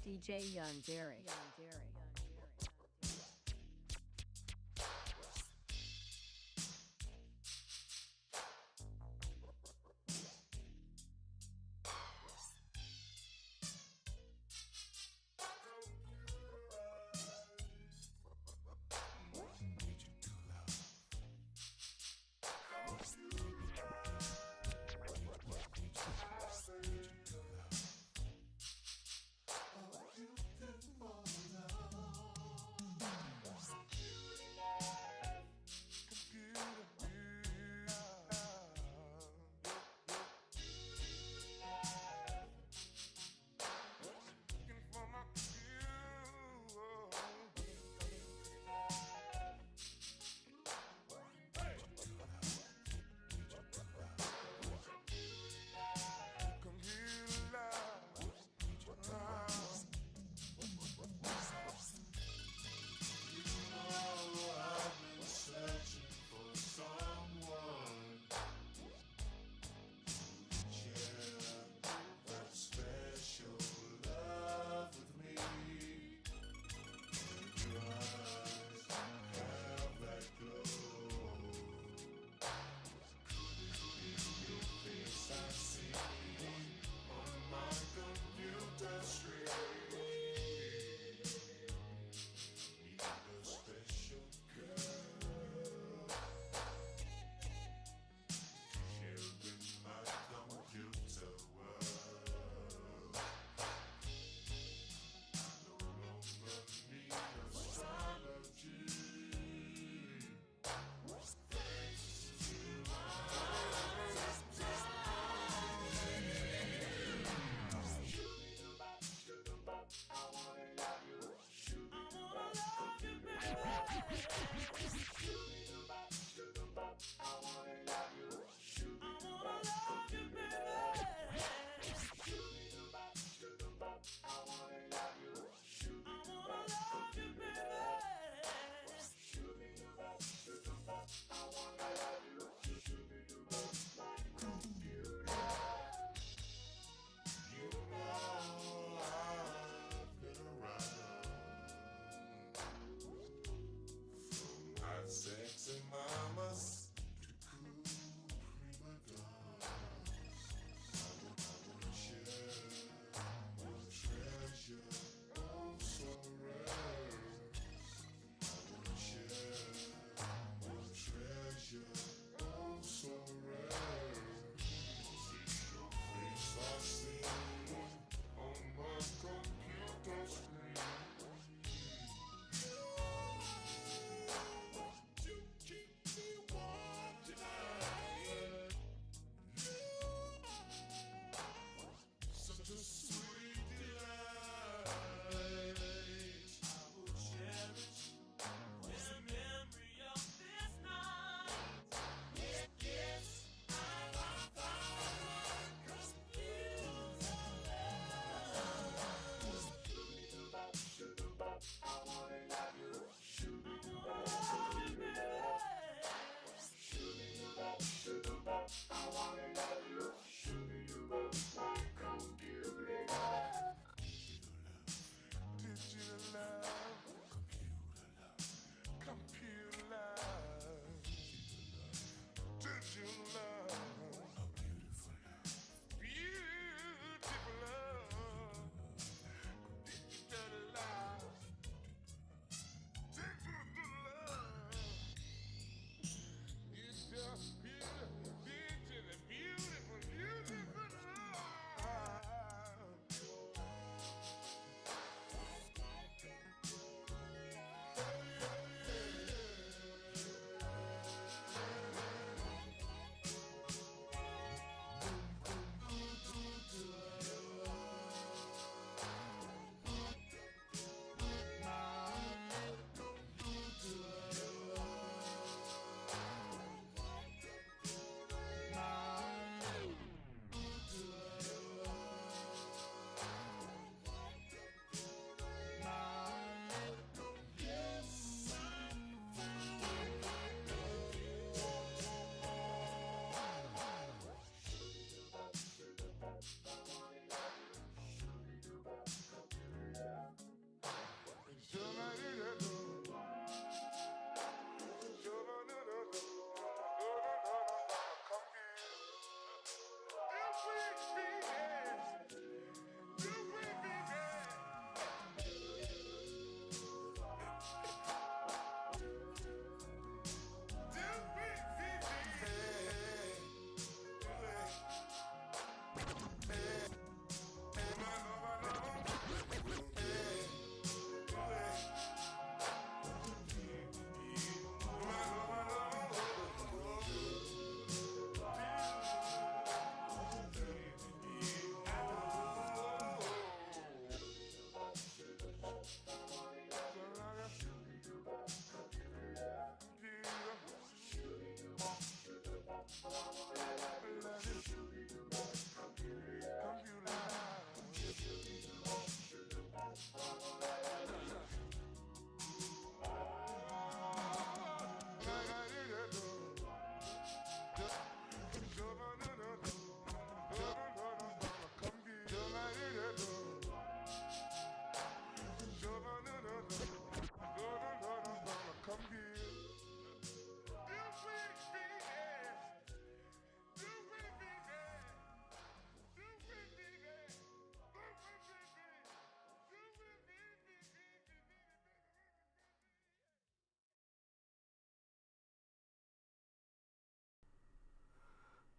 DJ Yandere. Beautiful love.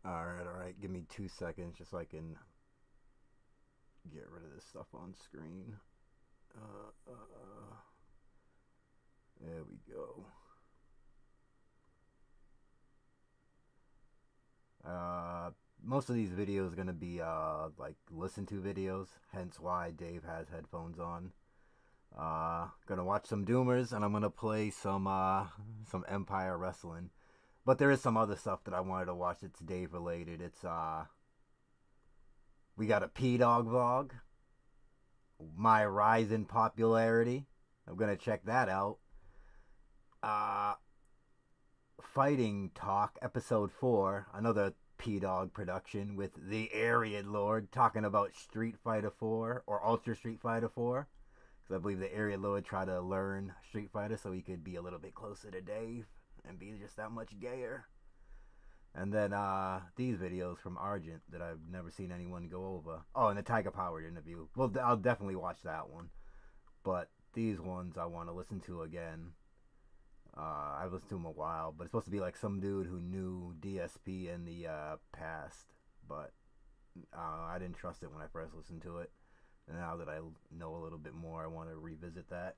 Alright. Give me 2 seconds just so I can get rid of this stuff on screen. There we go. Most of these videos are gonna be like listen to videos, hence why Dave has headphones on. Gonna watch some Doomers and I'm gonna play some Empire Wrestling. But there is some other stuff that I wanted to watch that's Dave related. It's we got a P Dog vlog, my rise in popularity. I'm gonna check that out. Uh Fighting Talk episode 4, another P Dog production with the Aryan Lord talking about Street Fighter 4 or Ultra Street Fighter 4. Because I believe the Aryan Lord tried to learn Street Fighter so he could be a little bit closer to Dave and be just that much gayer. And then these videos from Argent that I've never seen anyone go over. Oh, and the Tiger Power interview. Well, I'll definitely watch that one. But these ones I want to listen to again. I've listened to him a while, but it's supposed to be like some dude who knew DSP in the past, but I didn't trust it when I first listened to it. And now that I know a little bit more, I want to revisit that.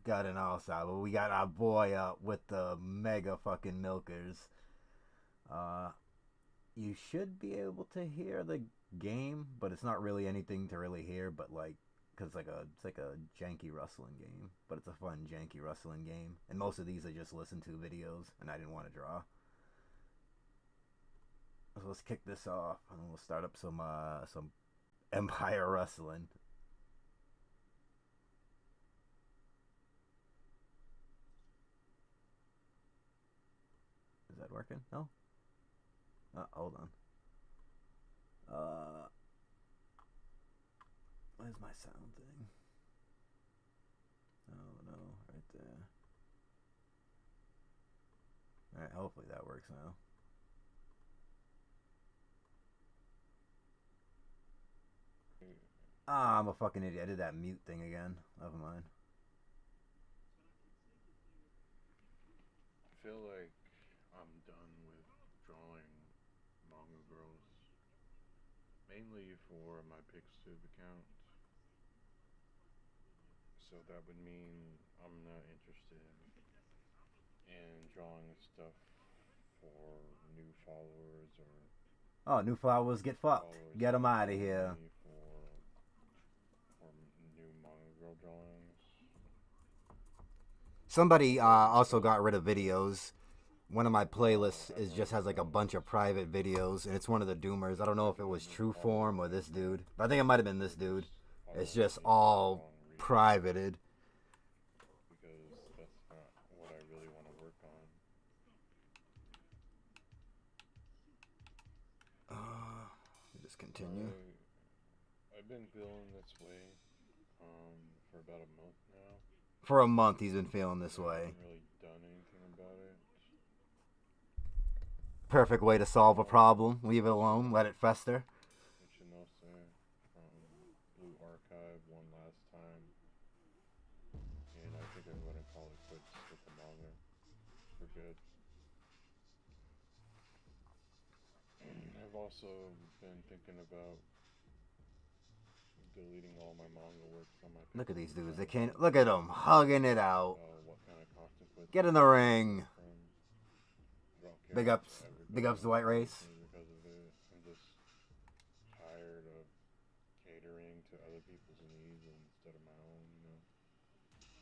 Got an all side, but we got our boy with the mega fucking milkers. Uh, you should be able to hear the game, but it's not really anything to really hear. But like, cause it's like a janky wrestling game, but it's a fun janky wrestling game. And most of these I just listen to videos, and I didn't want to draw. So let's kick this off, and we'll start up some Empire Wrestling. Is that working? No. Hold on. Where's my sound thing? Oh no, right there. Alright, hopefully that works now. Ah, I'm a fucking idiot. I did that mute thing again. Never mind. I feel like I'm done with drawing manga girls, mainly for my Pixtube account. So that would mean I'm not interested in drawing stuff for new followers or Oh, new flowers get fucked. followers Get that them out of follow here. me for new manga girl drawings. Somebody also got rid of videos. One of my playlists is just has like a bunch of private videos, and it's one of the Doomers. I don't know if it was True Form or this dude, but I think it might have been this dude. It's just all privated. Because that's not what I really want to work on. Just continue. I've been feeling this way for about a month now. For a month, he's been feeling this I way. haven't really done anything about it. Perfect way to solve a problem. Leave it alone. Let it fester. Ichinose Blue Archive won last time, and I think I'm going to call it quits with the manga for good. I've also been thinking about deleting all my manga works on my Pixel. Look at these dudes. They can't. Look at them hugging it out. What kind of consequences? Get in the ring. Big Big ups to White Race. Because of it, I'm just tired of catering to other people's needs instead of my own. You know?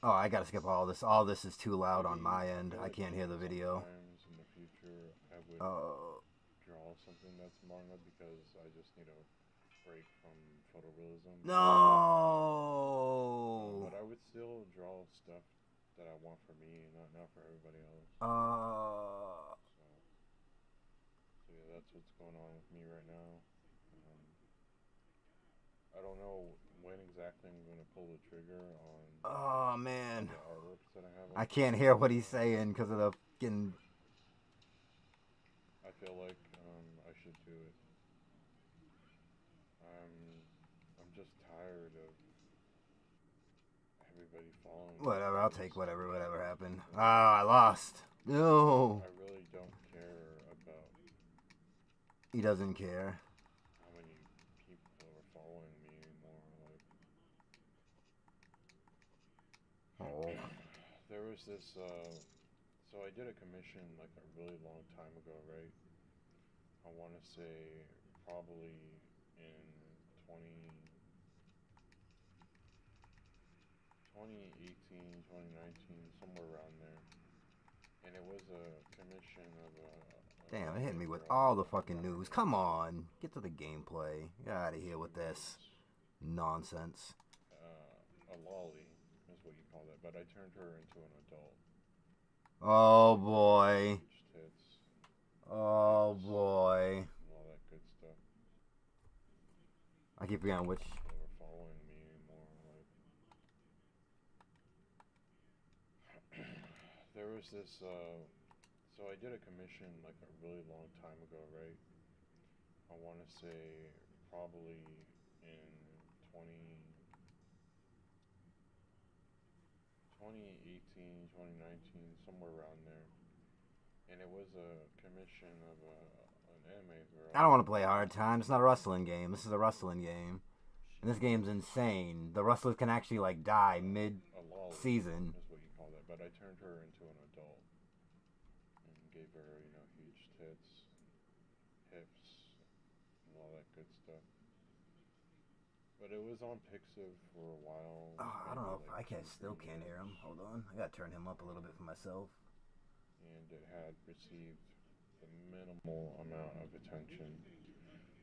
Oh, I gotta skip all this. All this is too loud on my end. I can't hear the video. Sometimes in the future, I would draw something that's manga because I just need a break from photorealism. No. But I would still draw stuff that I want for me, not for everybody else. So yeah, that's what's going on with me right now. I don't know when exactly I'm going to pull the trigger on Oh man. the artworks that I have. I can't hear what he's saying because of the fucking. I feel like I should do it. I'm just tired of everybody following. Whatever, I'll take whatever happened. Ah, I lost. No. I really don't care about He doesn't care. how many people are following me anymore. Like, Oh. there was this, so I did a commission like a really long time ago, right? I want to say probably in 20, 2018, 2019, somewhere around there. And it was a commission of an Damn, it hit anime me with girl. all the fucking news. Come on. Get to the gameplay. Get out of here with this Emotes. nonsense. A lolly is what you call that, but I turned her into an adult. Oh Gave her, boy. huge tits, Oh hips, boy. and all that good stuff. I keep forgetting which. People are following me anymore. Like, there was this, so I did a commission like a really long time ago, right? I want to say probably in 20, 2018, 2019, somewhere around there. And it was a commission of an anime girl. I don't want to play hard time. It's not a wrestling game. This is a wrestling game. And this game's insane. The wrestlers can actually like die A lolly mid-season. is what you call that. But I turned her into an adult and gave her, huge tits, hips, and all that good stuff. But it was on Pixiv for a while, Oh, I don't maybe know if like I two, can still three can't hear him. years, Hold on. I gotta turn him up a little bit for myself. and it had received the minimal amount of attention.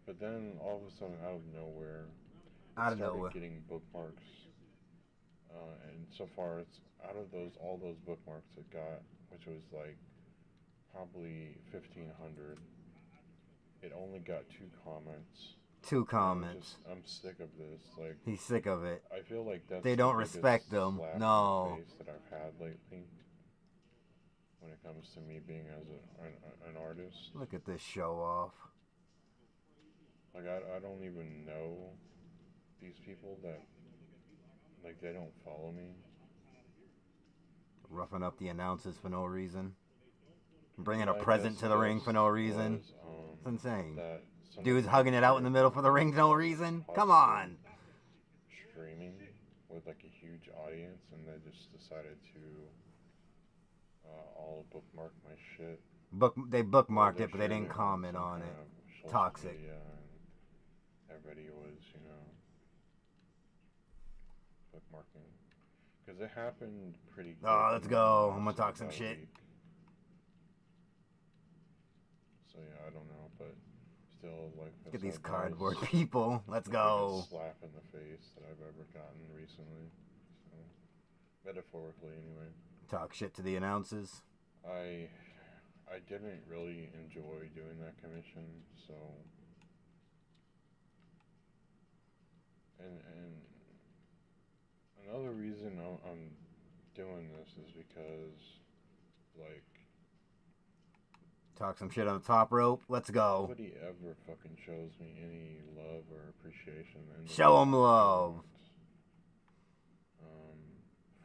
But then all of a sudden, out of nowhere, it Out of started nowhere. getting bookmarks. And so far, it's out of all those bookmarks it got, which was like probably 1,500. It only got 2 comments. 2 comments. I'm sick of this. Like, He's sick of it. I feel like that's They the don't biggest respect him. slap in the No. face that I've had lately when it comes to me being as an artist. Look at this show off. Like, I don't even know these people that, like, they don't follow me. Roughing up the announcers for no reason. Bringing a My present best to the ring for guess no reason. was It's insane. that some of Dude's my hugging it out in the middle peers for the ring for no were reason. Come possibly on. streaming with like a huge audience, and they just decided to all bookmark my shit. They Or bookmarked they it, but they shared didn't it on comment some on kind it. of social Toxic. media, and everybody was, bookmarking. Because it happened pretty quick Oh, and let's it only go. I'm gonna lasted talk some about a shit. week. So yeah, I don't know, but still, like I Look at these said, cardboard that was people. Let's the go. biggest slap in the face that I've ever gotten recently. So, metaphorically, anyway. Talk shit to the announcers. I I didn't really enjoy doing that commission, so and another reason I'm doing this is because like Talk some shit on the top rope. Let's go. nobody ever fucking shows me any love or appreciation in the Show way 'em I love. want,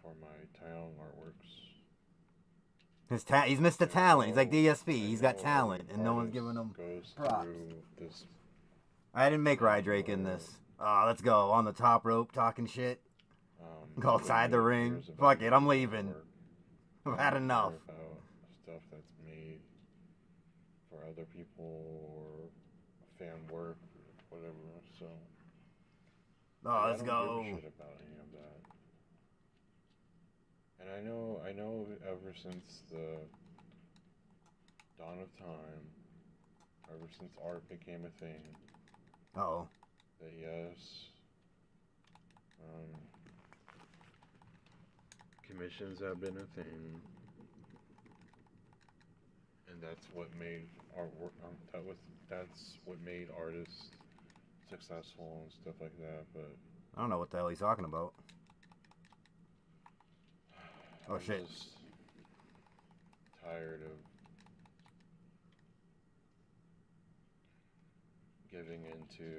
for my talent artworks. He's Mr. Talent. He's like DSP. He's got talent, every and no one's artist giving him goes props. through this. I didn't make Rye Drake in this. Oh, let's go. On the top rope, talking shit. Go outside the nobody ring. cares about Fuck it, I'm my leaving. artwork. I've I had don't enough. care about stuff that's made for other people or fan work or whatever. So Oh, let's I don't go. give a shit about any of that. And I know ever since the dawn of time, ever since art became a thing, Oh. that yes, commissions have been a thing, and that's what made artwork. That's what made artists successful and stuff like that. But I don't know what the hell he's talking about. Oh, I'm shit. just tired of giving into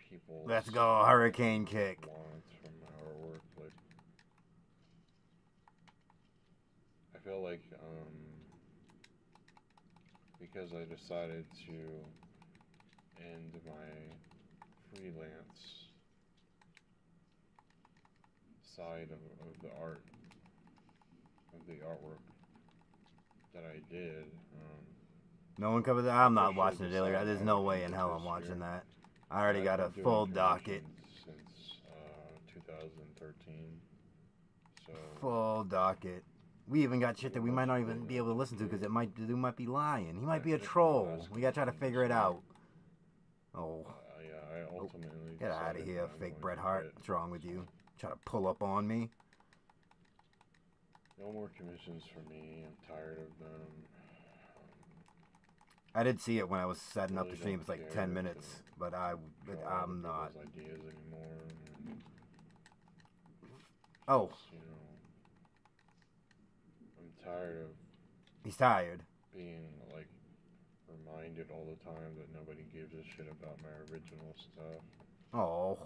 people's Let's go. Hurricane kick. wants from our work. Like, I feel like because I decided to end my freelance side of the art, of the artwork that I did. No one covers that? I'm not Officially watching it daily. decided There's I no would way end in it hell I'm this watching year. that. I already I've got a been doing full docket. commissions since 2013. So Full docket. We even got shit that we might not even be able to listen to because the dude might be lying. He might be a troll. We gotta try to figure it out. Oh. yeah, I ultimately Get out of decided here, that I'm fake going Bret to Hart. quit. What's wrong with you? Try to pull up on me? No more commissions for me. I'm tired of them. I did see it when I was setting up Really the stream. don't It's like care 10 to minutes, but draw I'm other not. people's ideas anymore. Oh, Just, you know, I'm tired of he's tired. being like reminded all the time that nobody gives a shit about my original stuff. Oh,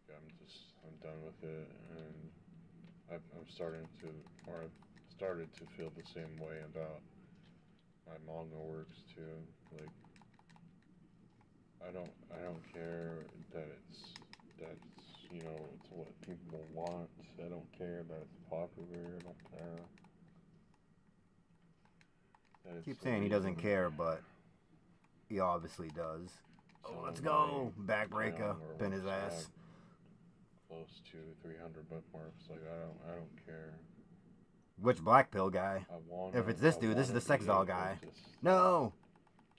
Like I'm done with it, and I'm starting to, or I've started to feel the same way about my manga works too. Like I don't care that you know it's what people want. I don't care that it's popular. I don't care that it's keep the saying he doesn't reason care, but he obviously does. Oh, some let's of go. my Backbreaker. channel Pin his artworks have ass. close to 300 bookmarks. Like I don't care. Which black pill guy? If it's this I dude, this is wanna the sex be doll able guy. to stop No.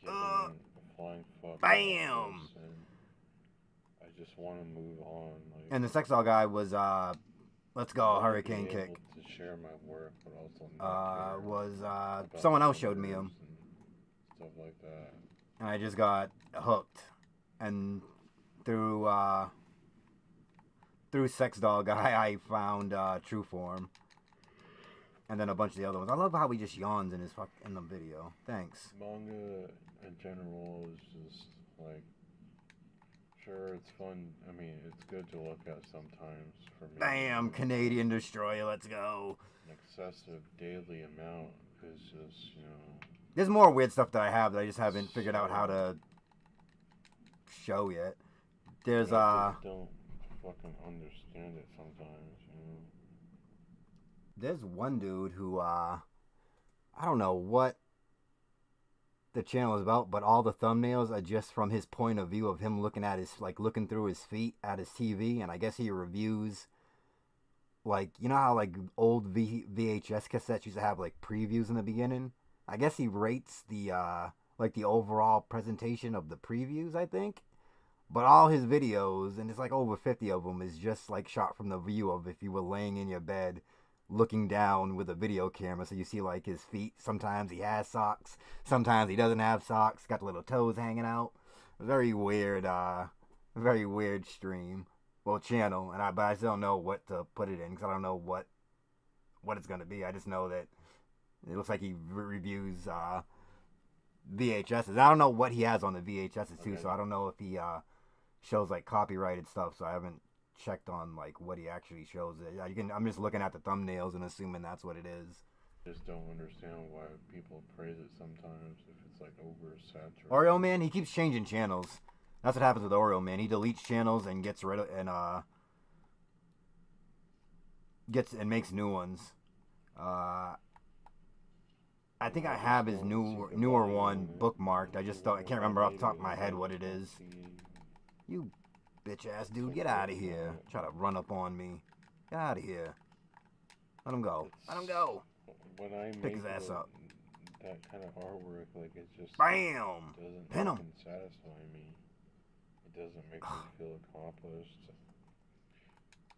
giving a flying fuck about Bam. this, and I just want to move on. Like And the sex doll guy was let's I go want to Hurricane be Kick. able to share my work, but also not care Was about someone else showed me numbers him, and stuff like that. and I just got hooked. And through sex doll guy, I found True Form, and then a bunch of the other ones. I love how he just yawns in in the video. Thanks. Manga in general is just like, sure, it's fun. I mean, it's good to look at sometimes for me. Bam, Canadian Destroyer. Let's go. An excessive daily amount is just, you know. There's more weird stuff that I have that I just haven't figured out how to show yet. There's I just don't fucking understand it sometimes, you know. There's one dude who I don't know what the channel is about, but all the thumbnails are just from his point of view of him looking at his looking through his feet at his TV, and I guess he reviews like you know how like old VHS cassettes used to have like previews in the beginning. I guess he rates the like the overall presentation of the previews, I think. But all his videos, and it's like over 50 of them, is just like shot from the view of if you were laying in your bed looking down with a video camera. So you see like his feet. Sometimes he has socks. Sometimes he doesn't have socks. Got the little toes hanging out. Very weird stream. Well, channel. But I still don't know what to put it in because I don't know what it's going to be. I just know that it looks like he reviews VHSs. I don't know what he has on the VHSs too, so I don't know if he shows like copyrighted stuff. So I haven't checked on like what he actually shows. I'm just looking at the thumbnails and assuming that's what it is. I just don't understand why people praise it sometimes if it's like oversaturated. Oreo Man, he keeps changing channels. That's what happens with Oreo Man. He deletes channels and gets rid of and makes new ones. I think I have his newer one bookmarked. I can't remember off the top of my head what it is. You bitch ass dude, get out of here. Try to run up on me. Get out of here. Let him go. Let him go. When I pick his ass up. That kind of artwork, like it just bam doesn't pin him. Satisfy me. It doesn't make me feel accomplished.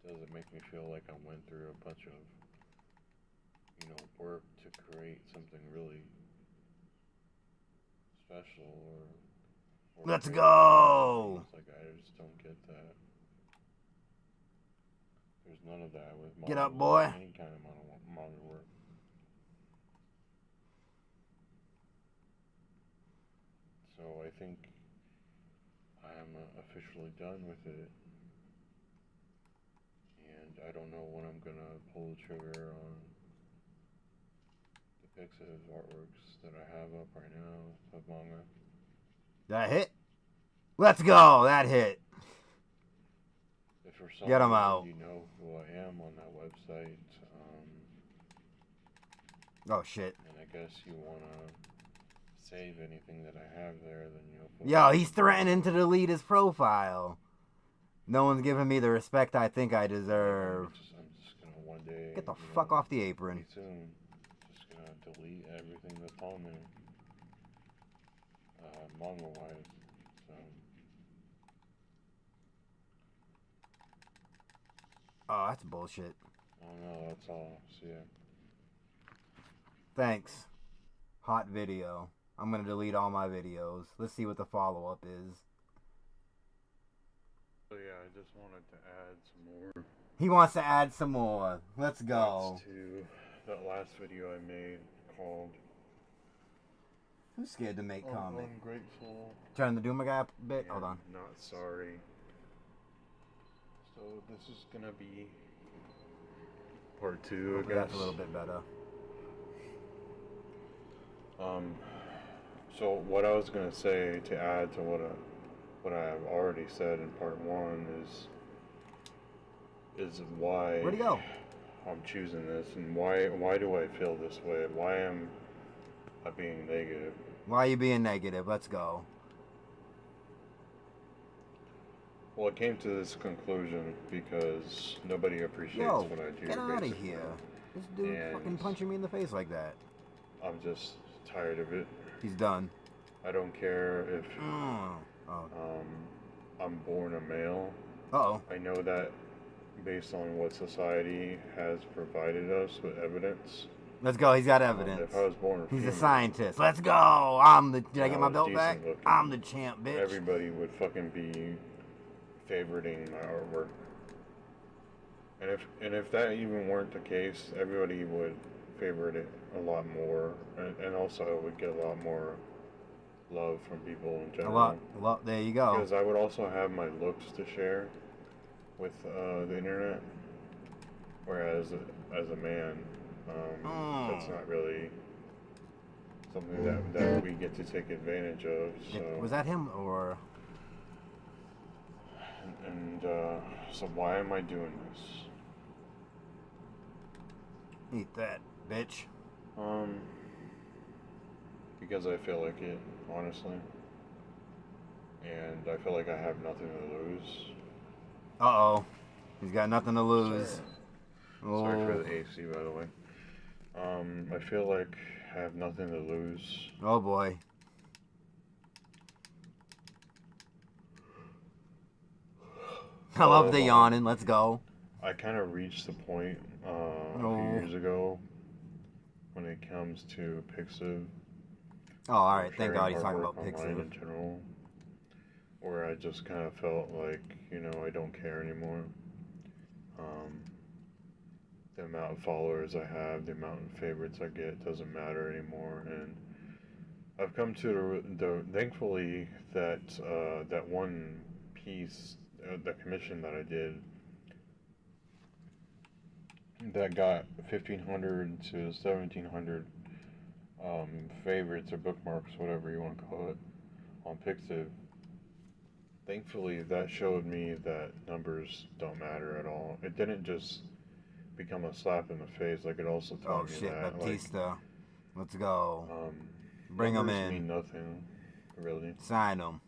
It doesn't make me feel like I went through a bunch of work to create something really special or let's go. Like I just don't get that. There's none of that with get up, boy. Any kind of manga work. So I think I am officially done with it, and I don't know when I'm gonna pull the trigger on the Pixiv artworks that I have up right now of manga. That hit? Let's go! That hit. If for some Get him reason out. you know who I am on that website, Oh shit. and I guess you wanna save anything that I have there, then you'll put. Yo, he's threatening to delete his profile. No one's giving me the respect I think I deserve. I'm just gonna one day. Get the fuck off the apron. Pretty soon, just gonna delete everything that's on there, manga wise. So. Oh, that's bullshit. Oh no, that's all. So yeah. Thanks. Hot video. I'm gonna delete all my videos. Let's see what the follow-up is. So yeah, I just wanted to add some more. He wants to add some more. Let's go. To that last video I made called Who's scared to make comment? Ungrateful. Trying to do my guy a bit? Hold on. Not sorry. So this is gonna be part 2, I guess. That's a little bit better. So what I was gonna say to add to what I have already said in part 1 is why Where'd he go? I'm choosing this and why do I feel this way? Why am I being negative? Why are you being negative? Let's go. Well, I came to this conclusion because nobody appreciates Yo, what I do. get out of basically. here. This dude And fucking punching me in the face like that. I'm just tired of it. He's done. I don't care if Oh. I'm born a male. Uh-oh. I know that based on what society has provided us with evidence. Let's go. He's got evidence. If I was born a He's female, a scientist. Let's go. Did I get my was belt decent back? looking, I'm the champ, bitch. everybody would fucking be favoriting my artwork. And if that even weren't the case, everybody would favorite it a lot more, and also would get a lot more love from people in general. A lot. There you go. Because I would also have my looks to share with the internet, whereas as a man, that's not really something that we get to take advantage of. So Was that him or? and so why am I doing this? Eat that, bitch. Because I feel like it, honestly. And I feel like I have nothing to lose. Uh-oh. He's got nothing to lose. Oh. Sorry for the AC, by the way. I feel like I have nothing to lose. Oh, boy. I love the yawning. Let's go. I kind of reached the point a few years ago when it comes to Pixiv. Oh, alright. Thank sharing God he's talking artwork about online Pixiv. in general, where I just kind of felt like, I don't care anymore. The amount of followers I have, the amount of favorites I get doesn't matter anymore, and I've come to thankfully that that one piece, the commission that I did, that got 1,500 to 1,700 favorites or bookmarks, whatever you want to call it, on Pixiv. Thankfully, that showed me that numbers don't matter at all. It didn't just become a slap in the face, like it also taught me that. Batista. Let's go. Like, Bring him numbers in. mean nothing, really. Sign him.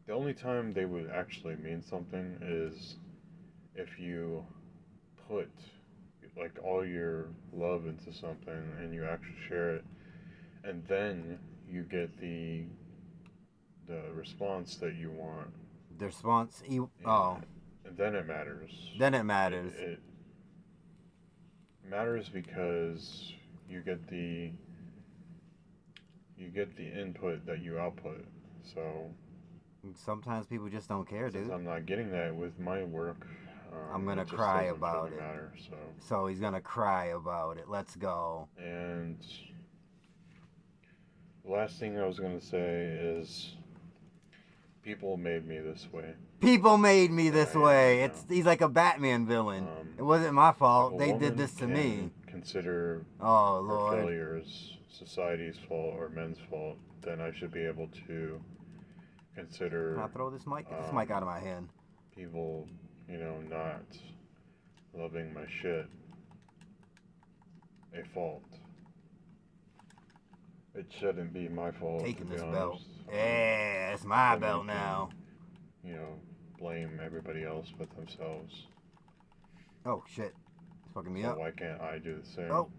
The only time they would actually mean something is if you put like all your love into something and you actually share it, and then you get the response that you want. The response. And then it matters. Then it matters. It matters because you get the input that you output. So sometimes people just don't care, dude. I'm not getting that with my work. I'm gonna it just cry doesn't about really it. Matter, so he's gonna cry about it. Let's go. And the last thing I was gonna say is, people made me this way. People made me this way. He's like a Batman villain. It wasn't my fault. They did this to me. Can consider Oh our Lord. failures society's fault or men's fault, then I should be able to Can I consider throw this mic? Get this mic out of my hand. people, not loving my shit a fault. It shouldn't be my fault, Taking to be this honest. belt. Yeah, it's my Women belt can, now. Blame everybody else but themselves. Oh shit. It's fucking me So up. why can't I do the same? Oh.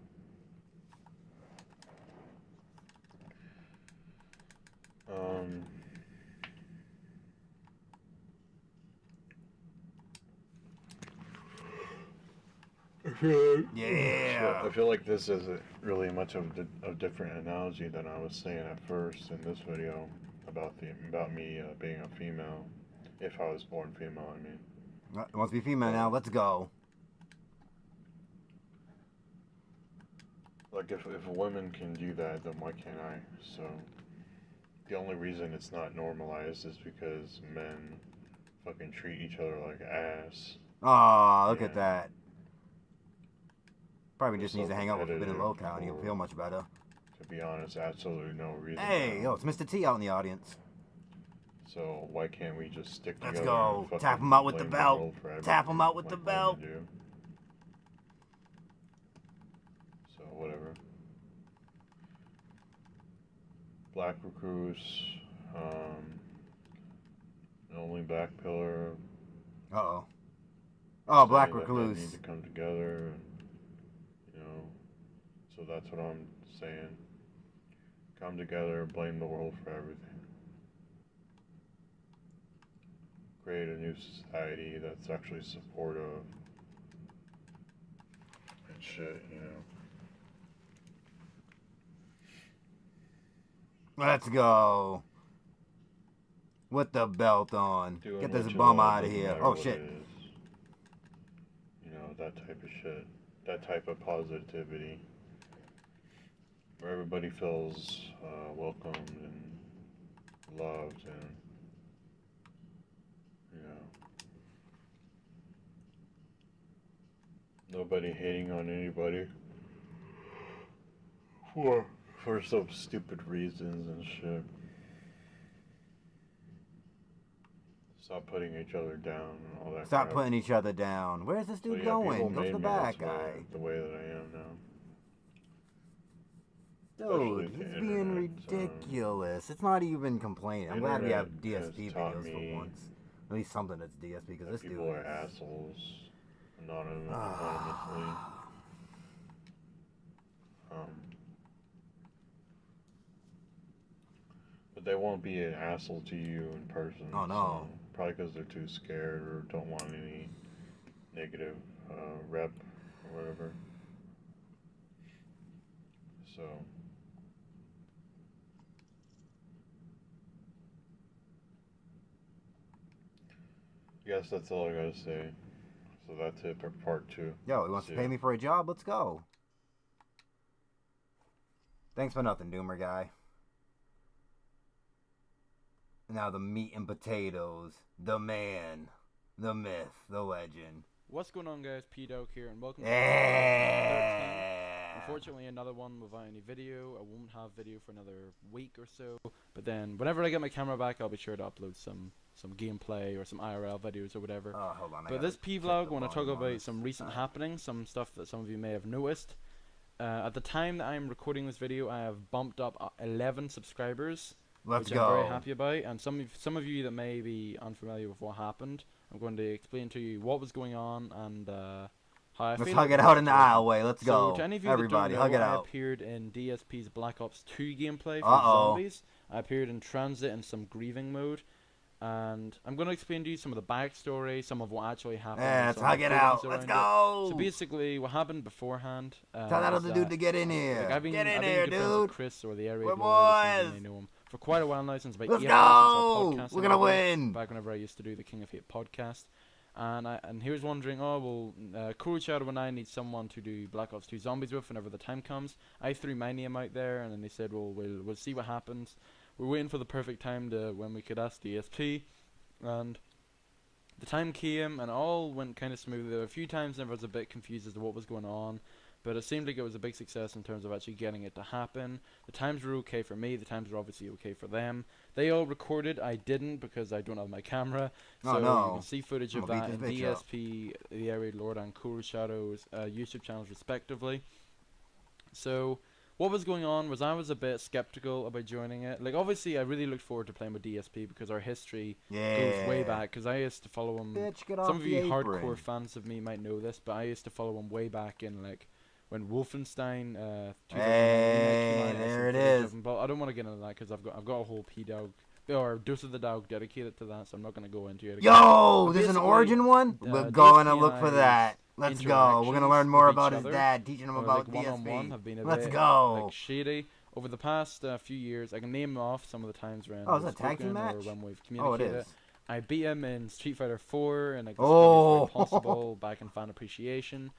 Um, Yeah. I feel like this isn't really much of a different analogy than I was saying at first in this video about me being a female, if I was born female. I mean, It wants to be female now. Let's go. like if women can do that, then why can't I? So the only reason it's not normalized is because men fucking treat each other like ass. Aw, look at And that. Probably they're just so needs to hang out with Forbidden competitive Locale and he'll for, feel much better. to be honest, absolutely no reason. Hey, now. yo, it's Mr. T out in the audience. So why can't we just stick Let's together? go. And Tap him out with the blame belt. world for Tap him out with everything the like belt. women do? So whatever. Black recluse, only black pillar. Uh-oh. Oh, Black saying that Recluse. men need to come together, and, so that's what I'm saying. Come together, blame the world for everything. Create a new society that's actually supportive and shit, Let's go. With the belt on. Doing Get what this you bum love out of doesn't here. matter Oh, what shit. it is. That type of shit. That type of positivity. Where everybody feels welcomed and loved and, nobody hating on anybody for some stupid reasons and shit. Stop putting each other down and all that Stop crap. putting each other down. Where's this dude going? Go to the back, guy. The way that I am now. Dude, Especially he's the being internet, ridiculous. It's not even complaining. I'm glad we have Internet has DSP taught videos for me once. At least something that's DSP, because that this dude people are is... assholes anonymously. But they won't be an asshole to you in person. Oh, no. So, probably because they're too scared or don't want any negative rep or whatever. So, I guess that's all I gotta say. So that's it for part 2. Yo, he wants to pay me for a job? Let's go. Thanks for nothing, Doomer guy. Now the meat and potatoes. The man. The myth. The legend. What's going on, guys? P-Dog here, and welcome to Yeah. Unfortunately, another one without any video. I won't have video for another week or so. But then, whenever I get my camera back, I'll be sure to upload some gameplay or some IRL videos or whatever. Oh, hold on. But this P-Vlog, I want to talk about some recent happenings, some stuff that some of you may have noticed. At the time that I'm recording this video, I have bumped up 11 subscribers. Let's which go. I'm very happy about, and some of you that may be unfamiliar with what happened, I'm going to explain to you what was going on and how I feel. Let's hug it out in the aisleway. Let's go. So to any of you Everybody, that don't know, hug it I out. appeared in DSP's Black Ops 2 gameplay for Uh-oh. zombies. I appeared in Transit in some grieving mode, and I'm going to explain to you some of the backstory, some of what actually happened. Yeah, let's some of hug the it out. feelings Let's around go. it. So basically, what happened beforehand? Tell that was other dude to get in here. Like, I've been get in good here, friends with dude. Chris or the R.I.P, We're as boys. you may know him, for quite a while now, since about Let's 8 go. months since our podcast We're gonna ended, win. back whenever I used to do the King of Hate podcast. And he was wondering, oh well, Cool Shadow and I need someone to do Black Ops 2 Zombies with whenever the time comes. I threw my name out there, and then they said, well, we'll see what happens. We're waiting for the perfect time to when we could ask DSP, and the time came, and all went kind of smoothly. There were a few times I was a bit confused as to what was going on, but it seemed like it was a big success in terms of actually getting it to happen. The times were okay for me. The times were obviously okay for them. They all recorded. I didn't because I don't have my camera. Oh, So no. you can see footage I'm of gonna that in beat this bitch up. DSP, The Arid Lord, and Cool Shadow's YouTube channels respectively. So what was going on was I was a bit skeptical about joining it. Like, obviously, I really looked forward to playing with DSP because our history goes way back. Because I used to follow him. Bitch, get Some off of the you apron. hardcore fans of me might know this, but I used to follow him way back in, like, when Wolfenstein 2019 came out. There it footage is. of him, but I don't want to get into that because I've got a whole P-Dog or Dose of the Dog dedicated to that, so I'm not going to go into it again. Yo, there's an origin one? We're going to look for that. Let's go. We're going to learn more about his dad, teaching him about like one-on-one DSP. have been a Let's bit, go. like, shady. Over the past few years, I can name off some of the times when Oh, is we've that a tag team spoken or match? when we've Oh, it communicated. is. I beat him in Street Fighter 4 and like the Oh. strongest way possible back in Fan Appreciation.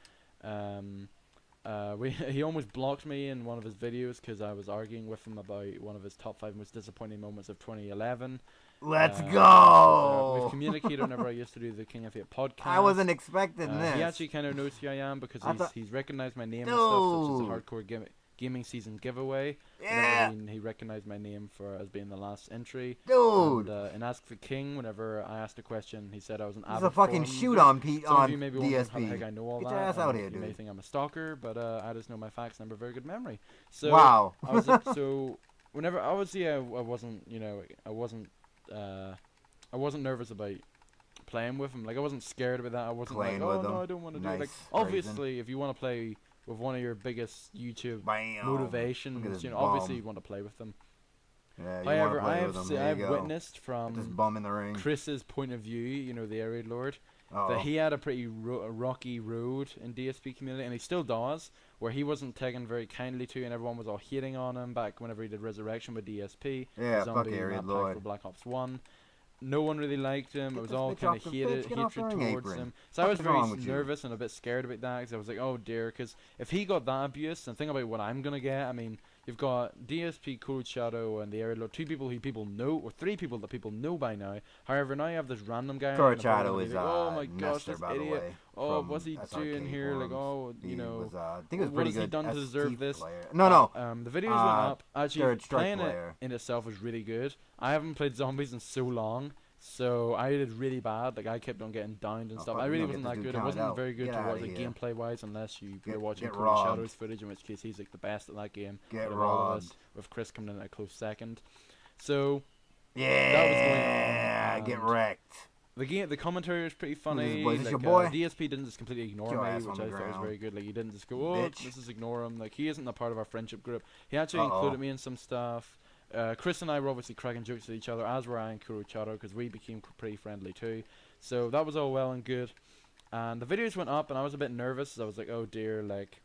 He almost blocked me in one of his videos because I was arguing with him about one of his top 5 most disappointing moments of 2011. Let's We've go. communicated whenever I used to do the King of Fate podcast. I wasn't expecting this. He actually kind of knows who I am because he's recognized my name Dude. and stuff, such as the hardcore gaming season giveaway. Yeah. Whenever he recognized my name as being the last entry. Dude. And in Ask the King, whenever I asked a question, he said I was an There's avid a fucking forum shoot user. on Pete Some on of you may be wondering how the DSP. heck I know all Get that. your ass out and here, you may dude. think I'm a stalker, but I just know my facts and I have a very good memory. So Wow. I was so whenever obviously I wasn't I wasn't nervous about playing with him. Like, I wasn't scared about that. I wasn't Playing like, oh with no, him. I don't want to do it. Like, Nice. obviously, if you want to play with one of your biggest YouTube Bam. motivations, Look at you know, this obviously bum. you want to play with them. Yeah, you However, wanna play with him. There I've you go. witnessed Put from this bum in the ring. Chris's point of view, you know, the Arid Lord, Uh-oh. that he had a pretty rocky road in DSP community, and he still does, where he wasn't taken very kindly to, and everyone was all hating on him back whenever he did Resurrection with DSP. Yeah, the zombie fuck Arid map pack Lord. for Black Ops 1. No one really liked him. Get It was this all bitch kind off of the hatred bitch, get off the ring towards apron. him. So I Fuck was is very wrong with you? nervous and a bit scared about that, because I was like, oh dear, because if he got that abuse, and think about what I'm going to get, I mean, you've got DSP, Cold Shadow, and the Arid Lord, 2 people who people know, or 3 people that people know by now. However, now you have this random guy. Cold in the Shadow bottom, is and he's like, oh my gosh, Nestor, this by the idiot. way. Oh, from what's he SRK doing here? Like, forums. oh, you He know, was, I think it was what pretty has he good done to ST deserve this? player. No. The videos went up. Actually, third strike playing it player. in itself was really good. I haven't played zombies in so long, so I did really bad. Like, I kept on getting downed and Oh, stuff. fuck, I you really don't wasn't get that to do good. It count wasn't out. very good Get to outta watch, like, here. gameplay wise, unless you're Get watching Cold robbed. Shadow's footage, in which case he's like the best at that game. Get out of all of us, robbed. with Chris coming in at a close second. So Yeah, that was going on, get and wrecked. the commentary was pretty funny. boy? Is this Like, your boy? DSP didn't just completely ignore Get your me, ass which on I the thought was ground. very good. Like, he didn't just go, oh, Bitch. let's just ignore him. Like, he isn't a part of our friendship group. He actually Uh-oh. included me in some stuff. Chris and I were obviously cracking jokes at each other, as were I and Kurocharo, because we became pretty friendly too. So that was all well and good. And the videos went up, and I was a bit nervous. I was like, oh dear, like,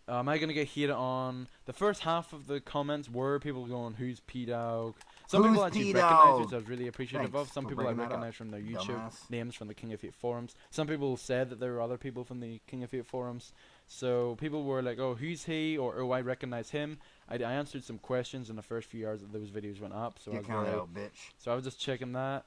am I going to get hated on? The first half of the comments were people going, who's P-Dog? Some Who's people actually P-Dog? recognized, which I was really appreciative Thanks of. Some for people I bringing that up, recognized from their YouTube dumbass. names from the King of Fate forums. Some people said that there were other people from the King of Fate forums. So people were like, oh, who's he? Or, oh, I recognize him. I answered some questions in the first few hours that those videos went up. So Get count out, bitch. so I was just checking that.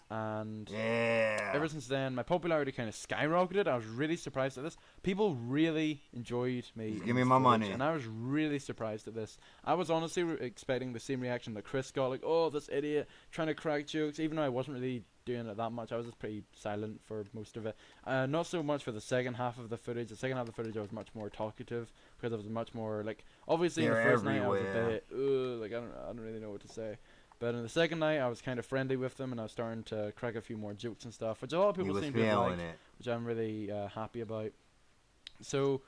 And Yeah. ever since then, my popularity kind of skyrocketed. I was really surprised at this. People really enjoyed me. Just in give me this my footage, money. and I was really surprised at this. I was honestly expecting the same reaction that Chris got, like, "Oh, this idiot trying to crack jokes." Even though I wasn't really doing it that much, I was just pretty silent for most of it. Not so much for the second half of the footage. The second half of the footage, I was much more talkative because I was much more like. Obviously, in the They're first night, I was a everywhere. bit, like, I don't really know what to say. But in the second night, I was kind of friendly with them, and I was starting to crack a few more jokes and stuff, which a lot of He people was seem to have feeling liked, it. which I'm really happy about. So,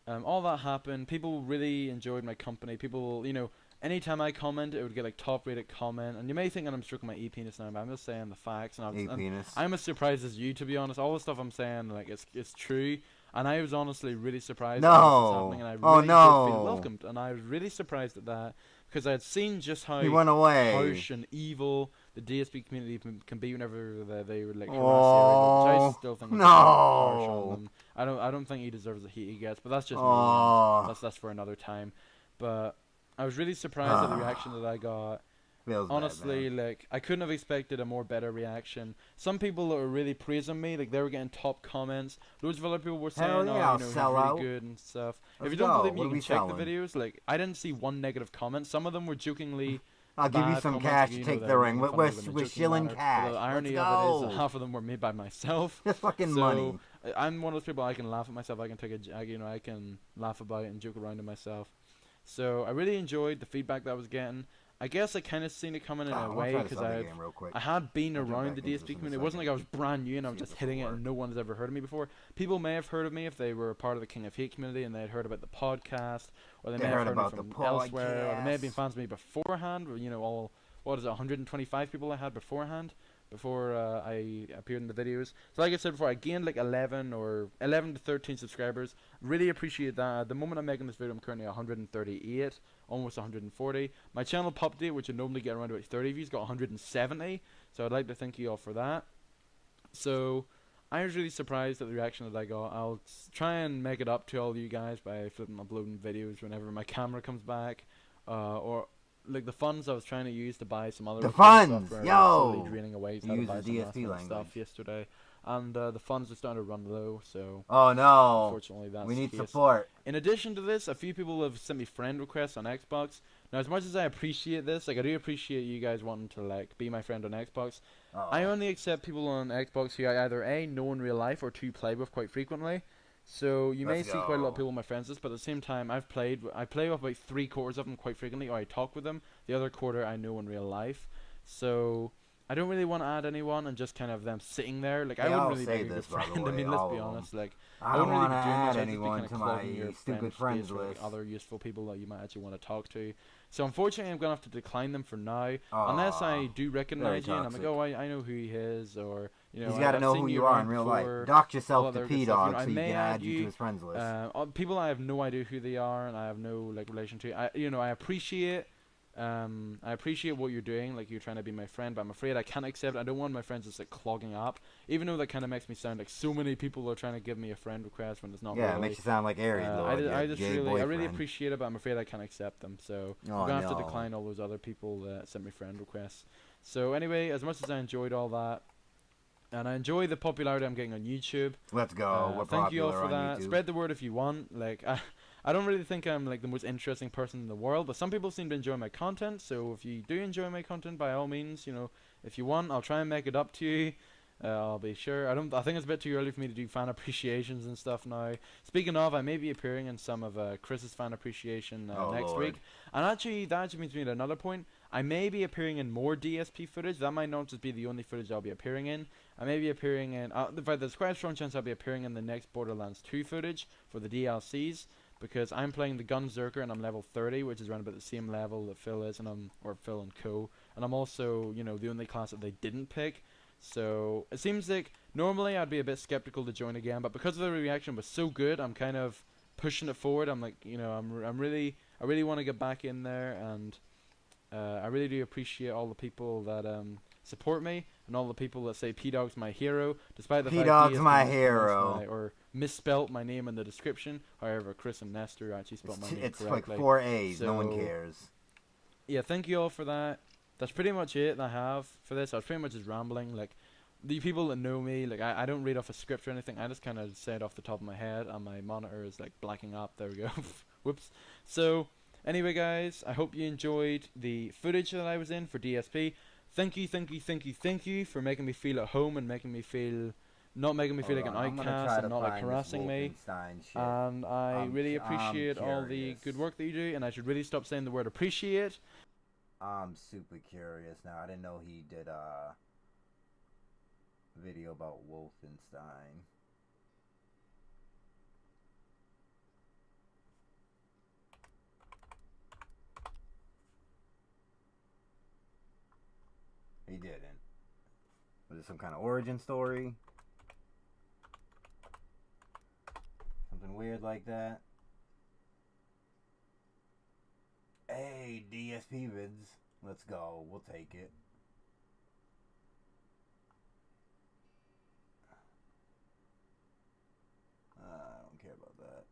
all that happened. People really enjoyed my company. People, you know, anytime I comment, it would get like top rated comment. And you may think that I'm stroking my e-penis now, but I'm just saying the facts. And E-penis. I'm as surprised as you, to be honest. All the stuff I'm saying, like, it's true. And I was honestly really surprised that this was happening, and I Oh, really did feel no. welcomed. And I was really surprised at that, because I had seen just how He went away. harsh and evil the DSP community can be whenever they would like harass Oh, Eric, which I still think is no. harsh on them. I don't think he deserves the heat he gets, but that's just me. Oh. And that's for another time. But I was really surprised at the reaction that I got. Feels bad, honestly, man. like I couldn't have expected a more better reaction. Some people that were really praising me, like they were getting top comments. Loads of other people were Hell saying, yeah, "Oh, you I'll know, he's sell really out. good and stuff." If Let's you don't go. believe me, What you are can we check the selling? videos. Like I didn't see one negative comment. Some of them were jokingly I'll give you bad some comments, like cash to you know, take they the were ring. making fun We're, of them in a we're joking shilling manner. But cash. the Let's irony of it is that go. half of them were made by myself. Just fucking So money. I'm one of those people I can laugh at myself. I can take you know, I can laugh about it and joke around to myself. So I really enjoyed the feedback that I was getting. I guess I kind of seen it coming in I a want to way try this because other game real quick. I had been I'll jump around the back into DSP this in a community. It wasn't like second. I was brand new and I was See if just this will hitting it work. and no one has ever heard of me before. People may have heard of me if they were a part of the King of Hate community and they had heard about the podcast, or they may have heard heard me about the from elsewhere, or they may have been podcast. fans of me beforehand. Or, you know, all what is it, 125 people I had beforehand before I appeared in the videos. So like I said before, I gained like 11 to 13 subscribers. Really appreciate that. At the moment I'm making this video, I'm currently 138, almost 140. My channel pop date, which would normally get around about 30 views, got 170. So I'd like to thank you all for that. So I was really surprised at the reaction that I got. I'll try and make it up to all you guys by flipping uploading videos whenever my camera comes back, or like the funds I was trying to use to buy some other The recording funds! software Yo! are slowly draining away. So I He had to buy uses some last DSP minute language. stuff yesterday, and the funds are starting to run low. So Oh no. unfortunately, that's We need the case. support. In addition to this, a few people have sent me friend requests on Xbox. Now, as much as I appreciate this, like I do appreciate you guys wanting to like be my friend on Xbox. Uh-oh. I only accept people on Xbox who I either A, know in real life, or 2, play with quite frequently. So you may Let's see quite a lot of go. people on my friends list, but at the same time, I play with about 3/4 of them quite frequently, or I talk with them. The other quarter I know in real life. So I don't really want to add anyone and just kind of them sitting there. Like I Yeah, wouldn't I'll really say make a good this, by the friend. I way, mean, let's all be of 'em. honest. Like I I don't wouldn't really want to be doing much. add I'd just be anyone kind of to clogging my your stupid friend friends space for like list. other useful people that you might actually want to talk to. So unfortunately, I'm gonna have to decline them for now, Aw, unless I do recognize you and I'm like, toxic. oh, I know who he is, or you know, He's got to I've know seen who you you are around in real before, life. Dox all yourself that to other good stuff. You P-Dog know, I so you may can add add you to his friends list. people I have no idea who they are and I have no like relation to. I appreciate what you're doing, like you're trying to be my friend, but I'm afraid I can't accept it. I don't want my friends just like clogging up, even though that kind of makes me sound like so many people are trying to give me a friend request when it's not Yeah, really. it makes you sound like Aries Lord, I just gay really, boyfriend. I really appreciate it, but I'm afraid I can't accept them. So Oh, I'm gonna have to no. decline all those other people that sent me friend requests. So anyway, as much as I enjoyed all that, and I enjoy the popularity I'm getting on YouTube. Let's go. We're Thank you all popular for on that. YouTube. Spread the word if you want. Like I don't really think I'm like the most interesting person in the world, but some people seem to enjoy my content. So if you do enjoy my content, by all means, you know, if you want, I'll try and make it up to you. I'll be sure. I think it's a bit too early for me to do fan appreciations and stuff now. Speaking of, I may be appearing in some of Chris's fan appreciation next Lord. week. And actually, that actually brings me to another point. I may be appearing in more DSP footage. That might not just be the only footage I'll be appearing in. I may be appearing in. There's quite a strong chance I'll be appearing in the next Borderlands 2 footage for the DLCs. Because I'm playing the Gunzerker and I'm level 30, which is around about the same level that Phil is, or Phil and Co. And I'm also, you know, the only class that they didn't pick. So it seems like normally I'd be a bit skeptical to join again, but because the reaction was so good, I'm kind of pushing it forward. I'm like, you know, I really want to get back in there, and I really do appreciate all the people that support me and all the people that say P-Dog's my hero, despite the fact P-Dog's he my has hero. or misspelt my name in the description. However, Chris and Nestor actually spelled my name It's correctly. like 4 A's. No one So, cares. Yeah, thank you all for that. That's pretty much it I have for this. I was pretty much just rambling. Like, the people that know me, like, I don't read off a script or anything. I just kind of say it off the top of my head, and my monitor is, like, blacking up. There we go. Whoops. So, anyway, guys, I hope you enjoyed the footage that I was in for DSP. Thank you for making me feel at home and making me feel... Not making me feel like an outcast and not like harassing me. And I really appreciate all the good work that you do, and I should really stop saying the word appreciate. I'm super curious now. I didn't know he did a video about Wolfenstein. He didn't. Was it some kind of origin story? Something weird like that? Hey, DSP vids. Let's go. We'll take it. I don't care about that.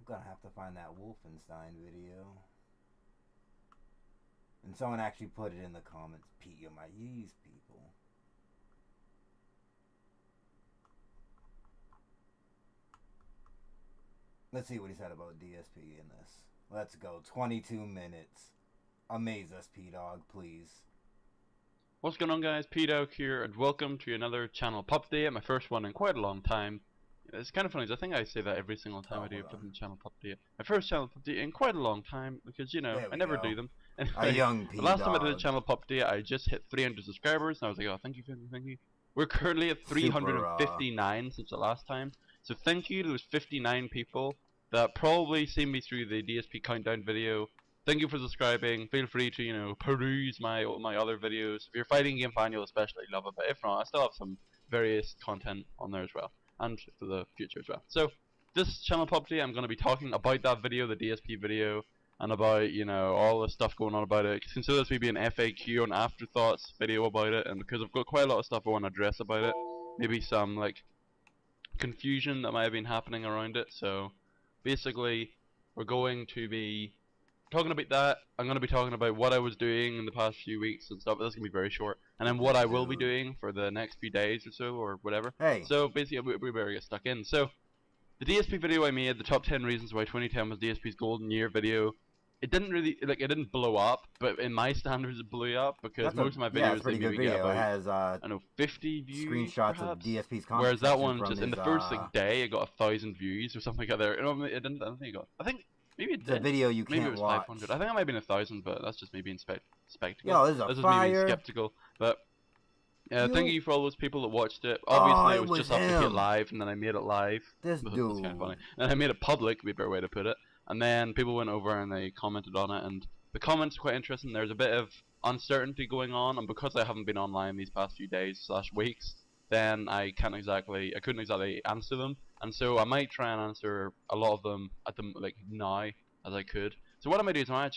I'm gonna have to find that Wolfenstein video. And someone actually put it in the comments. Pete, you might use people. Let's see what he said about DSP in this. Let's go. 22 minutes. Amaze us, P-Dog, please. What's going on, guys? P-Dog here, and welcome to another channel update. My first one in quite a long time. It's kind of funny, I think I say that every single time I do a flipping channel update. My first channel update in quite a long time, because, you know, I never do them. Anyway, a young the last time I did a channel update, I just hit 300 subscribers, and I was like, oh, thank you, thank you, thank you. We're currently at 359 since the last time. So thank you to those 59 people that probably seen me through the DSP countdown video. Thank you for subscribing. Feel free to, you know, peruse my other videos. If you're a fighting game fan, you'll especially love it. But if not, I still have some various content on there as well, and for the future as well. So this channel update, I'm going to be talking about that video, the DSP video, and about, you know, all the stuff going on about it. Consider this maybe an FAQ and afterthoughts video about it, and because I've got quite a lot of stuff I want to address about it, maybe some like confusion that might have been happening around it. So basically, we're going to be talking about that. I'm going to be talking about what I was doing in the past few weeks and stuff. This is going to be very short. And then what I will be doing for the next few days or so, or whatever. Hey. So basically, we better get stuck in. So the DSP video I made, the top 10 reasons why 2010 was DSP's golden year video, it didn't really, like, it didn't blow up, but in my standards it blew up, because most of my videos, it's a pretty good video. It has, I don't know, 50 views, screenshots perhaps? of DSP's comments. Whereas that one, just in the first like day, it got 1,000 views or something like that. No, it didn't. I don't think it got. I think maybe it did. It's a video you maybe can't it was watch. 500. I think it might have been 1,000, but that's just me being spectacle. Yo, this is a This is fire. me being skeptical, but thank you for all those people that watched it. Obviously, it was just after it live, and then I made it live. This That's dude. kind of funny. And I made it public, would be a better way to put it. And then people went over and they commented on it, and the comments are quite interesting. There's a bit of uncertainty going on, and because I haven't been online these past few days / weeks, then I couldn't exactly answer them, and so I might try and answer a lot of them at the now as I could. So what I might do is I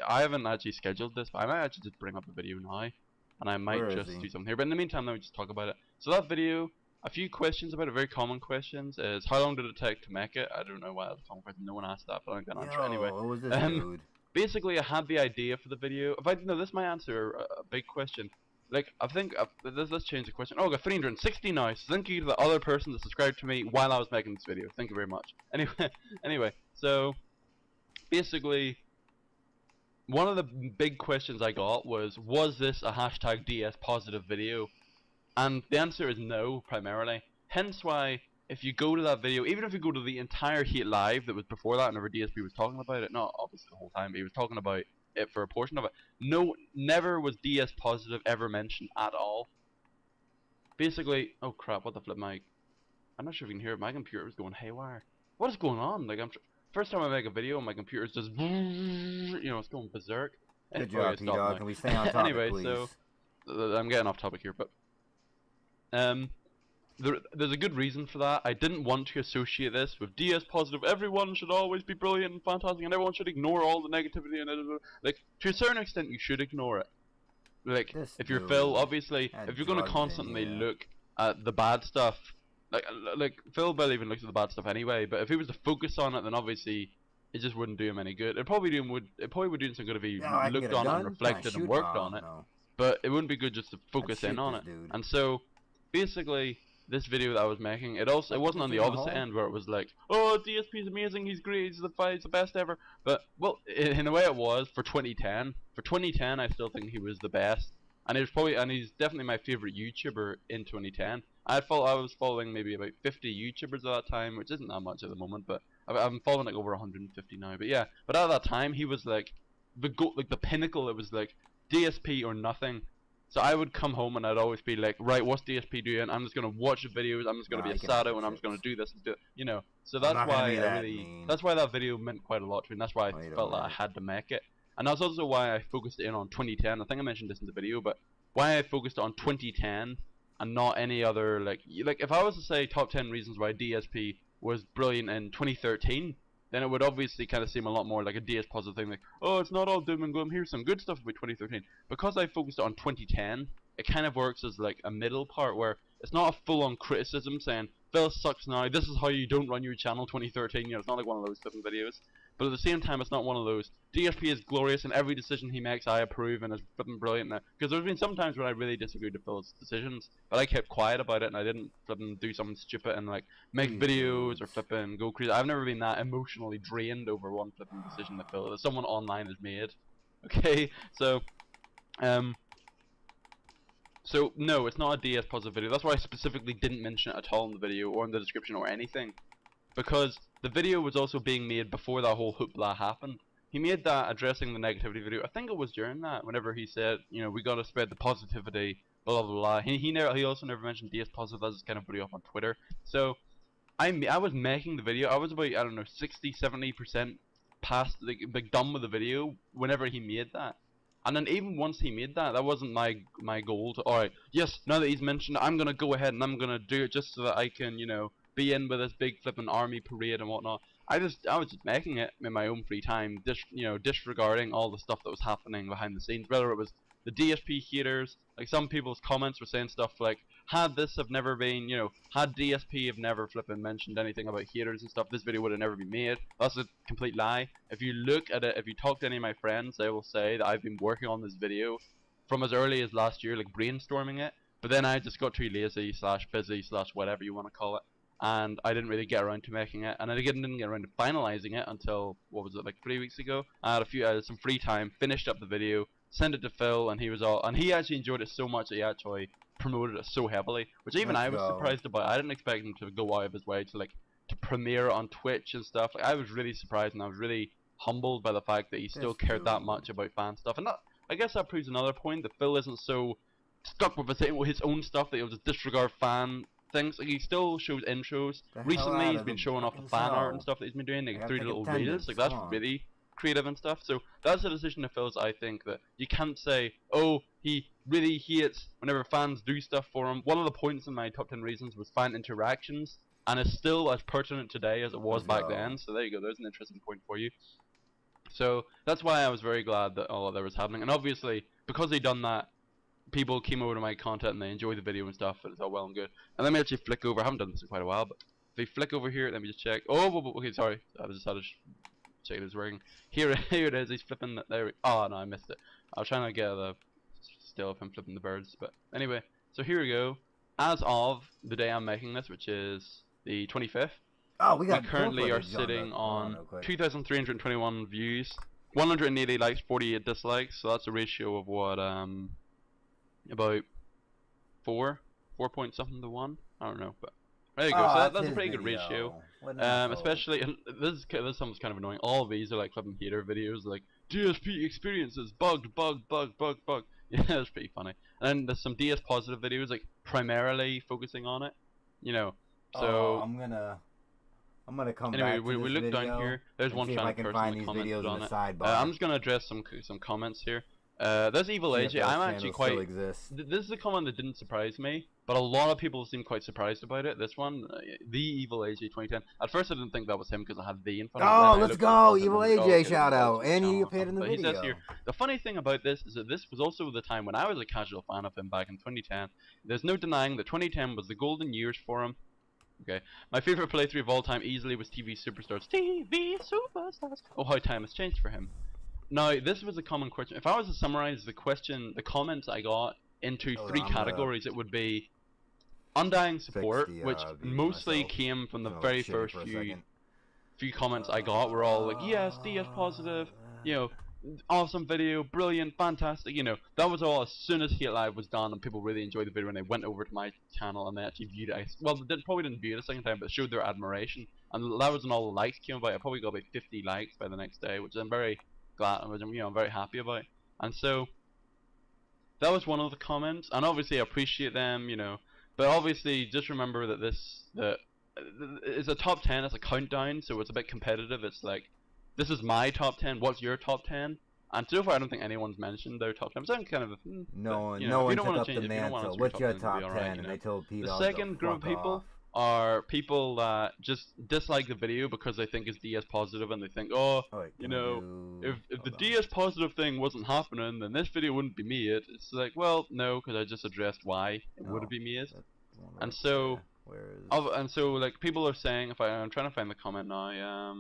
haven't actually scheduled this, but I might actually just bring up the video now, and I might just do something here. But in the meantime, let me just talk about it. So that video, a few questions about it, very common questions, is how long did it take to make it? I don't know why that's a common question. No one asked that, but I'm gonna answer anyway. What was this dude? Basically, I had the idea for the video. If I know this might answer a big question. Like, I think let's change the question. Oh, I got 360 now. So thank you to the other person that subscribed to me while I was making this video. Thank you very much. Anyway, so basically, one of the big questions I got was this a hashtag DS positive video? And the answer is no, primarily. Hence why, if you go to that video, even if you go to the entire Heat Live that was before that, whenever DSP was talking about it, not obviously the whole time, but he was talking about it for a portion of it, never was DS positive ever mentioned at all. Basically, oh crap, what the flip mic? I'm not sure if you can hear it, my computer is going haywire. What is going on? Like, first time I make a video, my computer's just, you know, it's going berserk. Good job, P-Dog. Can we stay on topic, anyway, please? So, I'm getting off topic here, but, there's a good reason for that. I didn't want to associate this with DS positive. Everyone should always be brilliant and fantastic, and everyone should ignore all the negativity and like, to a certain extent, you should ignore it. Like, if you're Phil, obviously, if you're gonna constantly look at the bad stuff, like Phil barely even looks at the bad stuff anyway. But if he was to focus on it, then obviously it just wouldn't do him any good. It probably would do him some good if he looked on it and reflected and worked on it. But it wouldn't be good just to focus in on it. And so, basically, this video that I was making, it wasn't on the opposite end where it was like, oh, DSP is amazing, he's great, he's the best ever. But, well, in a way it was for 2010. For 2010, I still think he was the best, and he's definitely my favorite YouTuber in 2010. I was following maybe about 50 YouTubers at that time, which isn't that much at the moment, but I'm following like over 150 now. But yeah, but at that time he was like the pinnacle. It was like DSP or nothing. So I would come home and I'd always be like, right, what's DSP doing? I'm just gonna watch the videos. I'm just gonna be a Sato, and I'm just gonna do this and do it. You know. So that's why that's why that video meant quite a lot to me. And that's why I felt that I had to make it. And that's also why I focused in on 2010. I think I mentioned this in the video, but why I focused on 2010 and not any other like if I was to say top 10 reasons why DSP was brilliant in 2013. Then it would obviously kind of seem a lot more like a DS positive thing, like, oh, it's not all doom and gloom, here's some good stuff about 2013. Because I focused on 2010, it kind of works as like a middle part where it's not a full-on criticism saying Phil sucks now, this is how you don't run your channel 2013, you know, it's not like one of those flipping videos. But at the same time, it's not one of those DSP is glorious and every decision he makes I approve and is flipping brilliant now. Because there's been some times when I really disagreed with Phil's decisions, but I kept quiet about it and I didn't flipping do something stupid and like make videos or flipping go crazy. I've never been that emotionally drained over one flipping decision that Phil that someone online has made. Okay, so so no, it's not a DS positive video. That's why I specifically didn't mention it at all in the video or in the description or anything. Because the video was also being made before that whole hoopla happened. He made that addressing the negativity video. I think it was during that, whenever he said, you know, we gotta spread the positivity, blah blah blah. He also never mentioned DS positive as his kind of video up on Twitter. So I was making the video. I was about, I don't know, 60-70% past, like done with the video whenever he made that. And then even once he made that, that wasn't my goal to, alright, yes, now that he's mentioned it, I'm gonna go ahead and I'm gonna do it just so that I can, you know, be in with this big flipping army parade and whatnot. I was just making it in my own free time, disregarding all the stuff that was happening behind the scenes, whether it was the DSP haters, like some people's comments were saying stuff like, had this have never been, you know, had DSP have never flipping mentioned anything about haters and stuff, this video would have never been made. That's a complete lie. If you look at it, if you talk to any of my friends, they will say that I've been working on this video from as early as last year, like brainstorming it, but then I just got too lazy / busy / whatever you want to call it, and I didn't really get around to making it, and I didn't get around to finalizing it until, what was it, like 3 weeks ago. I had some free time, finished up the video, sent it to Phil, and he actually enjoyed it so much that he actually promoted it so heavily, which even I was surprised about. I didn't expect him to go out of his way to premiere it on Twitch and stuff. Like, I was really surprised, and I was really humbled by the fact that he still cared that much about fan stuff. And that, I guess that proves another point, that Phil isn't so stuck with his own stuff that he'll just disregard fan things. Like, he still shows intros. Recently he's been showing off the fan art and stuff that he's been doing, like 3 little reels. Like, that's really creative and stuff. So that's a decision of Phil's. I think that you can't say, oh, he really hates whenever fans do stuff for him. One of the points in my top 10 reasons was fan interactions, and it's still as pertinent today as it was back then. So there you go, there's an interesting point for you. So that's why I was very glad that all of that was happening. And obviously, because he done that, people came over to my content and they enjoyed the video and stuff, and it's all well and good. And let me actually flick over. I haven't done this in quite a while, but if we flick over here, let me just check. Oh, okay, sorry. I just had to check it was working. Here it is. He's flipping the, there. Oh no, I missed it. I was trying to get the still of him flipping the birds, but anyway. So here we go. As of the day I'm making this, which is the 25th, we currently are sitting on 2,321 views, 180 likes, 48 dislikes. So that's a ratio of what, about 4 point something to 1. I don't know, but there you go. So that's a pretty good ratio. Especially, and this sounds kind of annoying. All of these are like flipping hater videos, like DSP experiences bugged, bug. Yeah, it's pretty funny. And then there's some DS positive videos, like primarily focusing on it. You know, so I'm gonna come anyway, back to we look down here. There's one fan person that commented on it. I'm just gonna address some comments here. There's Evil AJ. I'm actually quite. This is a comment that didn't surprise me, but a lot of people seem quite surprised about it. This one, the Evil AJ 2010. At first, I didn't think that was him because I had the in front of it. Oh, let's go, Evil AJ! Shout out, and he appeared in the video. He says here, the funny thing about this is that this was also the time when I was a casual fan of him back in 2010. There's no denying that 2010 was the golden years for him. Okay, my favorite playthrough of all time easily was TV Superstars. TV Superstars. Oh, how time has changed for him. Now, this was a common question. If I was to summarize the comments I got into 3 categories, it would be undying support, which mostly came from the very first few comments I got. Were all like, yes, DS positive, you know, awesome video, brilliant, fantastic, you know. That was all as soon as Hate Live was done and people really enjoyed the video and they went over to my channel and they actually viewed it. Well, they probably didn't view it a second time, but showed their admiration. And that was when all the likes came about. I probably got about 50 likes by the next day, which I'm very glad, you know, I'm very happy about. And so that was one of the comments, and obviously I appreciate them, you know, but obviously just remember that that it's a top 10, it's a countdown, so it's a bit competitive. It's like, this is my top 10, what's your top 10? And so far I don't think anyone's mentioned their top 10, so I'm kind of no one took up the mantle. What's your top 10? Right, and they told Pete the second group of people are people that just dislike the video because they think it's DS positive and they think, oh, you know, if the DS positive thing wasn't happening, then this video wouldn't be made. It's like, well, no, because I just addressed why it wouldn't be made. And so, where is? and so like people are saying, if I'm trying to find the comment now.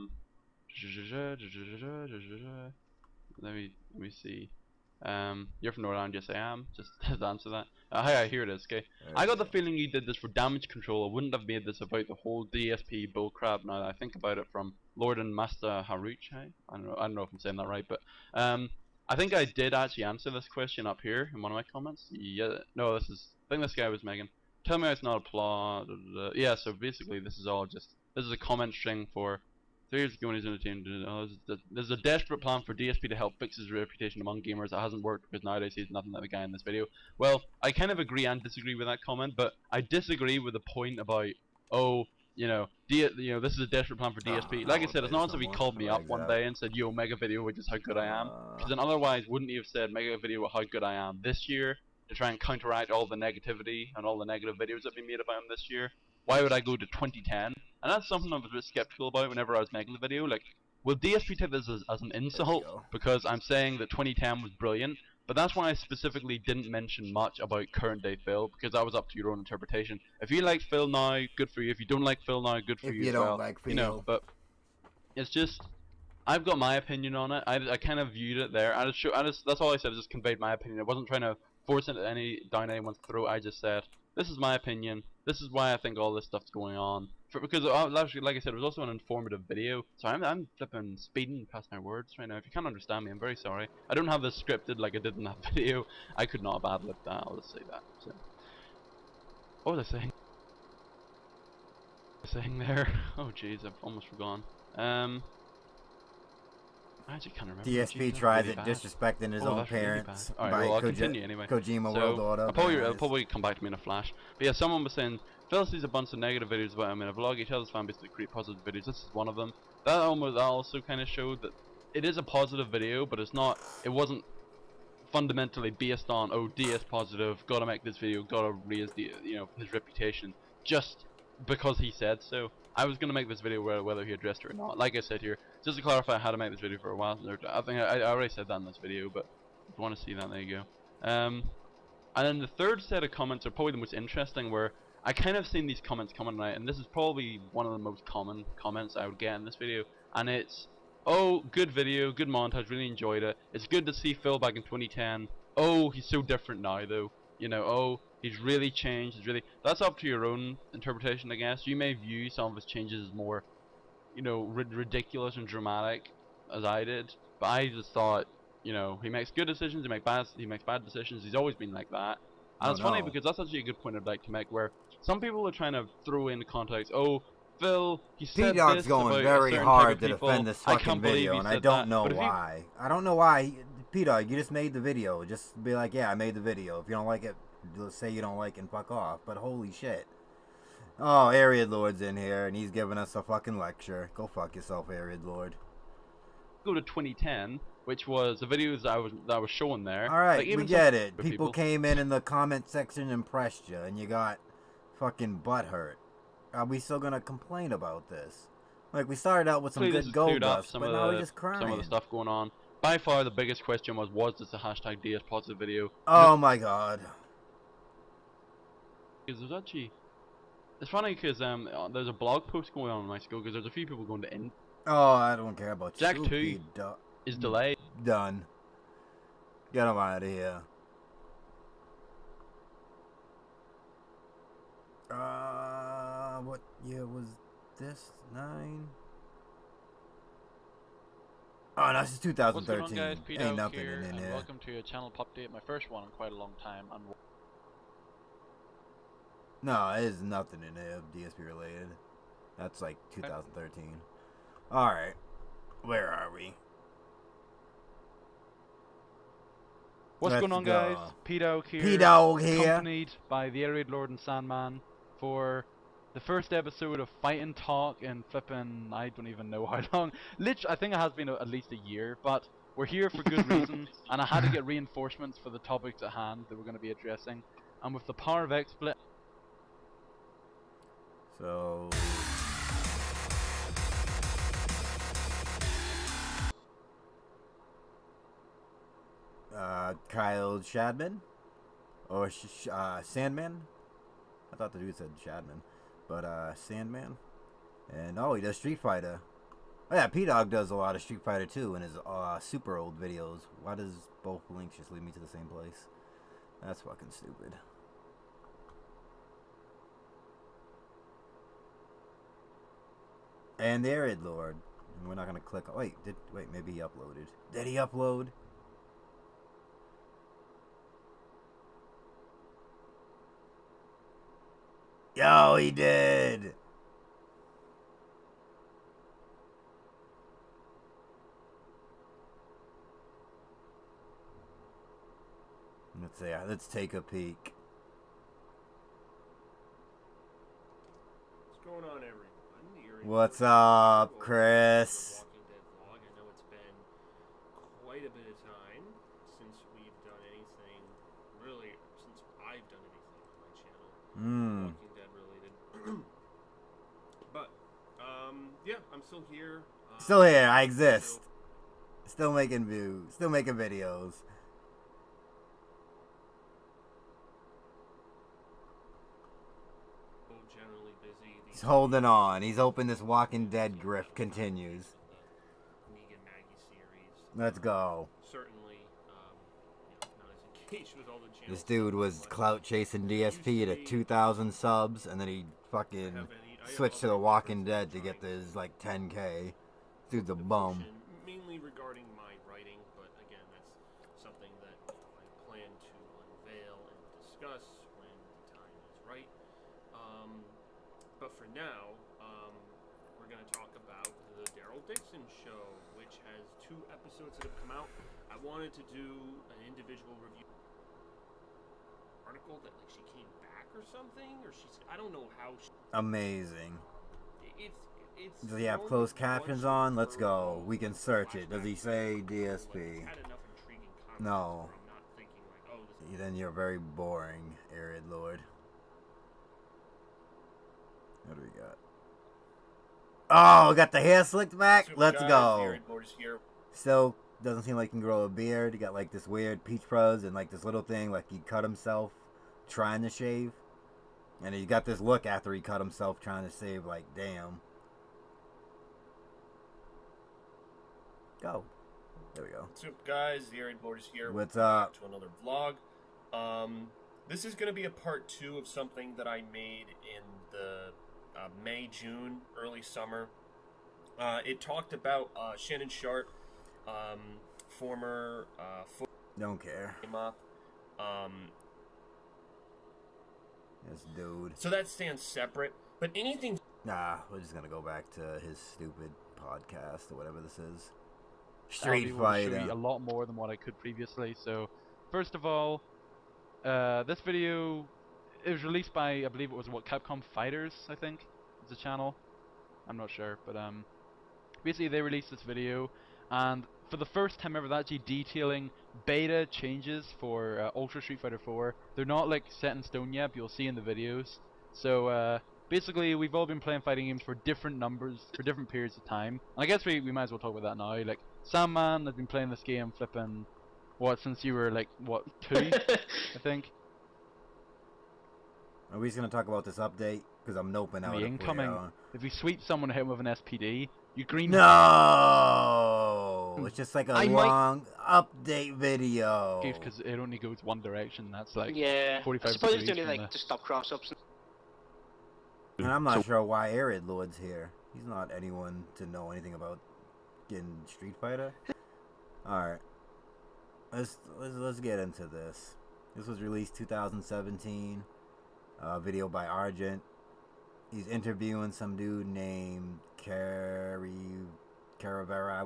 Let me see. You're from Northern, yes I am. Just to answer that. Hi, here it is. Okay. I got the feeling he did this for damage control. I wouldn't have made this about the whole DSP bullcrap. Now that I think about it, from Lord and Master Haruch. I don't know if I'm saying that right, but I think I did actually answer this question up here in one of my comments. Yeah, no, I think this guy was Megan. Tell me it's not a plot. Yeah, so basically this is a comment string for 3 years ago when he's in the team. There's a desperate plan for DSP to help fix his reputation among gamers. That hasn't worked because nowadays he's nothing like the guy in this video. Well, I kind of agree and disagree with that comment, but I disagree with the point about, this is a desperate plan for DSP. Like I said, it's not as if he called me up one day and said, "Yo, make a video with just how good I am," because then otherwise wouldn't he have said, "Make a video with how good I am this year," to try and counteract all the negativity and all the negative videos that have been made about him this year? Why would I go to 2010? And that's something I was a bit skeptical about whenever I was making the video. Like, will DSP take this as an insult because I'm saying that 2010 was brilliant? But that's why I specifically didn't mention much about current day Phil, because that was up to your own interpretation. If you like Phil now, good for you. If you don't like Phil now, good for you as well. If you don't like Phil. But it's just, I've got my opinion on it. I kind of viewed it there. That's all I said. I just conveyed my opinion. I wasn't trying to force it down anyone's throat. I just said, this is my opinion. This is why I think all this stuff's going on. Because actually, like I said, it was also an informative video. So I'm flipping speeding past my words right now. If you can't understand me, I'm very sorry. I don't have this scripted like I did in that video. I could not have ad-libbed that. I'll just say that. So, what was I saying? There? Oh jeez, I've almost forgotten. I actually can't remember. DSP tries it, disrespecting his own parents. Really Alright, well, I'll continue anyway. Kojima World Order. I'll probably come back to me in a flash. But yeah, someone was saying, Phil sees a bunch of negative videos about him in a vlog. He tells his fan base to create positive videos. This is one of them. That also kind of showed that it is a positive video, but it wasn't fundamentally based on, oh, DS positive, gotta make this video, gotta raise his reputation, just because he said so. I was gonna make this video whether he addressed it or not. Like I said here, just to clarify, I had to make this video for a while. I think I already said that in this video, but if you want to see that, there you go. And then the third set of comments are probably the most interesting, where I kind of seen these comments coming out, and this is probably one of the most common comments I would get in this video, and it's, "Oh, good video, good montage, really enjoyed it. It's good to see Phil back in 2010. Oh, he's so different now though. Oh, he's really changed. That's up to your own interpretation, I guess. You may view some of his changes as more, ridiculous and dramatic, as I did. But I just thought, he makes good decisions, he makes bad decisions. He's always been like that. And it's funny because that's actually a good point I'd like to make, where some people are trying to throw in the context, oh, Phil, he said P-Dog's this going about very a certain hard type of to people. defend this I fucking can't believe video, he and said I don't that. know But why. I don't know why. P-Dog, you just made the video. Just be like, yeah, I made the video. If you don't like it, just say you don't like it and fuck off. But holy shit. Oh, Ariad Lord's in here, and he's giving us a fucking lecture. Go fuck yourself, Ariad Lord. Go to 2010, which was the videos that I was showing there. Alright, like, we get it. People came in the comment section and pressed you, and you got fucking butthurt. Are we still gonna complain about this? Like, we started out with some good gold dust, but now we're just crying. Some of the stuff going on. By far, the biggest question was this a hashtag DS positive video? Oh my god. Because there's actually... It's funny because there's a blog post going on in my school, because there's a few people going to in. Oh, I don't care about Jack you. 2 is delayed. Done. Get him out of here. What year was this? 9? Oh, no, this is 2013. What's going on, guys? Ain't nothing here, in and here. welcome to a channel update, my first one in quite a long time. And no, there's nothing in here DSP related. That's like 2013. Alright. Where are we? What's Let's going on, go. guys? P-Dog here. P-Dog here. Accompanied by the Ariad Lord and Sandman for the first episode of Fight and Talk in flipping, I don't even know how long. Literally, I think it has been at least a year, but we're here for good reason, and I had to get reinforcements for the topics at hand that we're going to be addressing. And with the power of XSplit... So... Kyle Shadman? Or Sandman? I thought the dude said Shadman. But, Sandman. And, oh, he does Street Fighter. Oh, yeah, P-Dog does a lot of Street Fighter, too, in his, super old videos. Why does both links just lead me to the same place? That's fucking stupid. And there it, Lord. And we're not gonna click. Wait, maybe he uploaded. Did he upload? Yo, he did. Let's see. Let's take a peek. What's going on, everyone? What's up, Chris? Walking Dead vlog. I know it's been quite a bit of time since we've done anything, really, since I've done anything on my channel. Walking Dead related. But, yeah, I'm still here. Still here. I exist. Still making views. Still making videos. Generally busy. He's holding on. He's hoping this Walking Dead grift continues. Negan Maggie series. Let's go. Certainly, not as engaged with all the channels. This dude was clout chasing DSP to 2,000 subs, and then he fucking switched to The Walking Dead to get this like 10K. Dude's a bum. Mainly regarding my writing, but again, that's something that I plan to unveil and discuss when the time is right. But for now, we're going to talk about the Daryl Dixon show, which has 2 episodes that have come out. I wanted to do an individual review article that like she came back or something, or she's, I don't know how she, Amazing. it's Does he have closed captions on? Let's go. We can search it. Does he say DSP? No. Then you're very boring, Arid Lord. What do we got? Oh, got the hair slicked back? Let's go. Still doesn't seem like he can grow a beard. He got like this weird peach fuzz and like this little thing like he cut himself trying to shave. And he got this look after he cut himself trying to shave, like, damn. Go. There we go. What's up, guys? The Arid Lord is here. What's up? To another vlog. This is going to be a part 2 of something that I made in the May, June, early summer. It talked about Shannon Sharp, former Don't care. This dude. So that stands separate, but anything. Nah, we're just gonna go back to his stupid podcast or whatever this is. Street Fighter. A lot more than what I could previously. So, first of all, this video, it was released by, I believe it was Capcom Fighters, I think, is the channel. I'm not sure, but basically they released this video, and for the first time ever, they're actually detailing beta changes for Ultra Street Fighter 4. They're not like set in stone yet, but you'll see in the videos. So basically, we've all been playing fighting games for different numbers, for different periods of time. And I guess we might as well talk about that now. Like Sandman has been playing this game flipping, what, since you were like, what, 2, I think. Are we just gonna talk about this update? Because I'm noping out. The incoming. If you sweep someone and hit him with an SPD, you green. No, it's just like a long update video. Because it only goes one direction. That's like 45 I suppose it's degrees only from like to stop cross-ups. And I'm not sure why Arid Lord's here. He's not anyone to know anything about getting Street Fighter. All right, let's get into this. This was released 2017. Video by Argent. He's interviewing some dude named Caravera,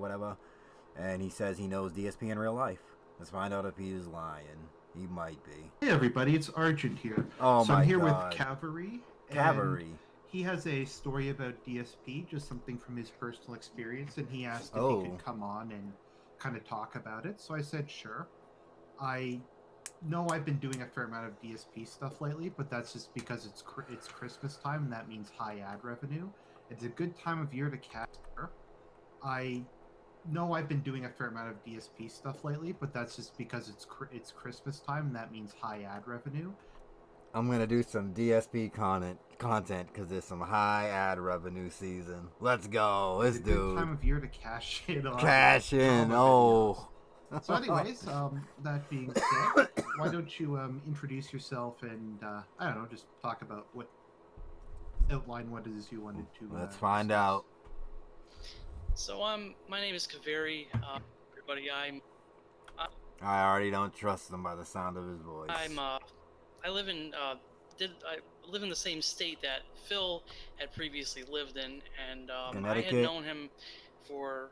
whatever, and he says he knows DSP in real life. Let's find out if he is lying. He might be. Hey everybody, it's Argent here. Oh so my I'm here God. with Cavalry. Cavalry. He has a story about DSP, just something from his personal experience, and he asked if he could come on and kind of talk about it. So I said sure. I know I've been doing a fair amount of DSP stuff lately, but that's just because it's Christmas time, and that means high ad revenue. It's a good time of year to cast her. I know I've been doing a fair amount of DSP stuff lately, but that's just because it's Christmas time, and that means high ad revenue. I'm gonna do some DSP content because there's some high ad revenue season. Let's go. It's Let's a good do time of year to cash in on cash in. drama videos. Oh. So, anyways, that being said, why don't you introduce yourself and I don't know, just talk about outline what it is you wanted to. Let's find discuss. out. So my name is Kaveri. Everybody, I already don't trust him by the sound of his voice. I live in I live in the same state that Phil had previously lived in, and I had Connecticut? known him for,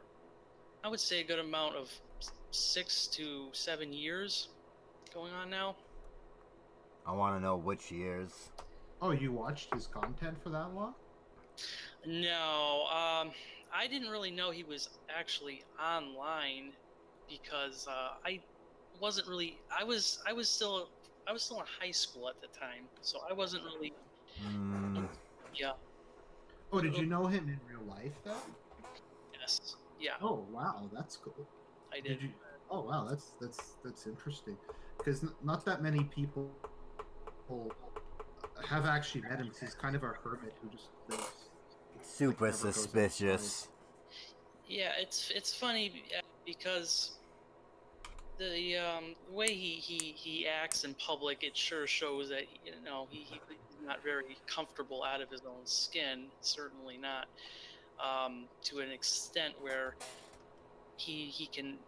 I would say, a good amount of 6 to 7 years going on now. I want to know which years. Oh, you watched his content for that long? No, I didn't really know he was actually online because I wasn't really. I was still in high school at the time, so I wasn't really. Yeah. Oh, did you know him in real life then? Yes. Yeah. Oh, wow, that's cool. I did. you? Oh, wow, that's interesting. Because not that many people have actually met him. 'Cause he's kind of a hermit who just lives. Super never goes suspicious. Yeah, it's funny because the way he acts in public, it sure shows that he's not very comfortable out of his own skin. Certainly not to an extent where he can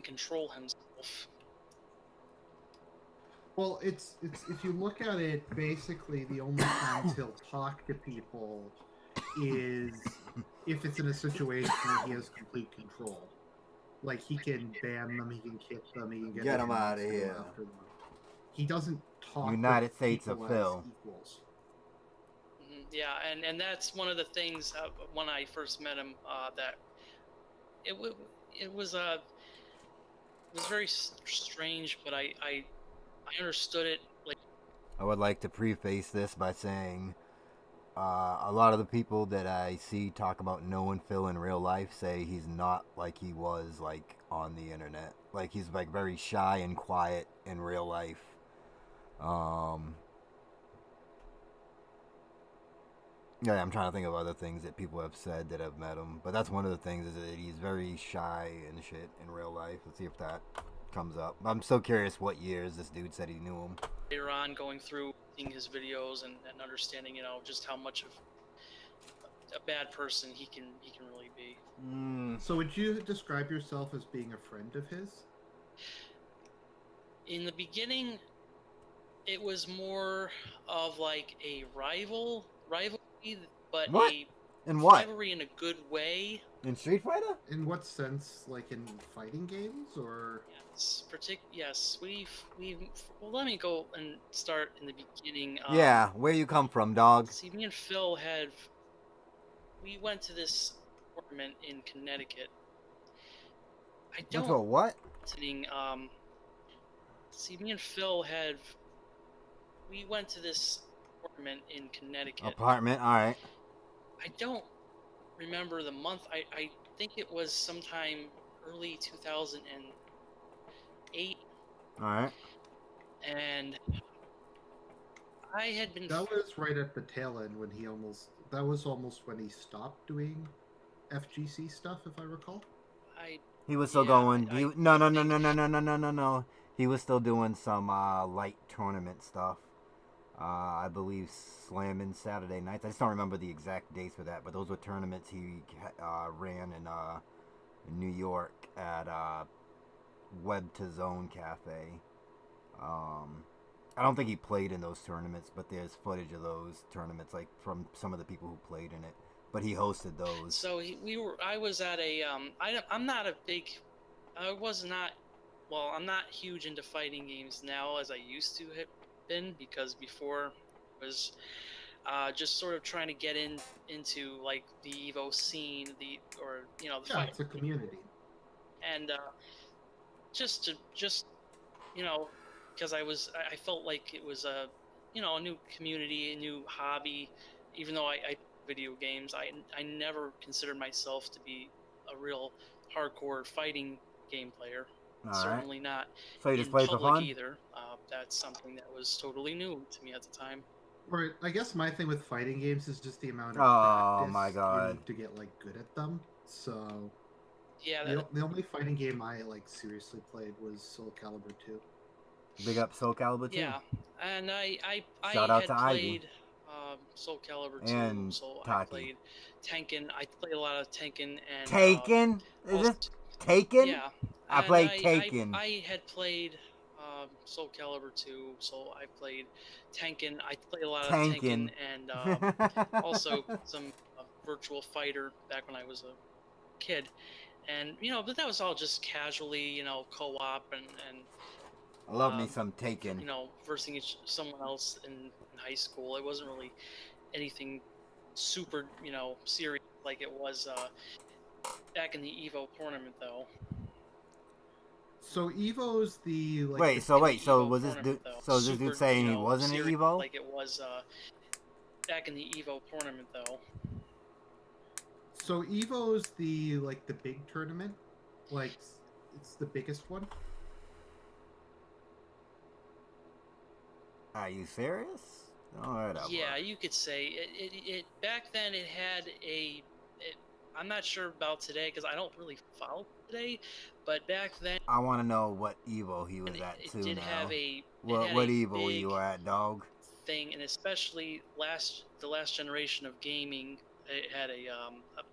control himself. Well, it's if you look at it, basically the only times he'll talk to people is if it's in a situation where he has complete control. Like he can ban them, he can kick them, he can Get his 'em mods outta to go here. after them. He doesn't talk United with States of people Phil. as equals. Yeah, and that's one of the things when I first met him that it was very strange, but I understood it. Like, I would like to preface this by saying a lot of the people that I see talk about knowing Phil in real life say he's not like he was like on the internet. Like he's like very shy and quiet in real life. Yeah, I'm trying to think of other things that people have said that have met him, but that's one of the things is that he's very shy and shit in real life. Let's see if that comes up. I'm so curious what years this dude said he knew him. later on, going through seeing his videos and understanding, just how much of a bad person he can really be. So would you describe yourself as being a friend of his? In the beginning, it was more of like a rivalry, but What? a In what? rivalry in a good way. In Street Fighter? In what sense? Like in fighting games, or? Yes, well, let me go and start in the beginning. Yeah, where you come from, dog? See, me and Phil we went to this tournament in Connecticut. I Went to a don't what? see, me and Phil we went to this apartment in Connecticut. Apartment, alright. I don't remember the month. I think it was sometime early 2008. Alright. And I had been. That was right at the tail end when he almost. That was almost when he stopped doing FGC stuff, if I recall. He was still going. No. He was still doing some light tournament stuff. I believe slamming Saturday nights. I just don't remember the exact dates for that, but those were tournaments he ran in New York at Web to Zone Cafe. I don't think he played in those tournaments, but there's footage of those tournaments, like from some of the people who played in it. But he hosted those. So I was at a. I'm not a big. I was not. Well, I'm not huge into fighting games now as I used to have been, because before was just sort of trying to get into like the Evo scene, the fight. It's a community. And just because I felt like it was a new community, a new hobby. Even though I video games, I never considered myself to be a real hardcore fighting game player. All right. certainly not So you just in play for public fun? either. That's something that was totally new to me at the time. Right. I guess my thing with fighting games is just the amount of Oh practice my you god. need to get like good at them. So Yeah, the only fighting game I like seriously played was Soul Calibur 2. Big up Soul Calibur 2. yeah, and Shout I out had to Ivy. played Soul Calibur 2, And so I Taki. played Tenken. I played a lot of Tenken and Taken? Is also, this Taken? yeah, I and played Taken. I had played Soul Calibur 2, so I played Tenken. I played a lot of Tenken Tankin. and also some Virtual Fighter back when I was a kid, and but that was all just casually, co-op and I love me some Taken. versing someone else in high school. It wasn't really anything super, serious like it was back in the Evo tournament, though. So Evo's the like Wait, the so Evo was this tournament, dude? though. So is this Super, dude saying he wasn't an serious Evo? like it was back in the Evo tournament, though. So Evo's the like the big tournament, like it's the biggest one. Are you serious? Alright, Yeah, you could say it back then. It had I'm not sure about today because I don't really follow today, but back then I want to know what Evo he was at it too did now. have a What Evo you were at, dog? thing, and especially the last generation of gaming, it had a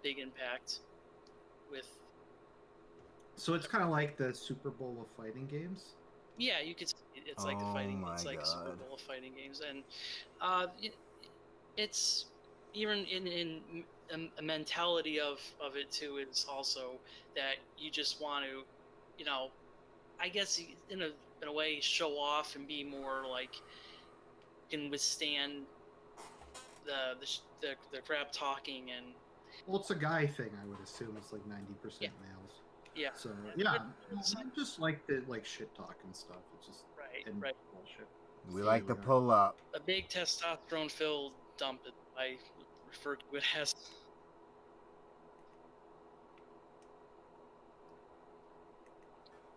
big impact with. So it's kind of like the Super Bowl of fighting games. Yeah, you could. It's like a fighting. It's like a Super Bowl of fighting games, and it's even in a mentality of it too is also that you just want to, I guess in a way show off and be more like can withstand the crap talking and. Well, it's a guy thing, I would assume. It's like 90% males. Yeah. So yeah, I just like the like shit talk and stuff. It's just right. bullshit. We like to pull up. A big testosterone filled dump, as I refer to it as.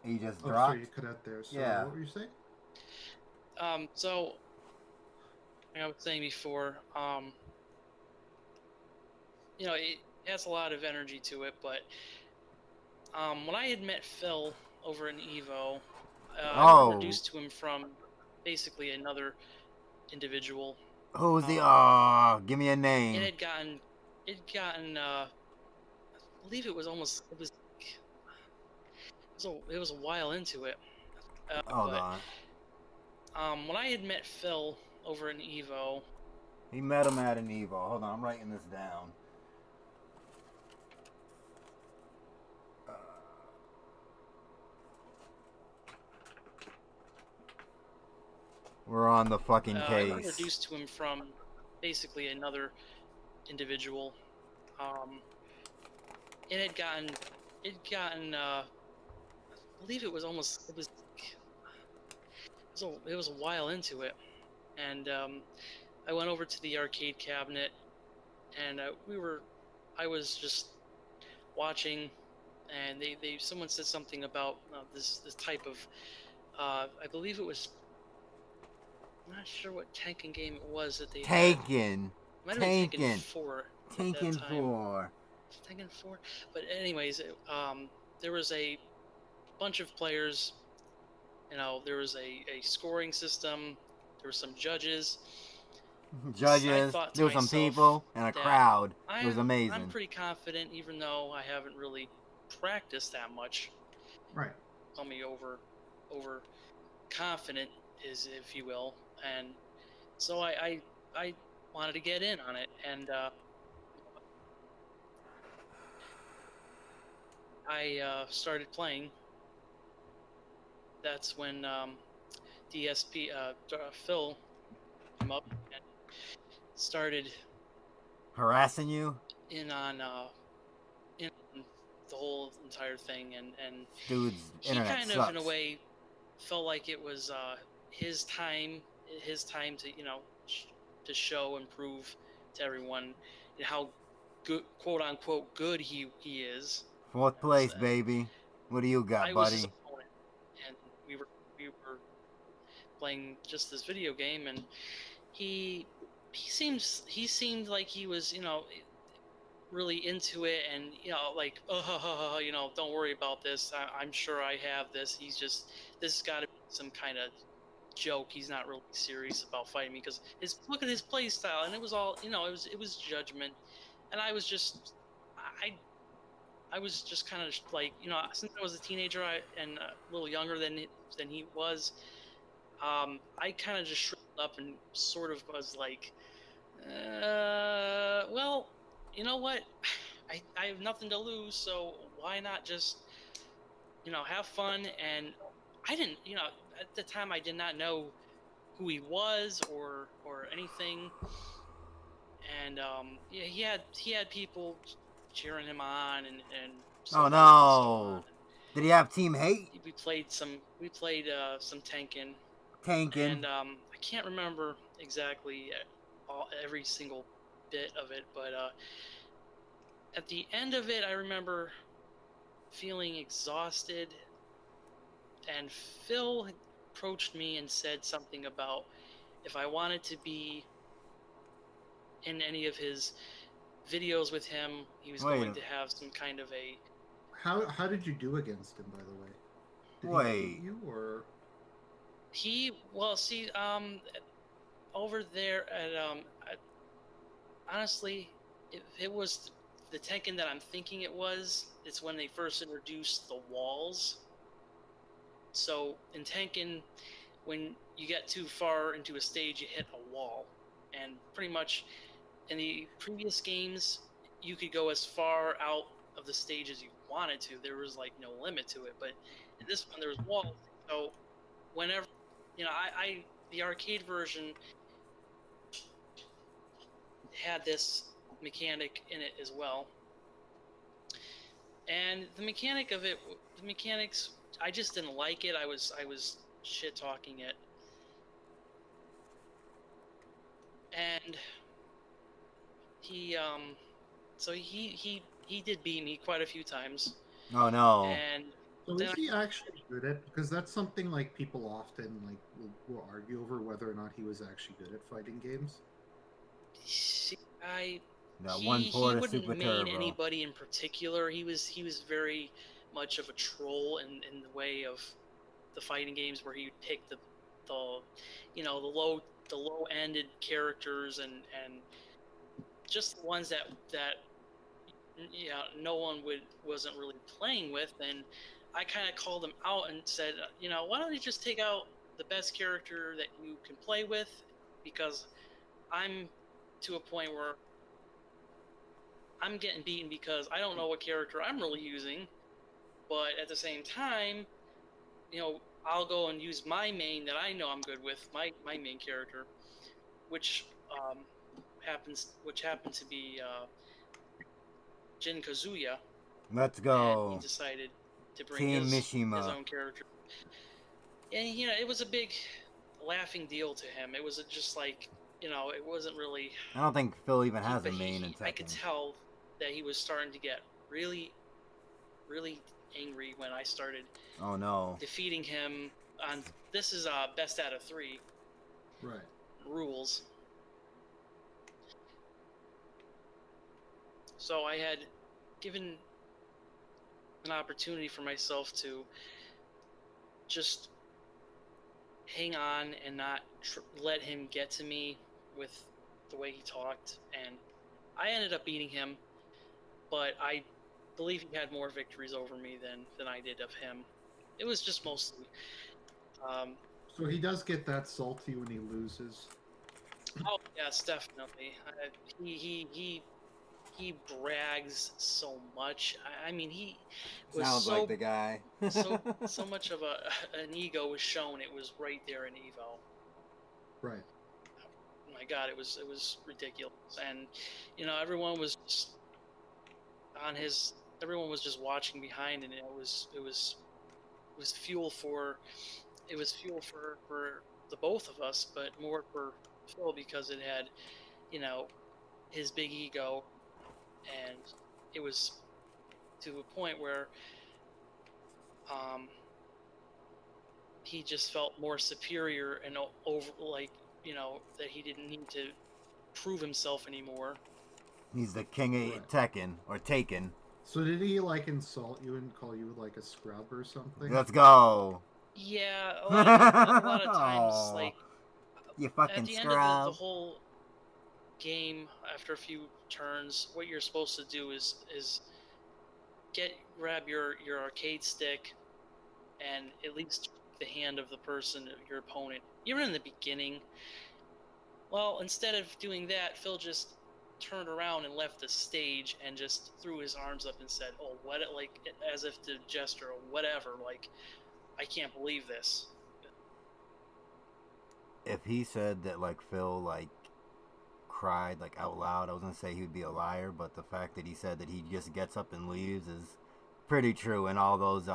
He just Oh, dropped. sorry, you cut out there. So Yeah. what were you saying? So like I was saying before, it has a lot of energy to it, but when I had met Phil over in Evo, I was introduced to him from basically another individual. Who's the? Give me a name. It had gotten. I believe it was a while into it. Hold on. When I had met Phil over in Evo, He met him at an Evo. Hold on, I'm writing this down. We're on the fucking case. I was introduced to him from basically another individual. It had gotten. I believe it was a while into it, and I went over to the arcade cabinet, and I was just watching, and someone said something about this type of. I believe it was. I'm not sure what Tekken game it was that they Taken. had. Taken 4. Taken 4. Tekken 4. But anyways, there was a bunch of players. There was a scoring system. There were some judges. There were some people and a crowd. It was amazing. I'm pretty confident, even though I haven't really practiced that much. Right. Call me over confident, if you will, and so I wanted to get in on it, and I started playing. That's when DSP Phil came up and started harassing you in on the whole entire thing, and dude's he internet kind sucks. of in a way felt like it was his time to to show and prove to everyone how good, quote unquote, good he is. Fourth place, baby. What do you got, I buddy? was his opponent. playing just this video game, and he seemed like he was, really into it, and like, don't worry about this. I'm sure I have this. This has got to be some kind of joke. He's not really serious about fighting me, because look at his play style, and it was all, it was judgment, and I was just, I was just kind of like, since I was a teenager, and a little younger than he was, I kind of just shriveled up and sort of was like, well, you know what? I have nothing to lose, so why not just, have fun? And I didn't, at the time I did not know who he was or anything. And yeah, he had people cheering him on, and so Oh forth and so on. no! Did he have team hate? We played some Tenkin, Tanking. and I can't remember exactly every single bit of it, but at the end of it, I remember feeling exhausted, and Phil approached me and said something about if I wanted to be in any of his videos with him, he was going to have some kind of a. How did you do against him, by the way? Did he beat you, or over there at, honestly, it was the Tekken that I'm thinking it was. It's when they first introduced the walls. So in Tekken, when you get too far into a stage, you hit a wall, and pretty much in the previous games, you could go as far out of the stage as you wanted to. There was like no limit to it, but in this one there was walls. So whenever, I the arcade version had this mechanic in it as well, and the mechanics, I just didn't like it. I was shit talking it, and he so he did beat me quite a few times. Oh no! And so is he actually good at? Because that's something like people often like will argue over whether or not he was actually good at fighting games. See, One port he of wouldn't Super main Turbo. anybody in particular. He was very much of a troll in the way of the fighting games, where he would pick the the low ended characters, and just the ones that no one wasn't really playing with. And I kind of called him out and said, why don't you just take out the best character that you can play with, because I'm to a point where I'm getting beaten because I don't know what character I'm really using. But at the same time, I'll go and use my main that I know I'm good with, my main character, which happened to be Jin Kazuya. Let's go. And he decided to bring Team his Mishima. own character. And it was a big laughing deal to him. It was just like, it wasn't really. I don't think Phil even has a main in Tekken. I could tell that he was starting to get really, really angry when I started. Oh no! Defeating him on this is best out of 3. Right. Rules. So I had given an opportunity for myself to just hang on and not let him get to me with the way he talked, and I ended up beating him, but I believe he had more victories over me than I did of him. It was just mostly. So he does get that salty when he loses. Oh yes, definitely. He brags so much. I mean, he was Sounds like the guy. so much of an ego was shown. It was right there in Evo. Right. Oh my God, it was ridiculous, and everyone was just everyone was just watching behind, and it was fuel for the both of us, but more for Phil, because it had his big ego, and it was to a point where he just felt more superior and over, like, that he didn't need to prove himself anymore. He's the king of Right. Tekken or Taken. So did he like insult you and call you like a scrub or something? Let's go. Yeah, a lot of times, Aw, like you at fucking the end of the scrub. whole game, after a few turns, what you're supposed to do is grab your arcade stick and at least the hand of the person, your opponent. Even in the beginning, well, instead of doing that, Phil just turned around and left the stage and just threw his arms up and said, "Oh, what?" Like as if to gesture or whatever. Like, I can't believe this. If he said that like Phil like cried like out loud, I was gonna say he would be a liar, but the fact that he said that he just gets up and leaves is pretty true. And all those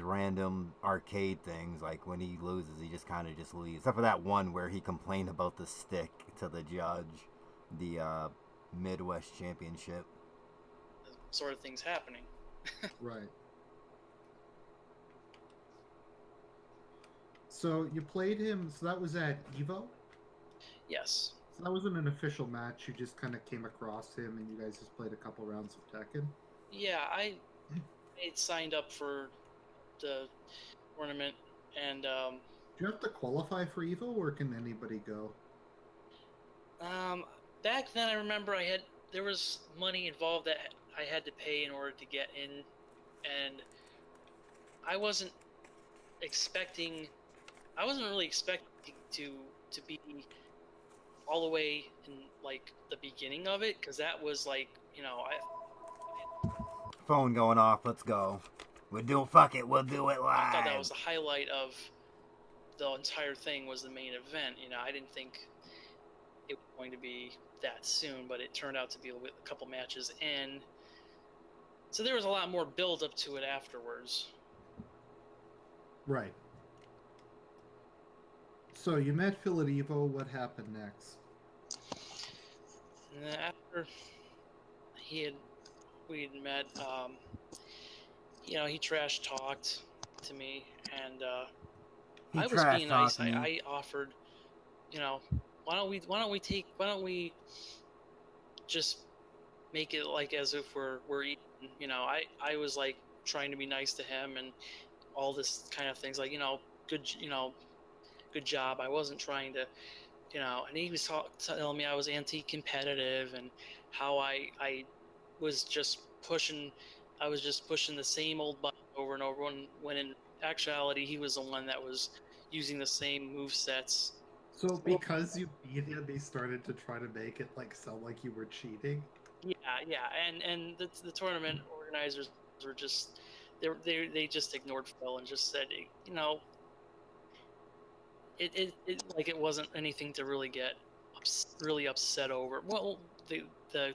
random arcade things, like when he loses, he just kind of just leaves. Except for that one where he complained about the stick to the judge, the Midwest Championship. Sort of things happening. Right. So you played him. So that was at Evo. Yes. So that wasn't an official match. You just kind of came across him, and you guys just played a couple rounds of Tekken. Yeah, I signed up for the tournament, and Do you have to qualify for Evo, or can anybody go? back then I remember there was money involved that I had to pay in order to get in, and I wasn't really expecting to be all the way in like the beginning of it, because that was like, Phone going off. Let's go. We'll do fuck it. We'll do it live. I thought that was the highlight of the entire thing, was the main event. I didn't think it was going to be that soon, but it turned out to be a couple matches in. So there was a lot more build up to it afterwards. Right. So you met Phil at Evo. What happened next? And then after we had met, he trash talked to me, and I was being nice. I offered, why don't we just make it like as if we're eating. I was like trying to be nice to him and all this kind of things, like, good job. I wasn't trying to, and he was telling me I was anti-competitive and how I was just pushing the same old button over and over, when in actuality he was the one that was using the same move sets. So because you beat him, they started to try to make it like sound like you were cheating. Yeah, and the tournament organizers were just they just ignored Phil and just said, it like it wasn't anything to really get really upset over. Well, the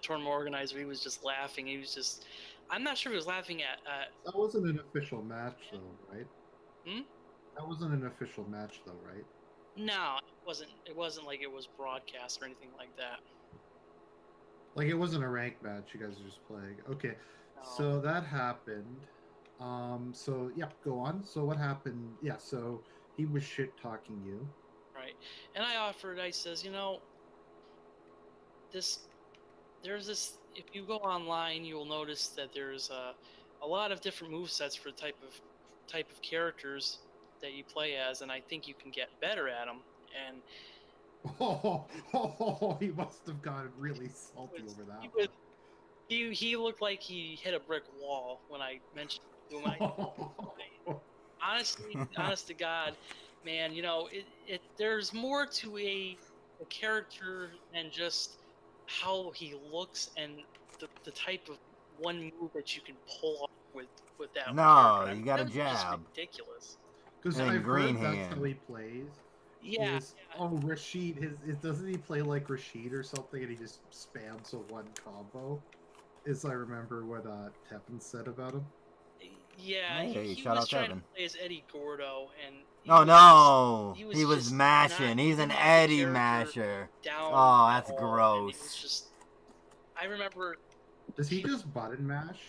tournament organizer, he was just laughing. He was just, I'm not sure he was laughing at. That wasn't an official match, though, right? Hmm? That wasn't an official match, though, right? No, it wasn't. It wasn't like it was broadcast or anything like that. Like it wasn't a ranked match. You guys were just playing. Okay, No. so that happened. So yeah, go on. So what happened? Yeah, so he was shit talking you. Right, and I says, there's this. If you go online, you will notice that there's a lot of different move sets for type of characters that you play as, and I think you can get better at them. And He must have gotten really salty over that. He looked like he hit a brick wall when I mentioned it to him. Honest to God, man, there's more to a character than just how he looks and the type of one move that you can pull off with that. No, character. you got a That's just jab. ridiculous. Because And I've green heard that's hand. how he plays. Yeah. Oh, Rashid, doesn't he play like Rashid or something, and he just spams a one combo? As I remember what Tevin said about him. Yeah, Hey, he shout was out trying Tevin. to play as Eddie Gordo, and he was just mashing. He's an Eddie masher. Oh, that's gross. It was just, I remember. Does he just button mash?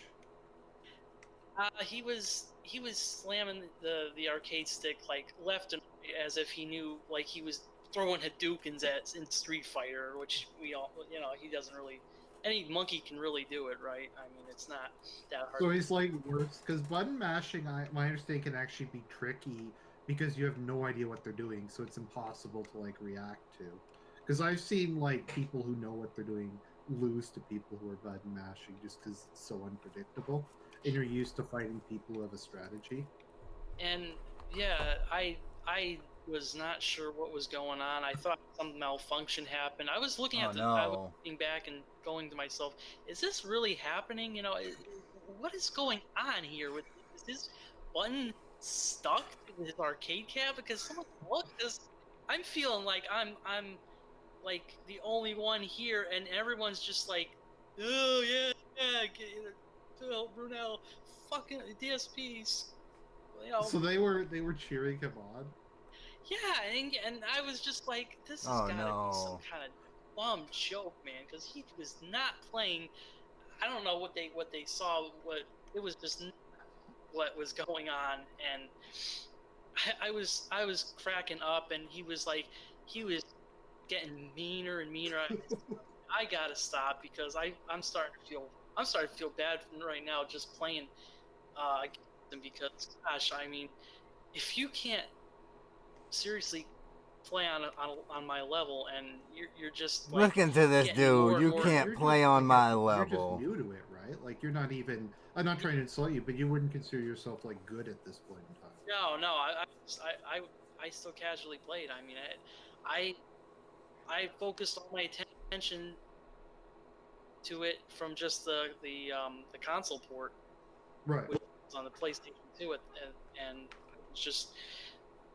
He was slamming the arcade stick like left and right as if he knew, like he was throwing Hadoukens in Street Fighter, which we all, he doesn't really. Any monkey can really do it, right? I mean, it's not that hard. So he's like worse because button mashing. My understanding can actually be tricky because you have no idea what they're doing, so it's impossible to like react to. Because I've seen like people who know what they're doing lose to people who are button mashing just because it's so unpredictable, and you're used to fighting people who have a strategy. And yeah, I was not sure what was going on. I thought some malfunction happened. I was looking Oh at I was no. looking back and going to myself, is this really happening? What is going on here? Is this button stuck to his arcade cab? Because someone look, because I'm feeling like I'm like the only one here, and everyone's just like, oh yeah, Brunel, fucking DSPs. So they were cheering him on. Yeah, and I was just like, this has Oh got to be some no. kind of bum joke, man, because he was not playing. I don't know what they saw. What it was just not what was going on, and I was cracking up, and he was getting meaner and meaner. I gotta stop because I'm starting to feel bad right now just playing against him, because gosh, I mean, if you can't seriously play on my level, and you're just like Look into this getting more dude. and You more. can't You're play just on like my you're just level. new to it, right? Like you're not even. I'm not trying to insult you, but you wouldn't consider yourself like good at this point in time. No, I still casually played. I mean, I focused all my attention to it from just the console port, Right. which was on the PlayStation 2, and it's just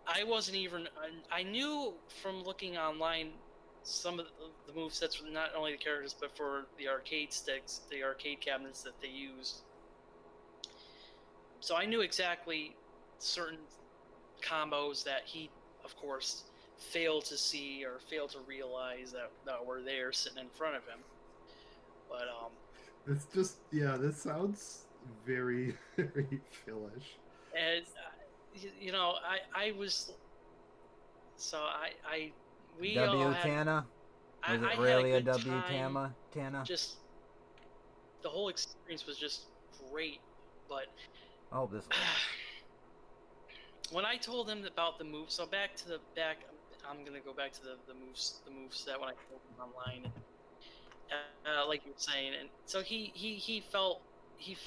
I wasn't even. I knew from looking online some of the move sets for not only the characters but for the arcade sticks, the arcade cabinets that they use. So I knew exactly certain combos that he, of course, failed to see or failed to realize that were there sitting in front of him. But It's just this sounds very very Philish. and I was so I we all W had Tana? Was I it had a really a good W time. Tana? Just the whole experience was just great. But Oh, this one. when I told him about the move, so I'm gonna go back to the move set when I told him online, like you were saying, and so he felt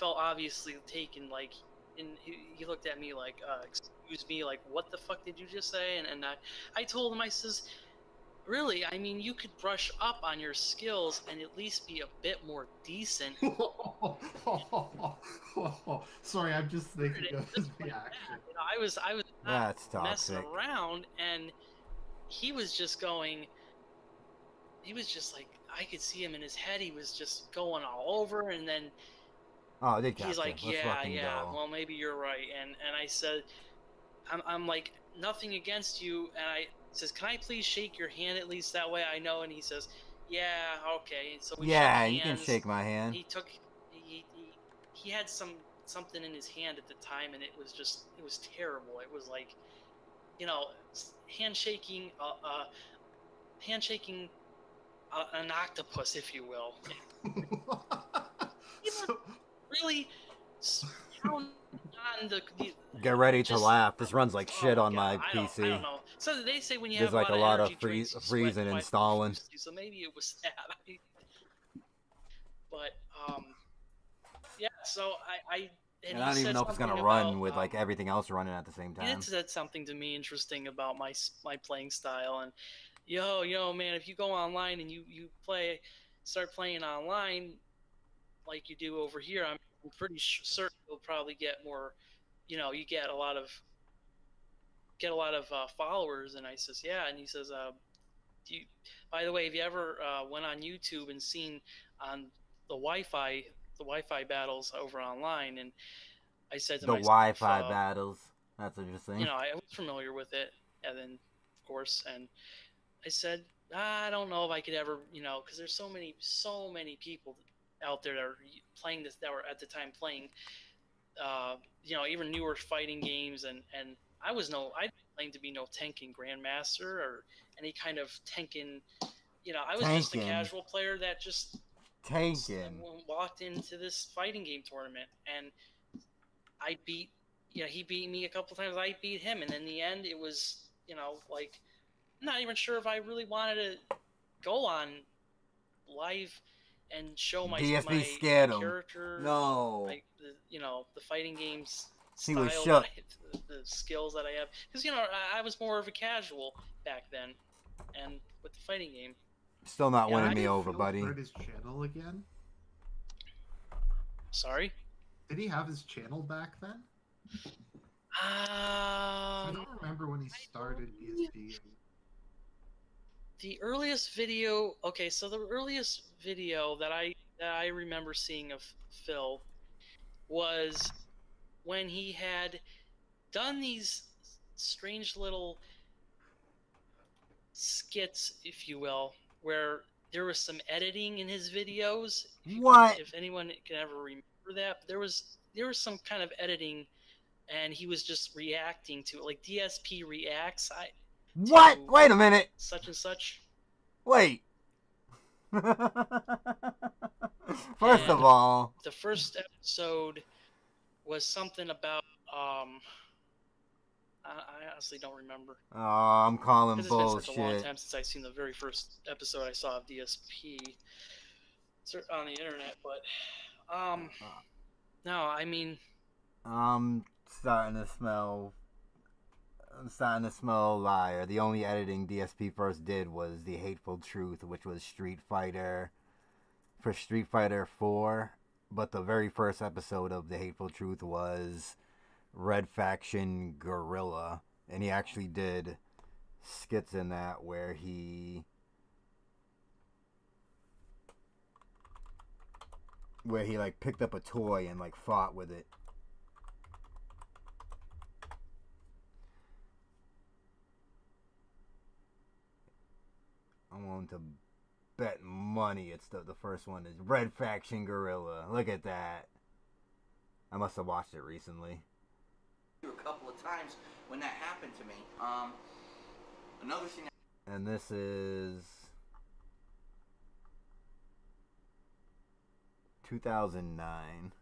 obviously taken, like, and he looked at me like, excuse me, like, what the fuck did you just say? And I told him, I says, really, I mean, you could brush up on your skills and at least be a bit more decent. Sorry, I'm just thinking of his Just like reaction. that. I was not That's messing toxic. around, and he was just going. He was just like, I could see him in his head. He was just going all over, and then Oh, they got he's you. like, Let's yeah, fucking yeah. go. Well, maybe you're right. And I said, I'm like, nothing against you. And I says, can I please shake your hand at least, that way I know? And he says, yeah, okay. So we shook Yeah, you can hands. shake my hand. He took he had something in his hand at the time, and it was terrible. It was like, handshaking handshaking an octopus, if you will. He was So, really pounding on the Get ready to just laugh. This runs like shit oh on god, my I PC. don't know. So they say when you There's have a like lot a of lot energy of drinks, you sweat freezing and quite stalling. profusely. So maybe it was that. But yeah. So and And I he don't even said know if it's something gonna about run with like everything else running at the same he time. did said something to me interesting about my playing style, and yo man, if you go online and you start playing online like you do over here, I'm pretty certain you'll probably get more. You get a lot of followers. And I says, yeah. And he says, do you, by the way, have you ever went on YouTube and seen on the Wi-Fi battles over online? And I said to The myself, Wi-Fi battles. That's interesting. I was familiar with it, and then of course, and I said, I don't know if I could ever, because there's so many people out there that are playing this, that were at the time playing even newer fighting games, and I didn't claim to be no Tenkin Grandmaster or any kind of Tenkin. I was just a Tenkin. casual player that just Tankin. walked into this fighting game tournament, and I beat. He beat me a couple times. I beat him, and in the end, it was like I'm not even sure if I really wanted to go on live and show my scared him. character, No. the fighting games He was style, shook. the skills that I have, because I was more of a casual back then, and with the fighting game. Still not Yeah, winning I me did over, buddy. Start his channel again? Sorry? Did he have his channel back then? I don't remember when he started DSP. The earliest video, okay, so the earliest video that I remember seeing of Phil was when he had done these strange little skits, if you will, where there was some editing in his videos. If anyone can ever remember that, but there was some kind of editing, and he was just reacting to it, like DSP reacts. What? Wait a minute. Such and such. Wait. First of all, the first episode was something about I honestly don't remember. Oh, I'm calling bullshit. It's been such a long time since I've seen the very first episode I saw of DSP on the internet, but no, I mean, I'm starting to smell a liar. The only editing DSP first did was The Hateful Truth, which was Street Fighter 4, but the very first episode of The Hateful Truth was Red Faction Guerrilla, and he actually did skits in that where he like picked up a toy and like fought with it. I'm willing to bet money it's the first one is Red Faction Guerrilla. Look at that. I must have watched it recently. A couple of times when that happened to me. Another thing. And this is 2009.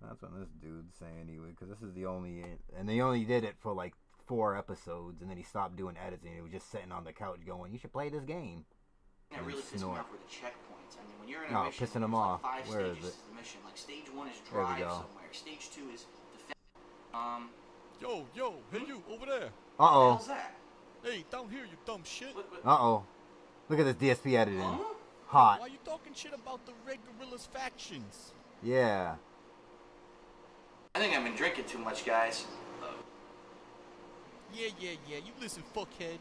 That's what this dude's saying anyway, because this is the only, and they only did it for like 4 episodes, and then he stopped doing editing. He was just sitting on the couch going, "You should play this game." That really pissed me off with the checkpoints. I mean, when you're in a no, mission, pissing him off. Like 5 Where is stages it? to the mission. Like stage 1 is There we drive go. somewhere. Stage 2 is defend. Yo, hey you over there. Uh oh. What the hell's that? Hey, down here, you dumb shit. Uh oh. Look at this DSP editing. Huh? Hot. Why you talking shit about the Red Guerrillas factions? Yeah. I think I've been drinking too much, guys. Yeah, you listen, fuckhead.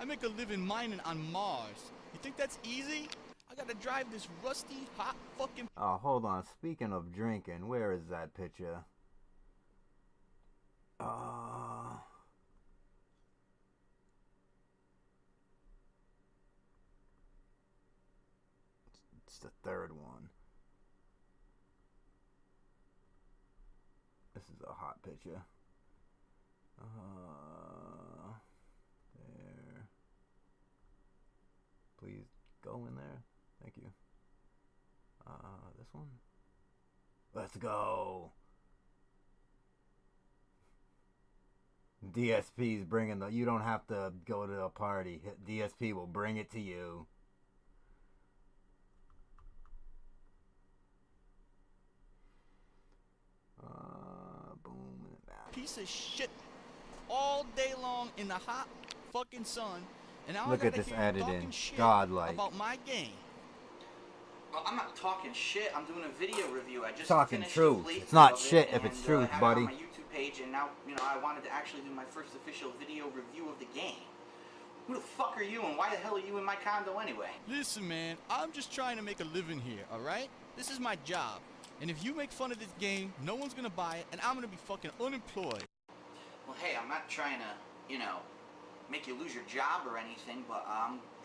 I make a living mining on Mars. You think that's easy? I gotta drive this rusty, hot fucking... Oh, hold on. Speaking of drinking, where is that picture? It's the third one. This is a hot picture. There. Please go in there. Thank you. This one? Let's go. DSP's bringing the... You don't have to go to a party. DSP will bring it to you. Boom. Piece of shit all day long in the hot fucking sun. And now Look I at gotta this hear you talking editing. shit Godlike. about my game. Well, I'm not talking shit. I'm doing a video review. I just Talking finished truth. a playthrough It's not of it shit if it's and, truth, have buddy. It on my YouTube page, and now I wanted to actually do my first official video review of the game. Who the fuck are you, and why the hell are you in my condo anyway? Listen, man, I'm just trying to make a living here, alright? This is my job. And if you make fun of this game, no one's gonna buy it, and I'm gonna be fucking unemployed. Well, hey, I'm not trying to, make you lose your job or anything, but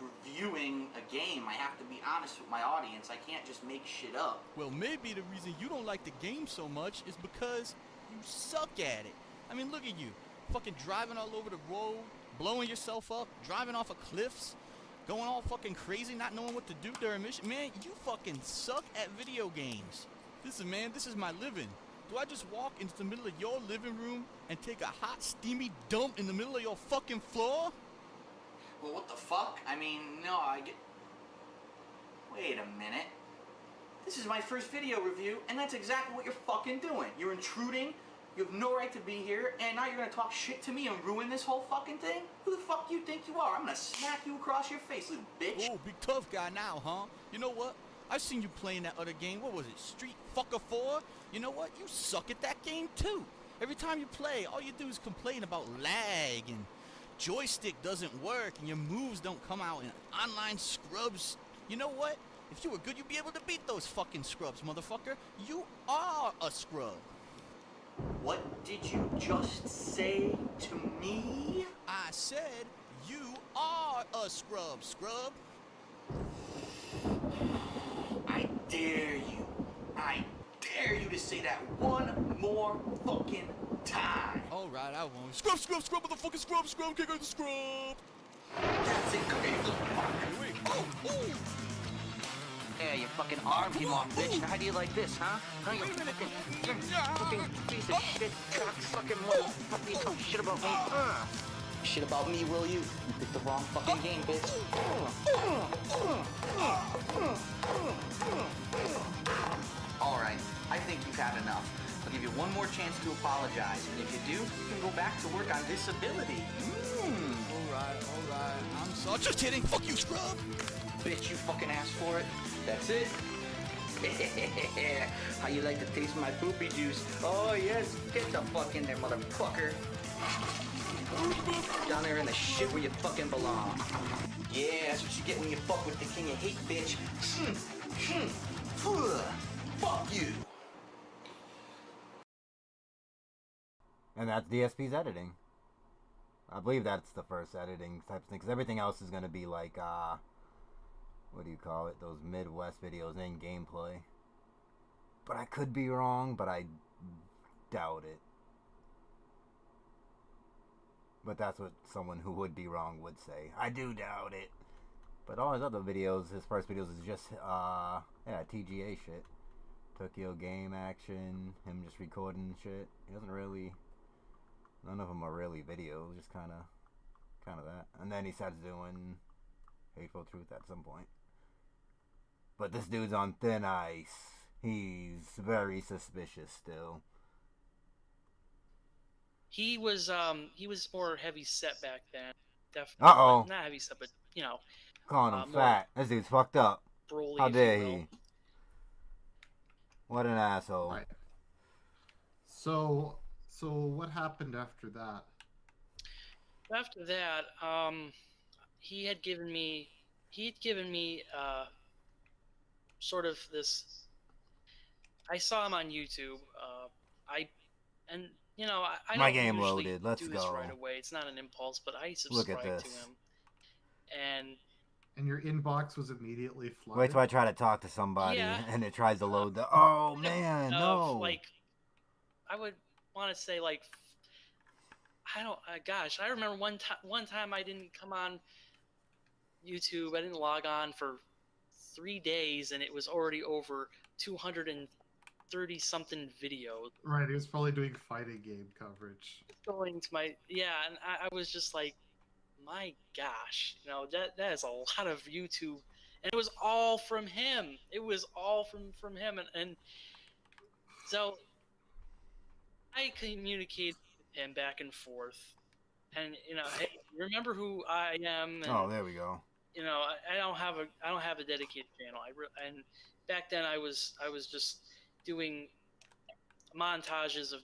reviewing a game. I have to be honest with my audience. I can't just make shit up. Well, maybe the reason you don't like the game so much is because you suck at it. I mean, look at you. Fucking driving all over the road, blowing yourself up, driving off of cliffs, going all fucking crazy, not knowing what to do during mission. Man, you fucking suck at video games. Man, this is my living. Do I just walk into the middle of your living room and take a hot, steamy dump in the middle of your fucking floor? Well, what the fuck? I mean, no, I get... Wait a minute. This is my first video review, and that's exactly what you're fucking doing. You're intruding, you have no right to be here, and now you're gonna talk shit to me and ruin this whole fucking thing? Who the fuck do you think you are? I'm gonna smack you across your face, little bitch. Oh, big tough guy now, huh? You know what? I've seen you playing that other game. What was it? Street Fucker 4? You know what? You suck at that game, too. Every time you play, all you do is complain about lag and joystick doesn't work and your moves don't come out and online scrubs. You know what? If you were good, you'd be able to beat those fucking scrubs, motherfucker. You are a scrub. What did you just say to me? I said you are a scrub, scrub. I dare you. I dare you to say that one more fucking time. All right, I won't. Scrub, scrub, scrub, motherfucking scrub, scrub, kick out the scrub. That's it, come here, you little fucker. Wait, oh, ooh. Yeah, your fucking arm came off, bitch. Now how do you like this, huh? Huh, you fucking piece of shit, cock-sucking motherfucker. You talk shit about me? Shit about me, will you? You picked the wrong fucking game, bitch. Alright, I think you've had enough. I'll give you one more chance to apologize, and if you do, you can go back to work on disability. Alright, I'm sorry. Just kidding, fuck you, scrub! Bitch, you fucking asked for it. That's it. How you like to taste my poopy juice? Oh yes, get the fuck in there, motherfucker. Down there in the shit where you fucking belong. Yeah, that's what you get when you fuck with the king of hate, bitch. Fuck you. And that's DSP's editing. I believe that's the first editing type of thing, because everything else is going to be like, what do you call it? Those Midwest videos in gameplay. But I could be wrong, but I doubt it. But that's what someone who would be wrong would say. I do doubt it. But all his other videos, his first videos is just, yeah, TGA shit. Tokyo game action, him just recording shit. He doesn't really, none of them are really videos, just kind of that. And then he starts doing Hateful Truth at some point. But this dude's on thin ice. He's very suspicious still. He was more heavy set back then. Definitely. Uh-oh. Not heavy set, but you know. Calling him fat. This dude's fucked up. Broly, how dare he? What an asshole. Right. So what happened after that? After that, he'd given me sort of this. I saw him on YouTube. I My don't game usually loaded. Let's do go. this right away. It's not an impulse, but I Look at subscribed this. to him. And your inbox was immediately flooded. Wait till I try to talk to somebody and it tries to load the. Oh man, no! Like, I would want to say like, I don't. Gosh, I remember one time I didn't come on YouTube. I didn't log on for 3 days, and it was already over 230 something videos. Right, he was probably doing fighting game coverage. Going to my and I was just like, my gosh, that is a lot of YouTube, and it was all from him. It was all from him, and so I communicated with him back and forth, and hey, remember who I am. And, there we go. I don't have a dedicated channel. And back then I was just doing montages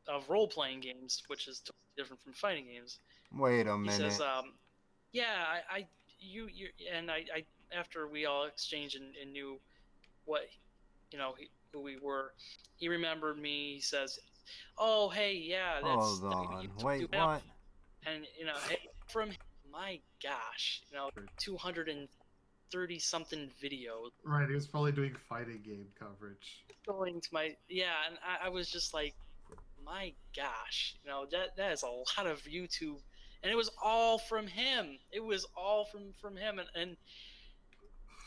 of role playing games, which is totally different from fighting games. Wait a minute. He says, yeah, I after we all exchanged and knew what, who we were, he remembered me. He says, oh, hey, yeah, that's. Hold on. Wait, what? And, hey, from my gosh, 230 something videos Right, he was probably doing fighting game coverage. going to my and I was just like, my gosh, that is a lot of YouTube, and it was all from him. It was all from him, and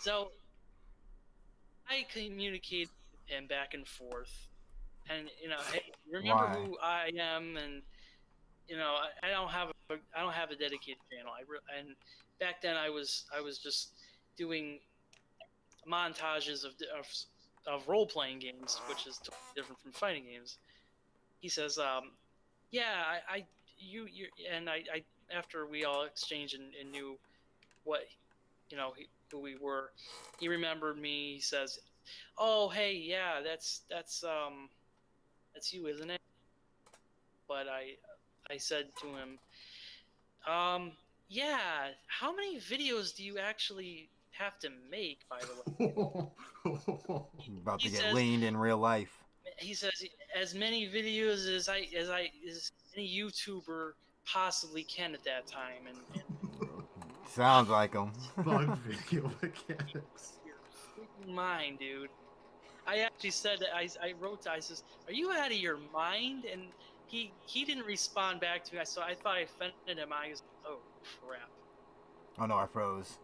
so I communicated with him back and forth, and hey, remember Why? who I am, and I don't have a dedicated channel. And back then I was just doing montages of role playing games, which is totally different from fighting games. He says, yeah, you and I after we all exchanged and knew what who we were, he remembered me. He says, oh hey, yeah, that's you, isn't it? But I said to him, yeah, how many videos do you actually have to make, by the way? About He to get says, leaned in real life. as many videos as any YouTuber possibly can at that time, and Sounds like him. Bug video mechanics. your freaking mind, dude. I actually said that I wrote I says, are you out of your mind? And he didn't respond back to me, so I thought I offended him. I was oh crap. Oh no, I froze.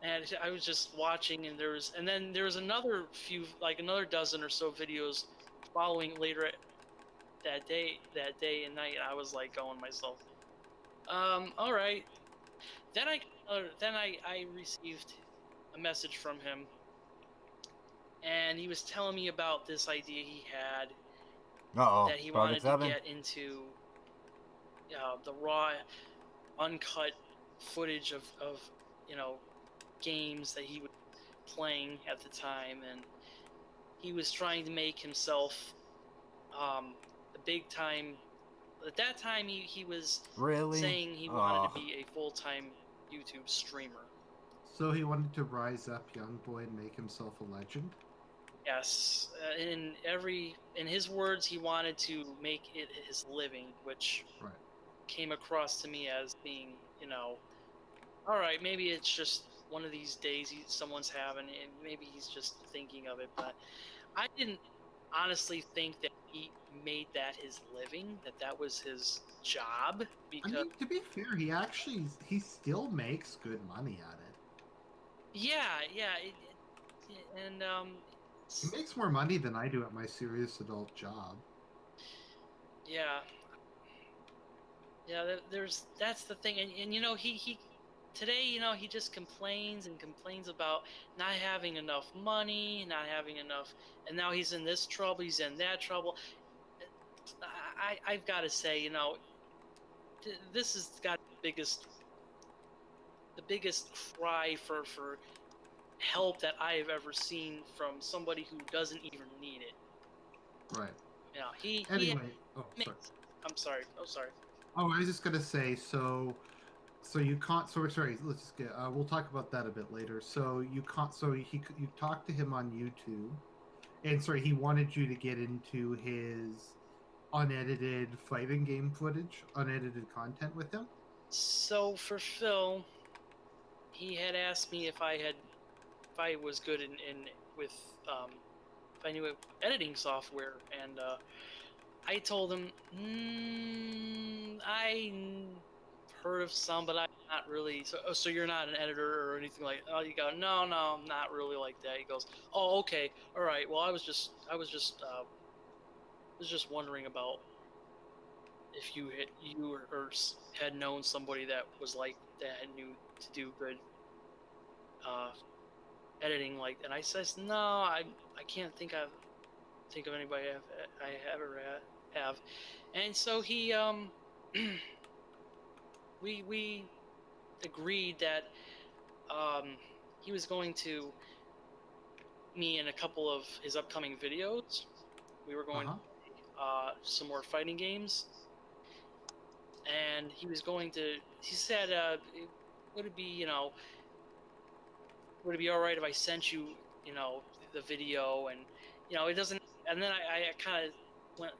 And I was just watching, and then there was another few, like another dozen or so videos following later that day and night. And I was like going to myself, all right. Then I received a message from him, and he was telling me about this idea he had Uh-oh. that he Project wanted to 7. get into the raw, uncut footage of games that he was playing at the time, and he was trying to make himself a big time. At that time, he was Really? saying he wanted to be a full-time YouTube streamer. So he wanted to rise up, young boy, and make himself a legend. Yes, in his words, he wanted to make it his living, which Right. came across to me as being, all right, maybe it's just one of these days someone's having, and maybe he's just thinking of it. But I didn't honestly think that he made that his living, that was his job. Because I mean, to be fair, he still makes good money at it. yeah, and He makes more money than I do at my serious adult job. yeah, that's the thing, and he today, he just complains and complains about not having enough money, not having enough, and now he's in this trouble, he's in that trouble. I've got to say, this has got the biggest cry for help that I have ever seen from somebody who doesn't even need it. Right. Anyway, sorry. I'm sorry. Oh, sorry. Oh, I was just gonna say, so you can't. So sorry. Let's just get. We'll talk about that a bit later. So you can't. So you talked to him on YouTube, and sorry, he wanted you to get into his unedited fighting game footage, unedited content with him. So for Phil, he had asked me if I was good in with if I knew editing software, and I told him I heard of some, but I'm not really. So you're not an editor or anything like? Oh, you go, no, I'm not really like that. He goes, oh, okay, all right. Well, I was just wondering about if you had known somebody that was like that, knew to do good editing like. And I says, no, I can't think of anybody I ever have. And so he we agreed that he was going to me in a couple of his upcoming videos. We were going to play some more fighting games, and he was going to. He said, "Would it be would it be all right if I sent you the video?" And it doesn't. And then I kind of went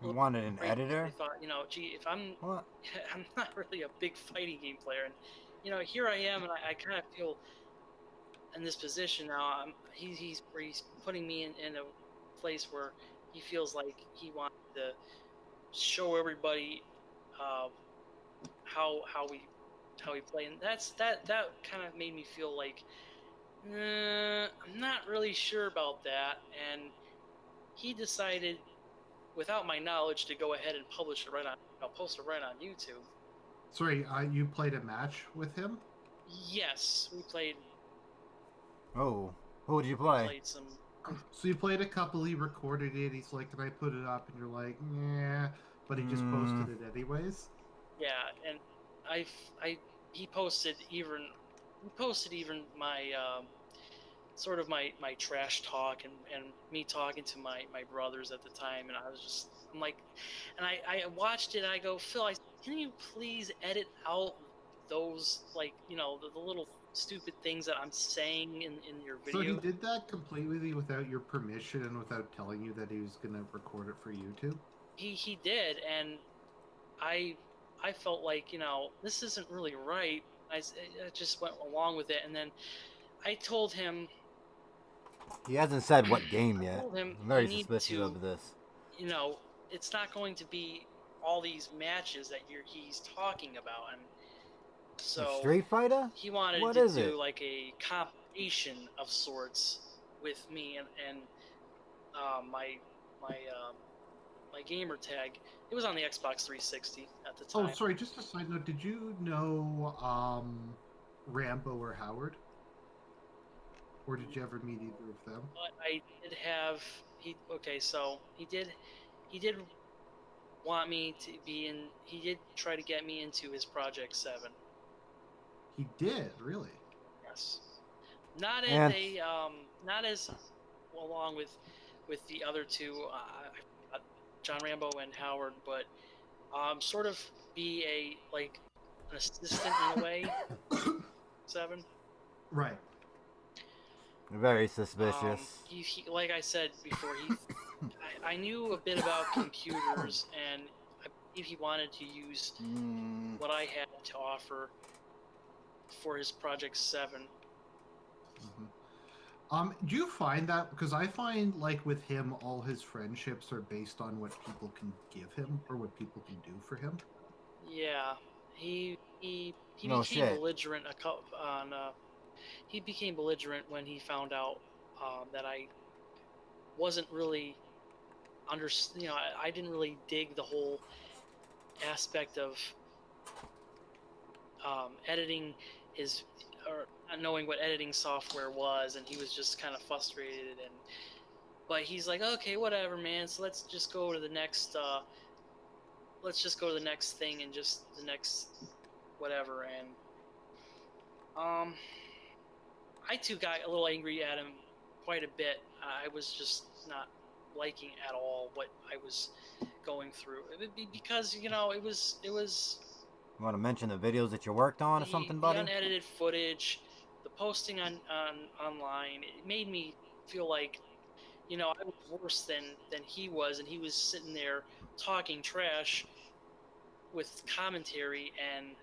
You wanted an Right, because editor? I thought, gee, if I'm What? I'm not really a big fighting game player, and here I am, and I kind of feel in this position now. He's putting me in a place where he feels like he wants to show everybody uh, how we play, and that kind of made me feel like I'm not really sure about that, and he decided, without my knowledge, to go ahead and publish it right on, post it right on YouTube. Sorry, you played a match with him? Yes, we played. Oh, who did you We play? played some. So you played a couple, he recorded it, he's like, can I put it up? And you're like, yeah, but he just posted it anyways? Yeah, and I he posted even my sort of my trash talk and me talking to my brothers at the time, and I'm like, and I watched it, and I go, Phil, can you please edit out those, like, the little stupid things that I'm saying in your So he video. did that completely without your permission and without telling you that he was going to record it for YouTube? He did, and I I felt like, this isn't really right. I just went along with it, and then I told him He hasn't said what game I yet. told him I'm you very need suspicious to, of this. it's not going to be all these matches that he's talking about, and A so Street Fighter? he wanted What to is do it? like a compilation of sorts with me and my my my gamer tag. It was on the Xbox 360 at the Oh, time. sorry, just a side note. Did you know Rambo or Howard? Or did you ever meet either of them? But I did have so he did want me to be in. He did try to get me into his Project 7. He did, really? Yes. Not as And a not as along with the other two, John Rambo and Howard, but sort of be like an assistant in a way. 7. Right. very suspicious. He like I said before, I knew a bit about computers, and I believe he wanted to use what I had to offer for his Project 7. Do you find that, because I find like with him, all his friendships are based on what people can give him or what people can do for him? Yeah, he No became shit. belligerent he became belligerent when he found out that I wasn't really I didn't really dig the whole aspect of editing his, or not knowing what editing software was, and he was just kind of frustrated. But he's like, okay, whatever, man. So let's just go to the next thing, and just the next whatever. And I too got a little angry at him quite a bit. I was just not liking at all what I was going through, because it was You want to mention the videos that you worked on or something, the buddy? unedited footage, the posting on online. It made me feel like I was worse than he was, and he was sitting there talking trash with commentary, and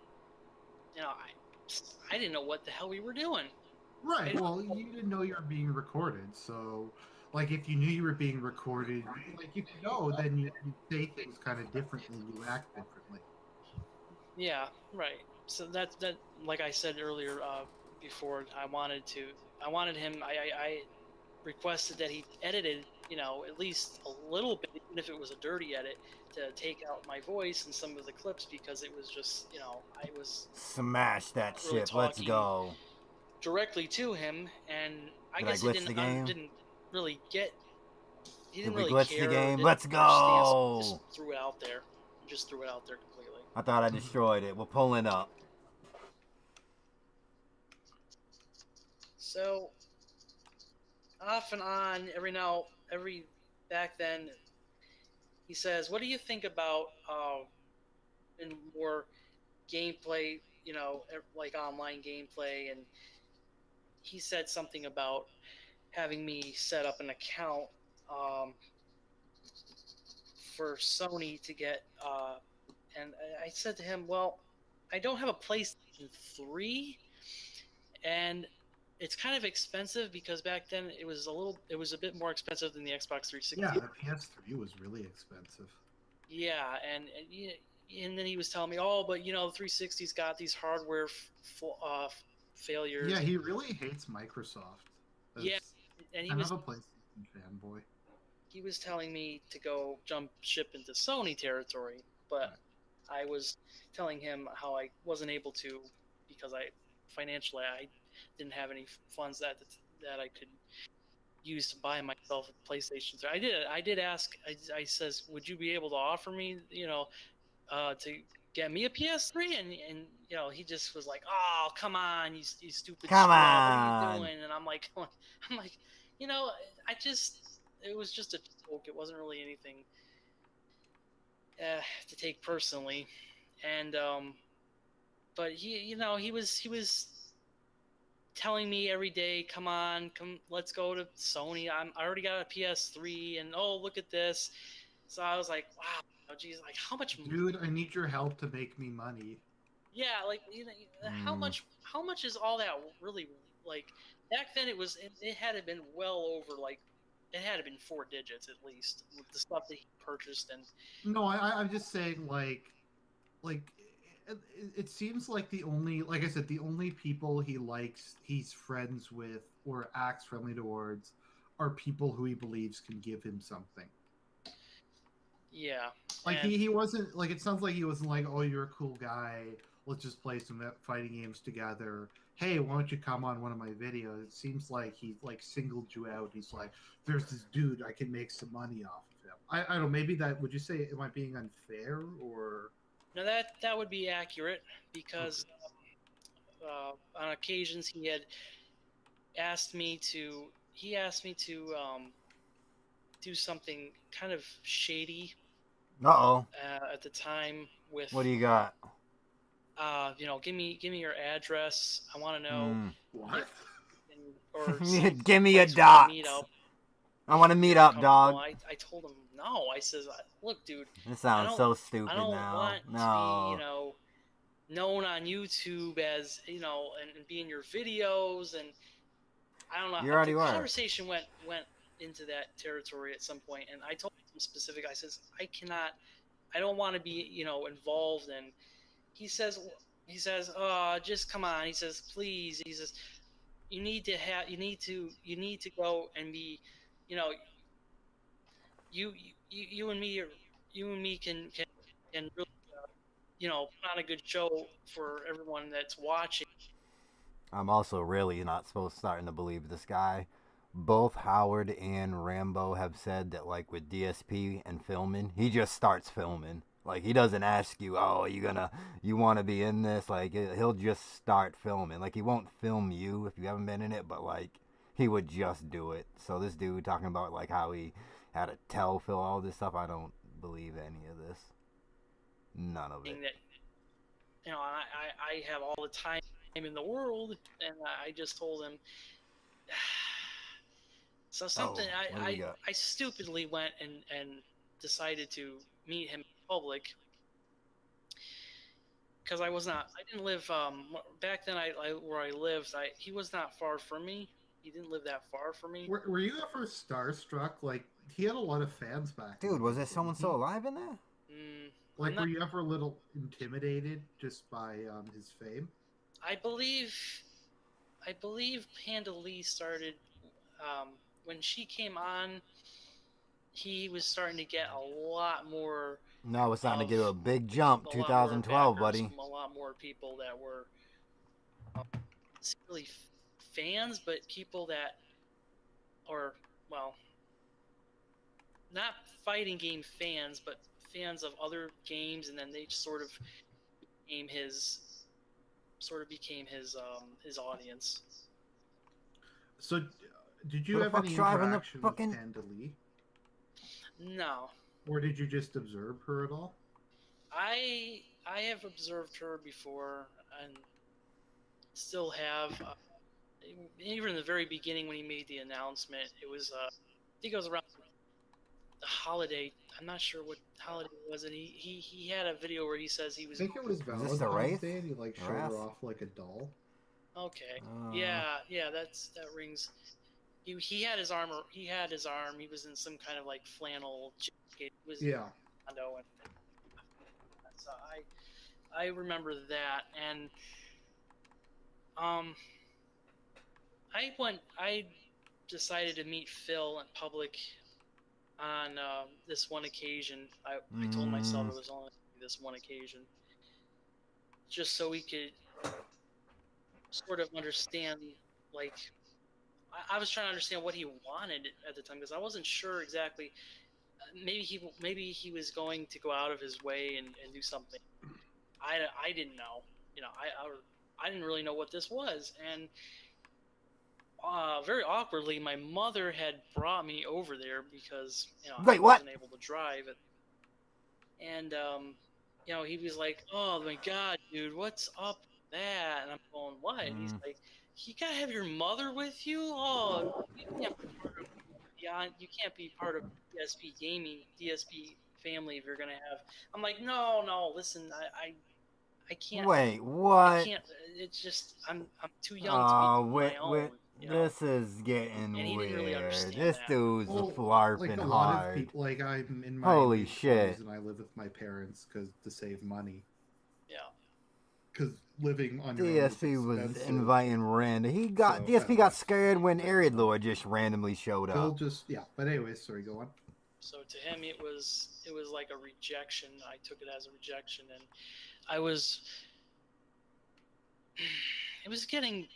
I didn't know what the hell we were doing. Right. Well, you didn't know you were being recorded, so like if you knew you were being recorded, like if you know, then you say things kind of differently, you act differently. Yeah, right. So that like I said earlier, before, I wanted him. I requested that he edited, at least a little bit, even if it was a dirty edit, to take out my voice and some of the clips, because it was just, I was Smash that not really shit. Let's talking go. directly to him, and I Did I guess he glitch the game? didn't really get. He Did didn't we really glitch care, the or game? didn't Let's understand, so he go. just threw it out there. Just threw it out there completely. I thought I destroyed it. We're pulling up. So off and on, every back then, he says, "What do you think about in more gameplay? Like online gameplay?" And he said something about having me set up an account um, for Sony to get, and I said to him, well, I don't have a PlayStation 3, and it's kind of expensive because back then it was a bit more expensive than the Xbox 360. Yeah, the PS3 was really expensive. Yeah, and then he was telling me, oh, but the 360's got these hardware failures. Yeah, he really hates Microsoft. Yeah, and I'm a PlayStation fanboy. he was telling me to go jump ship into Sony territory, but I was telling him how I wasn't able to because financially I didn't have any funds that I could use to buy myself a PlayStation 3. I did ask. I says, would you be able to offer me, to get me a PS3? And he just was like, oh, come on, you stupid Come scrub, what are on. you doing? And I'm like, it was just a joke. It wasn't really anything to take personally. And but he was telling me every day, come on, let's go to Sony. I already got a PS3, and oh, look at this. So I was like, wow, geez, like how much? Dude, I need your help to make me money. Yeah, like how much is all that really? Like back then, it had been well over, like it had been 4 digits at least with the stuff that he purchased. And no, I'm just saying, like it seems like like I said, the only people he's friends with or acts friendly towards are people who he believes can give him something. Yeah, like he wasn't like, it sounds like he wasn't like, oh, you're a cool guy, let's just play some fighting games together. Hey, why don't you come on one of my videos? It seems like he like singled you out. He's like, there's this dude, I can make some money off of him. I don't know, maybe that, would you say, am I being unfair? Or no, that would be accurate because on occasions he asked me to do something kind of shady. Uh-oh. At the time with, what do you got? Give me your address. I want to know what? Or give me a dot. I want to meet up, dog. I told him no. I says, look, dude. This sounds so stupid now. I don't want to be, known on YouTube as, and be in your videos, and I don't know. You already the were. Conversation went into that territory at some point, and I told him specific. I says, I don't want to be, involved. And he says, oh, just come on. He says, please. He says, you need to go and be, you and me can really, put on a good show for everyone that's watching. I'm also really not starting to believe this guy. Both Howard and Rambo have said that, like, with DSP and filming, he just starts filming. Like, he doesn't ask you, oh, you want to be in this? Like, he'll just start filming. Like, he won't film you if you haven't been in it, but, like, he would just do it. So this dude talking about, like, how he had to fill all this stuff, I don't believe any of this. None of it. That, I have all the time in the world, and I just told him. So something I stupidly went and decided to meet him in public because I didn't live back then. Where I lived, he was not far from me. He didn't live that far from me. Were you ever starstruck? Like, he had a lot of fans back then. Dude, was there someone still alive in there? Like, were you ever a little intimidated just by his fame? I believe Panda Lee started when she came on. He was starting to get a lot more. No, it's starting to get a big jump. 2012, buddy. From a lot more people that were really fans, but people that are, well, not fighting game fans, but fans of other games, and then they sort of became his audience. So, did you have any interaction with Panda Lee? No. Or did you just observe her at all? I have observed her before, and still have. Even in the very beginning when he made the announcement, it was I think it was around holiday. I'm not sure what holiday it was, and he had a video where he says he I was think it was Is this the Valentine's Wraith? Day, and he like showed Wrath? her off like a doll. okay. Yeah, that rings. He had his armor. He had his arm. He was in some kind of like flannel jacket. He was Yeah. condo, and so I remember that, and I decided to meet Phil in public on this one occasion. I told myself it was only this one occasion, just so we could sort of understand, like, I was trying to understand what he wanted at the time, because I wasn't sure exactly. Maybe he was going to go out of his way and do something. I didn't know. I didn't really know what this was, and very awkwardly, my mother had brought me over there because I Wait, what? wasn't able to drive, and he was like, "Oh my God, dude, what's up with that?" And I'm going, "What?" And he's like, "You gotta have your mother with you. Oh, you can't be part of you can't be part of DSP gaming, DSP family if you're gonna have." I'm like, "No, listen, I can't." Wait, I what? can't. It's just I'm too young to be on my own. This is getting And he didn't really weird. understand This that. dude's Well, flarping like a hard. lot of people, like I'm in my Holy mid-20s shit. and I live with my parents to save money. Yeah. Because living on your own is DSP was expensive. inviting random. So, DSP got scared when Ariad Lord just randomly showed Phil up. but anyways, sorry, go on. So to him, it was like a rejection. I took it as a rejection, and I was. It was getting.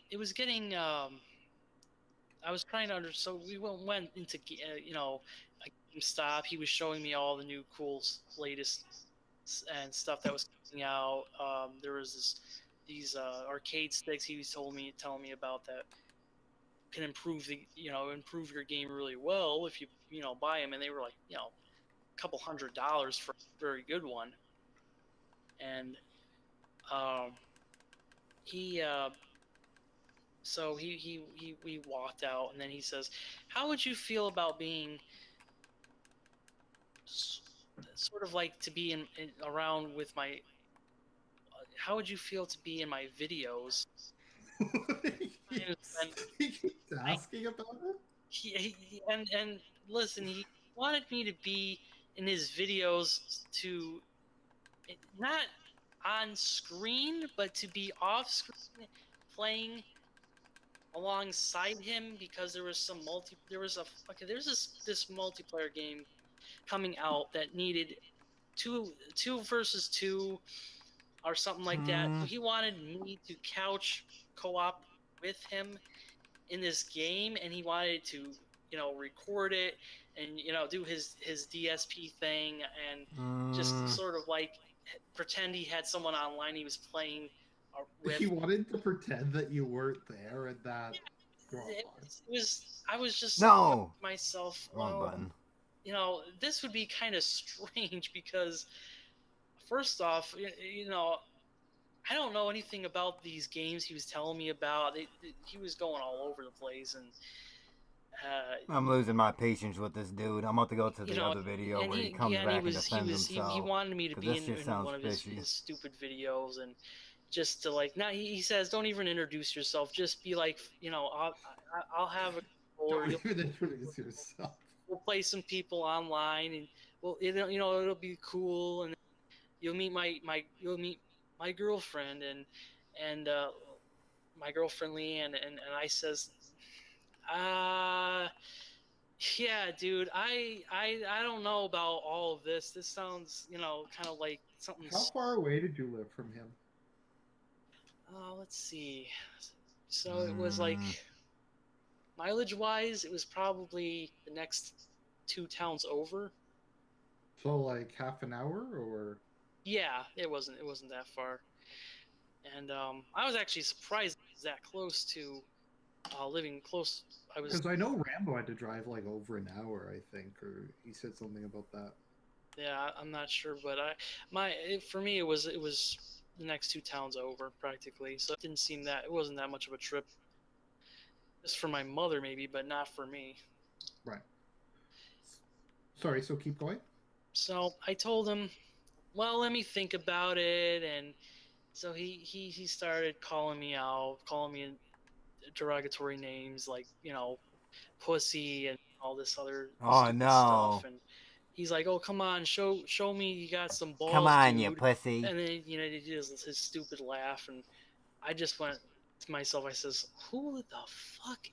I was trying to so we went into a GameStop. He was showing me all the new cool latest and stuff that was coming out. There was these arcade sticks he was telling me about that can improve improve your game really well if you buy them, and they were like a couple $100 for a very good one. And he so he we walked out, and then he says, "How would you feel about being sort of like to be around with my? How would you feel to be in my videos?" He keeps asking about it. And listen, he wanted me to be in his videos, to not on screen, but to be off screen playing alongside him, because there's this multiplayer game coming out that needed two versus two or something like that. So he wanted me to couch co-op with him in this game, and he wanted to record it and do his DSP thing, and just sort of like pretend he had someone online he was playing with. He wanted to pretend that you weren't there, and that I was just No. myself, Wrong button. This would be kind of strange, because first off, I don't know anything about these games he was telling me about. He was going all over the place, and I'm losing my patience with this dude. I'm about to go to the other video where he comes back and defends himself. He wanted me to be in one of his fishy. stupid videos, and just to like. Now he says, don't even introduce yourself. Just be like, I'll have a. Don't even introduce yourself. We'll play some people online, and it'll be cool, and you'll meet my girlfriend and my girlfriend Leanne, and I says, yeah, dude, I don't know about all of this. This sounds, kind of like something. How far away did you live from him? Let's see. So it was like, mileage-wise, it was probably the next 2 towns over. So like half an hour, or? Yeah, it wasn't that far. And I was actually surprised it was that close to living close. Because I know Rambo had to drive like over an hour, I think, or he said something about that. Yeah, I'm not sure, but for me it was the next 2 towns over practically. So it wasn't that much of a trip. Just for my mother maybe, but not for me. Right. sorry. So keep going. So I told him, well, let me think about it, and so he started calling me out, calling me derogatory names like, you know, pussy and all this other Oh stupid stuff. no. And he's like, "Oh, come on, show me you got some Come balls, on, you dude." pussy. And then, you know, he did his stupid laugh, and I just went to myself. I says, "Who the fuck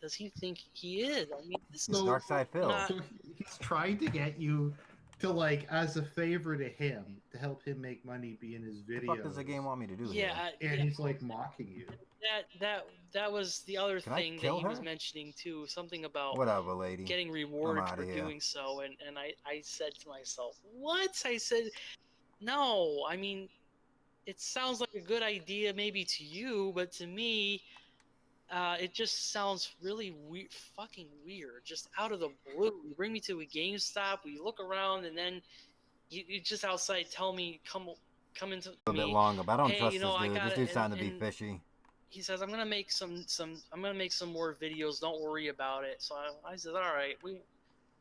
does he think he is? I mean, this is So, Dark Side Phil. not." so he's trying to get you to, like, as a favor to him, to help him make money, be in his What the videos. fuck does the game want me to do Yeah, here? And he's like mocking you. that was the other Can I thing that kill he was her? mentioning too. Something about Whatever, lady. getting rewarded outta for here. doing so, and I said to myself, "What?" I said, "No, I mean, it sounds like a good idea maybe to you, but to me, it just sounds really weird, fucking weird, just out of the blue. You bring me to a GameStop, we look around, and then you just outside tell me, come into A little bit me, longer, but I don't hey, trust you know, this I dude. got This it." dude sounded to be And fishy. he says, I'm gonna make some more videos. Don't worry about it. So I said, all right.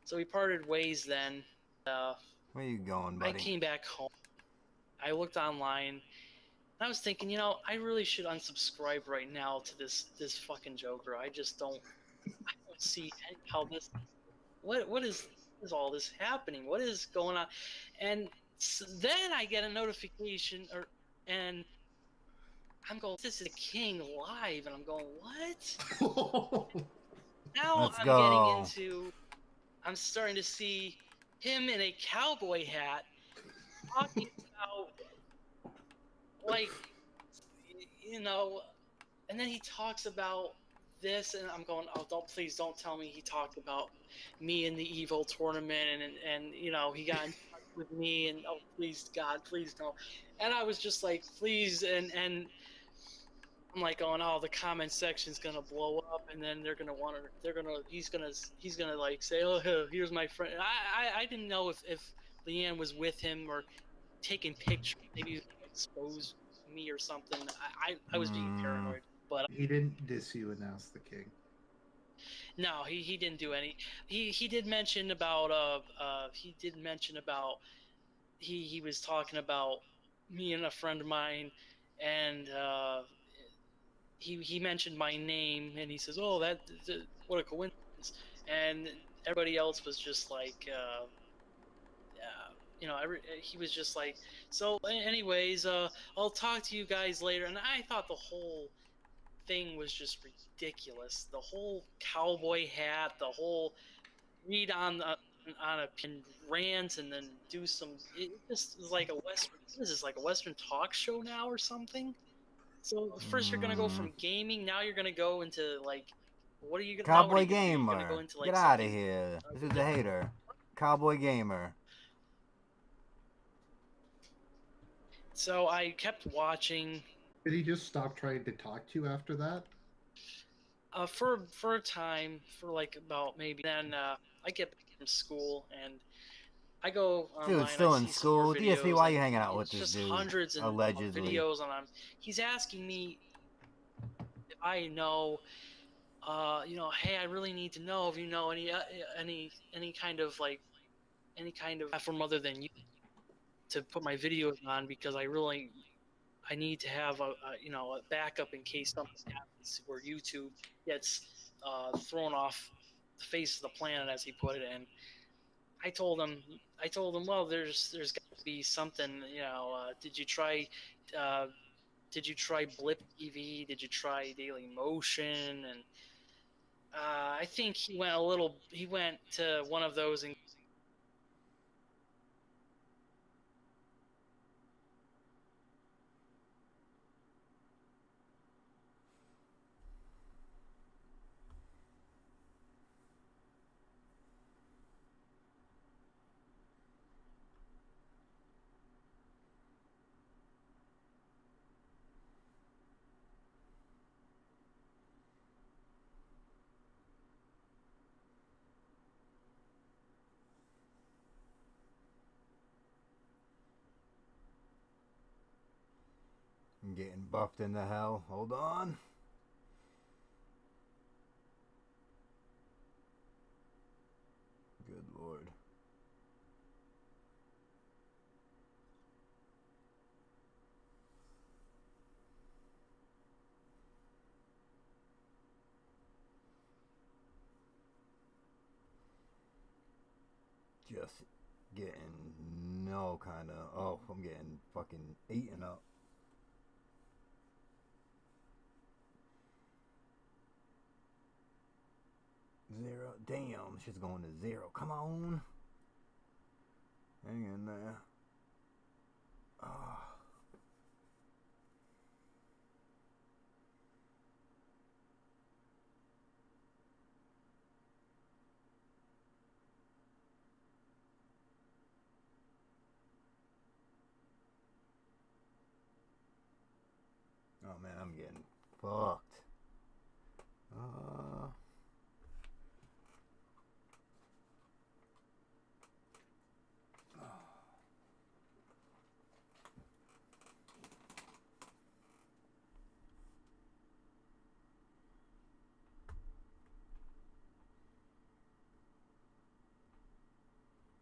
So we parted ways then. Where you going, I buddy? came back home. I looked online. And I was thinking, you know, I really should unsubscribe right now to this fucking Joker. I don't see how this. What is all this happening? What is going on? And then I get a notification, and I'm going, this is the King live, and I'm going, what? Now Let's I'm getting go. into, I'm starting to see him in a cowboy hat talking about, like, you know, and then he talks about this, and I'm going, oh, please don't tell me he talked about me in the Evo tournament, and you know, he got in touch with me, and oh, please, God, please no. And I was just like, please, and I'm like going, oh, the comment section's gonna blow up, and then he's gonna like say, oh, here's my friend. I didn't know if Leanne was with him or taking pictures. Maybe he was gonna expose me or something. I was being paranoid, but He didn't diss you and ask the king. no, he didn't do any. He did mention about he was talking about me and a friend of mine, and he mentioned my name, and he says, "Oh, what a coincidence," and everybody else was just like, you know, he was just like, "So, anyways, I'll talk to you guys later." And I thought the whole thing was just ridiculous. The whole cowboy hat, the whole read on a pin rant, and then do some. It just is like a western. What is this, like a western talk show now or something? So first you're gonna go from gaming, now you're gonna go into like, what are you gonna now? What are Cowboy you gonna do? You're gonna go Gamer. into like Get out of something. here. This is a hater. Cowboy Gamer. So I kept watching. Did he just stop trying to talk to you after that? For a time, for like about maybe then I get back from school, and I go online. Dude, still I in see some more school. DSP, videos, why and you hanging out with it's this just dude? hundreds of Allegedly. videos, and he's asking me if I know, you know, hey, I really need to know if you know any kind of like any kind of platform other than you to put my videos on, because I need to have a you know, a backup in case something happens where YouTube gets thrown off the face of the planet, as he put it. And I told him, well, there's got to be something, you know. Uh, did you try Blip TV? Did you try Daily Motion? And I think he went to one of those and I'm getting buffed into hell. Hold on. Good lord. just getting no kind of. Oh, I'm getting fucking eaten up. Zero. Damn, shit's going to zero. Come on. Hang in there. Oh. Oh man, I'm getting fucked.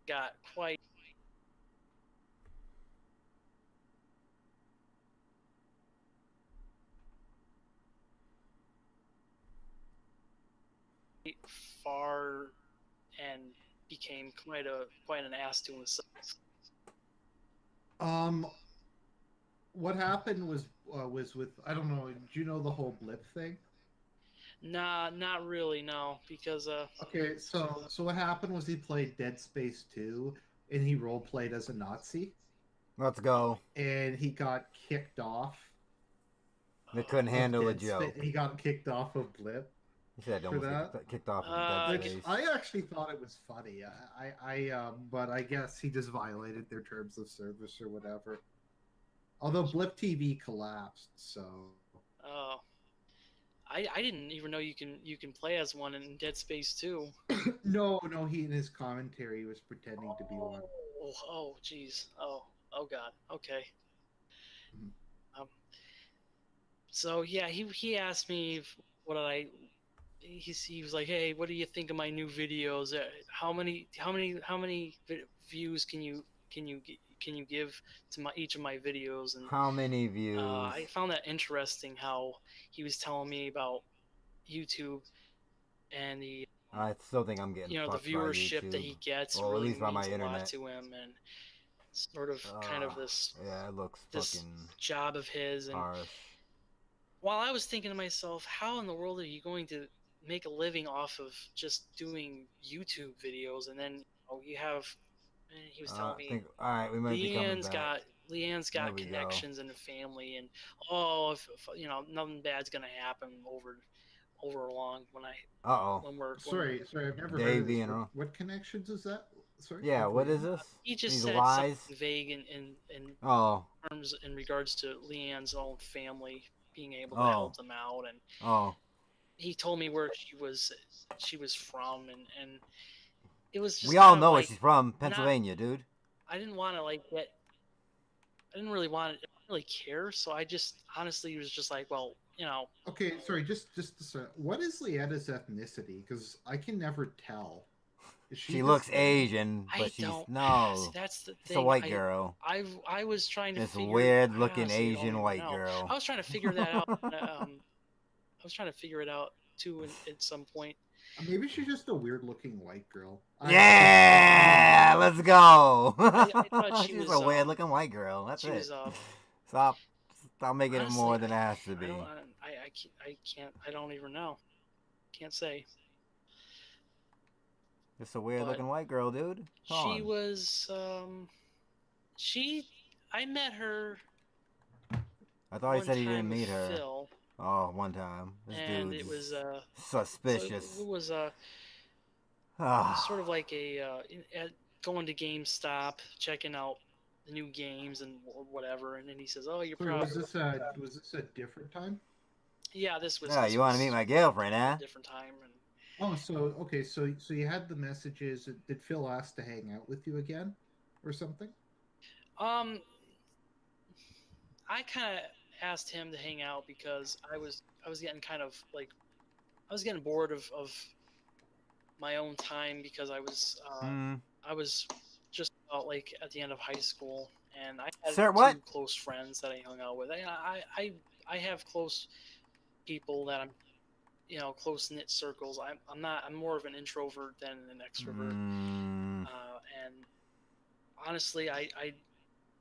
Got quite far and became quite an ass to himself. What happened was with, I don't know. Do you know the whole blip thing? Nah, not really, no, because Okay, so what happened was he played Dead Space 2 and he role played as a Nazi Let's go. and he got kicked off They couldn't of handle a Dead Space. joke. He got kicked off of Blip He said for almost that. get kicked off of Dead Which Space. I actually thought it was funny. But I guess he just violated their terms of service or whatever. Although Blip TV collapsed, so. oh, I didn't even know you can play as one in Dead Space 2. No, he in his commentary was pretending to be one. Oh, jeez. Oh, God. Okay. Um. So yeah, he asked me what did I. He was like, hey, what do you think of my new videos? How many views can you give to each of my videos? And how many views? I found that interesting how he was telling me about YouTube and the I still think I'm getting the fucked by viewership YouTube. that he gets Well, really at least by my means a lot internet. to him, and sort of kind of this Yeah, it looks this fucking job of his. And harsh. while I was thinking to myself, how in the world are you going to make a living off of just doing YouTube videos? And then you have, and he was telling me, all right, we might be coming back. Leanne's There got we go. connections in the family, and if nothing bad's gonna happen over along when we're Sorry, I've never Dave heard of this. being wrong. What connections is that? Sorry. Yeah, what is this? he just These said lies? something vague in terms in regards to Leanne's own family being able to help them out, and he told me where she was from, and it was just we all kind of know where like she's from, Pennsylvania, dude. I didn't want to I didn't really care, so I just honestly was just like, well, Okay, sorry, just what is Leanna's ethnicity? Because I can never tell. She looks Asian, but see, that's the thing. She's a white girl. I was trying to this figure weird looking honestly, Asian white girl. I was trying to figure that out. I was trying to figure it out too at some point. Maybe she's just a weird looking white girl. Yeah, let's go. I thought she's a weird looking white girl. That's it. Stop making honestly, it more than it has to be. I can't. I don't even know. Can't say. Just a weird looking white girl, dude. She was. I met her. I thought he said he didn't meet her. Phil, one time. This and dude's it was suspicious. So it was sort of like going to GameStop, checking out the new games and whatever, and then he says, "Oh, you're probably." Was this a different time? Yeah, this was. Yeah, you want to meet my girlfriend, huh? Different time. And... Oh, so okay, so you had the messages. Did Phil ask to hang out with you again, or something? I kind of asked him to hang out because I was getting kind of like I was getting bored of my own time because I was just about like at the end of high school, and I had two close friends that I hung out with. I have close people that I'm close knit circles. I'm more of an introvert than an extrovert. honestly, I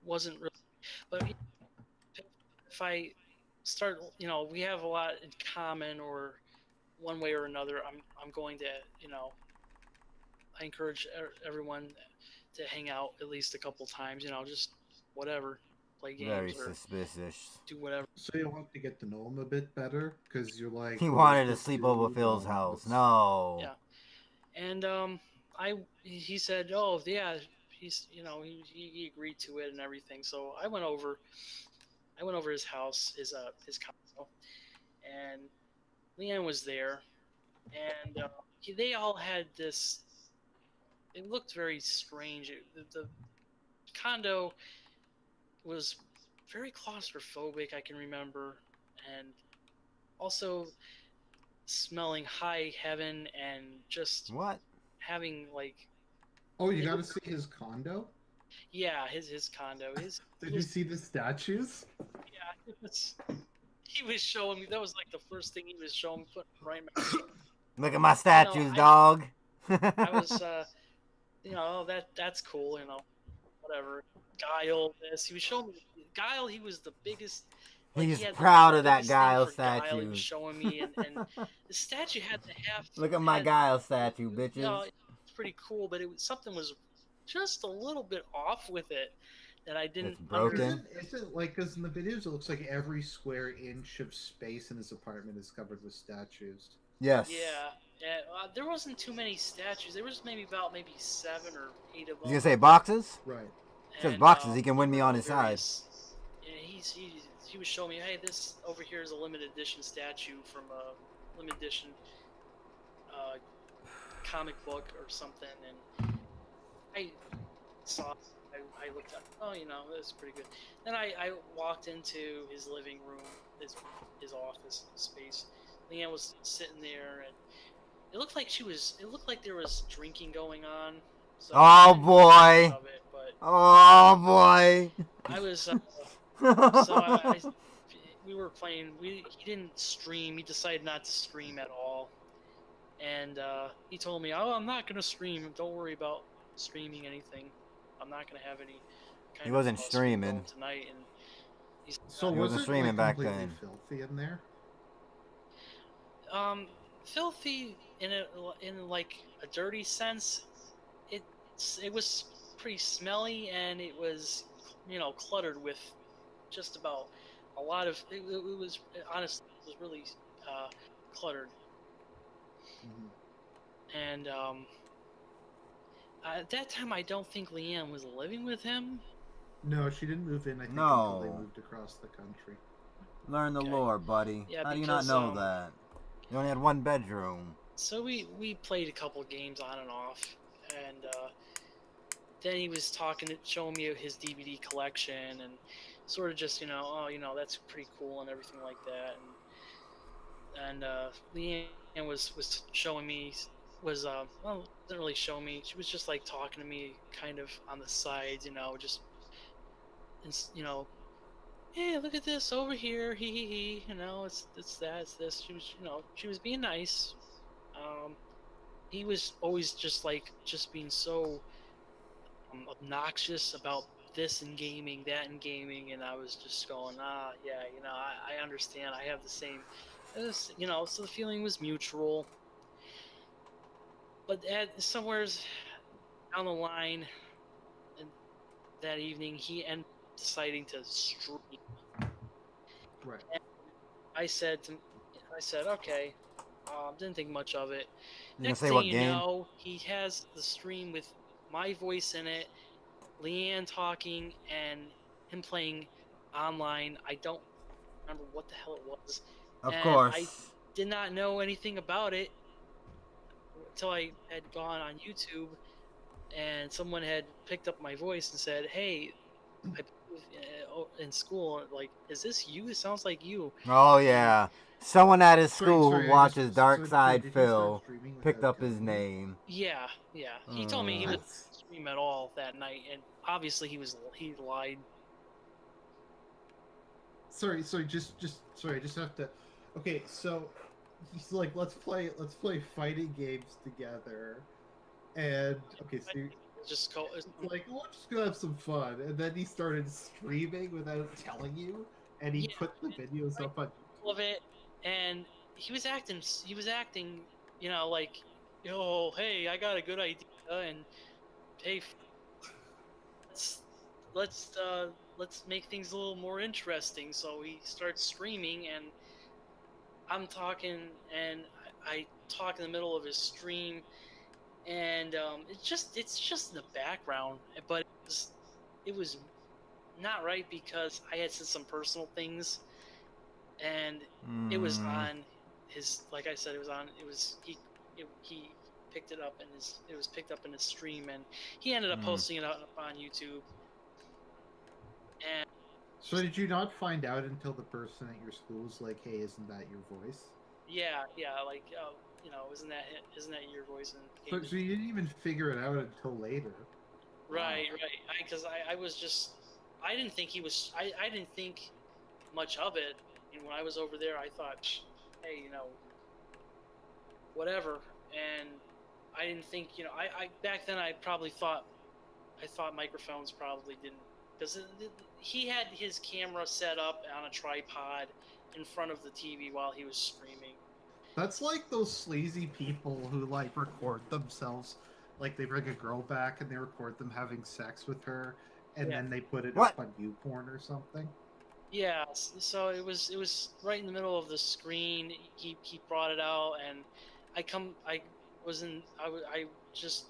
wasn't really, but if I start, we have a lot in common, or one way or another, I'm going to, I encourage everyone to hang out at least a couple times, just whatever, play Very games or suspicious. do whatever. So you want to get to know him a bit better because you're like, He well, we're wanted to supposed to sleep do a over move Phil's on. house. Let's... No. Yeah. And he said, oh yeah, he agreed to it and everything. So I went over his house, his condo, and Leanne was there, and they all had this. It looked very strange. The condo was very claustrophobic. I can remember, and also smelling high heaven and just What? having like Oh, you it got to looked, see his condo? yeah, his condo. His Did you was see the statues? yeah, he was showing me. That was like the first thing he was showing me, putting right in my face. Look at my You know, statues, dog. I was that's cool. Whatever. Guile, this he was showing me. Guile, he was the biggest. Like he He's had the proud of that biggest thing Guile for Guile. He was statue. showing me, and the statue Look at my had Guile statue, bitches. it's pretty cool, but something was just a little bit off with it that I didn't It's broken. Isn't like, because in the videos it looks like every square inch of space in his apartment is covered with statues. Yes. Yeah, there wasn't too many statues. There was maybe 7 or 8 of them. He's gonna say boxes? Right. Says boxes, he can win me on his side. Yeah, he was showing me, hey, this over here is a limited edition statue from a limited edition comic book or something, and I saw. I looked up. Oh, that's pretty good. Then I walked into his living room, his office space. Leanne was sitting there, and it looked like there was drinking going on. So Oh boy! of it, but Oh boy! I was we were playing. He didn't stream. He decided not to stream at all, and he told me, "Oh, I'm not gonna stream. Don't worry about streaming anything. I'm not gonna have any." He wasn't streaming tonight, and so he wasn't streaming back then. Filthy in there. Filthy in like a dirty sense. It was pretty smelly, and it was cluttered with just about a lot of it was honestly it was really cluttered. Mm-hmm. And at that time I don't think Leanne was living with him. No, she didn't move in, I think, until they moved across the country. Learn the lore, buddy. Yeah, how do you not know that? You only had one bedroom. So we played a couple games on and off, and then he was showing me his DVD collection, and sort of just that's pretty cool and everything like that. And Leanne was showing me didn't really show me. She was just like talking to me, kind of on the sides, just hey, look at this over here, he, it's that, it's this. She was being nice. He was always just being so obnoxious about this in gaming, that in gaming, and I was just going, yeah, I understand. I have the same, so the feeling was mutual. But somewhere down the line, that evening, he ended up deciding to stream. Right. And I said, okay. Didn't think much of it. Next thing you know, he has the stream with my voice in it, Leanne talking, and him playing online. I don't remember what the hell it was. Of course. I did not know anything about it until I had gone on YouTube, and someone had picked up my voice and said, "Hey, I in school, like, is this you? It sounds like you." Oh yeah. Someone at his school who watches Dark Side Phil picked up his name. Yeah. He told me he wouldn't stream at all that night, and obviously he lied. Sorry, just have to. Okay, so he's like, let's play fighting games together, and okay, just call. It's like, we're just gonna have some fun, and then he started streaming without telling you, and he Yeah, put the videos up on all of it, and he was acting. He was acting, you know, like, oh, hey, I got a good idea, and hey, let's let's uh, let's make things a little more interesting. So he starts streaming, and I'm talking, and I talk in the middle of his stream, and it's just in the background, but it was not right because I had said some personal things, and it was on his, like I said, it was on, it was he picked it up, and it was picked up in his stream, and he ended up posting it up on YouTube. And So did you not find out until the person at your school was like, "Hey, isn't that your voice?" yeah, like, you know, isn't that your voice? And So you didn't even figure it out until later. right, because I was just, I didn't think he was, I didn't think much of it, and when I was over there, I thought, hey, you know, whatever, and I didn't think, you know, I back then I probably thought, I thought microphones probably didn't, because he had his camera set up on a tripod in front of the TV while he was streaming. That's like those sleazy people who like record themselves, like they bring a girl back and they record them having sex with her, and Yeah. then they put it What? up on YouPorn or something. Yeah, so it was right in the middle of the screen. He brought it out, and I was in, I just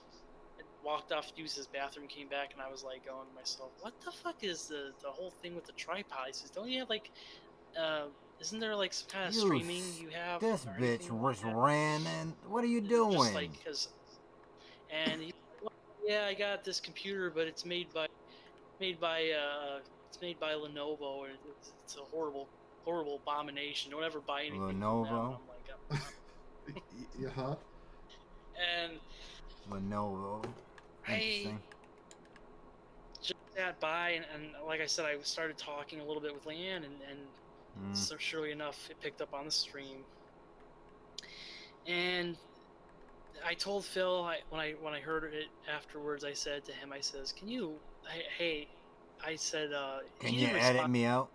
walked off to use his bathroom, came back, and I was like going to myself, what the fuck is the whole thing with the tripod? He says, don't you have like, isn't there like some kind of streaming you have This or bitch anything was like that? ran, and what are you Just doing? like, because, and he's like, well, yeah, I got this computer, but it's made by it's made by Lenovo, and it's a horrible abomination. Don't ever buy anything from them. Lenovo? And I'm like, Yeah. and Lenovo. I Interesting. just sat by, and like I said, I started talking a little bit with Leanne, and so surely enough, it picked up on the stream. And I told Phil, when I heard it afterwards, I said to him, I says, "Can you, hey," I said, Can he you didn't edit respond me out?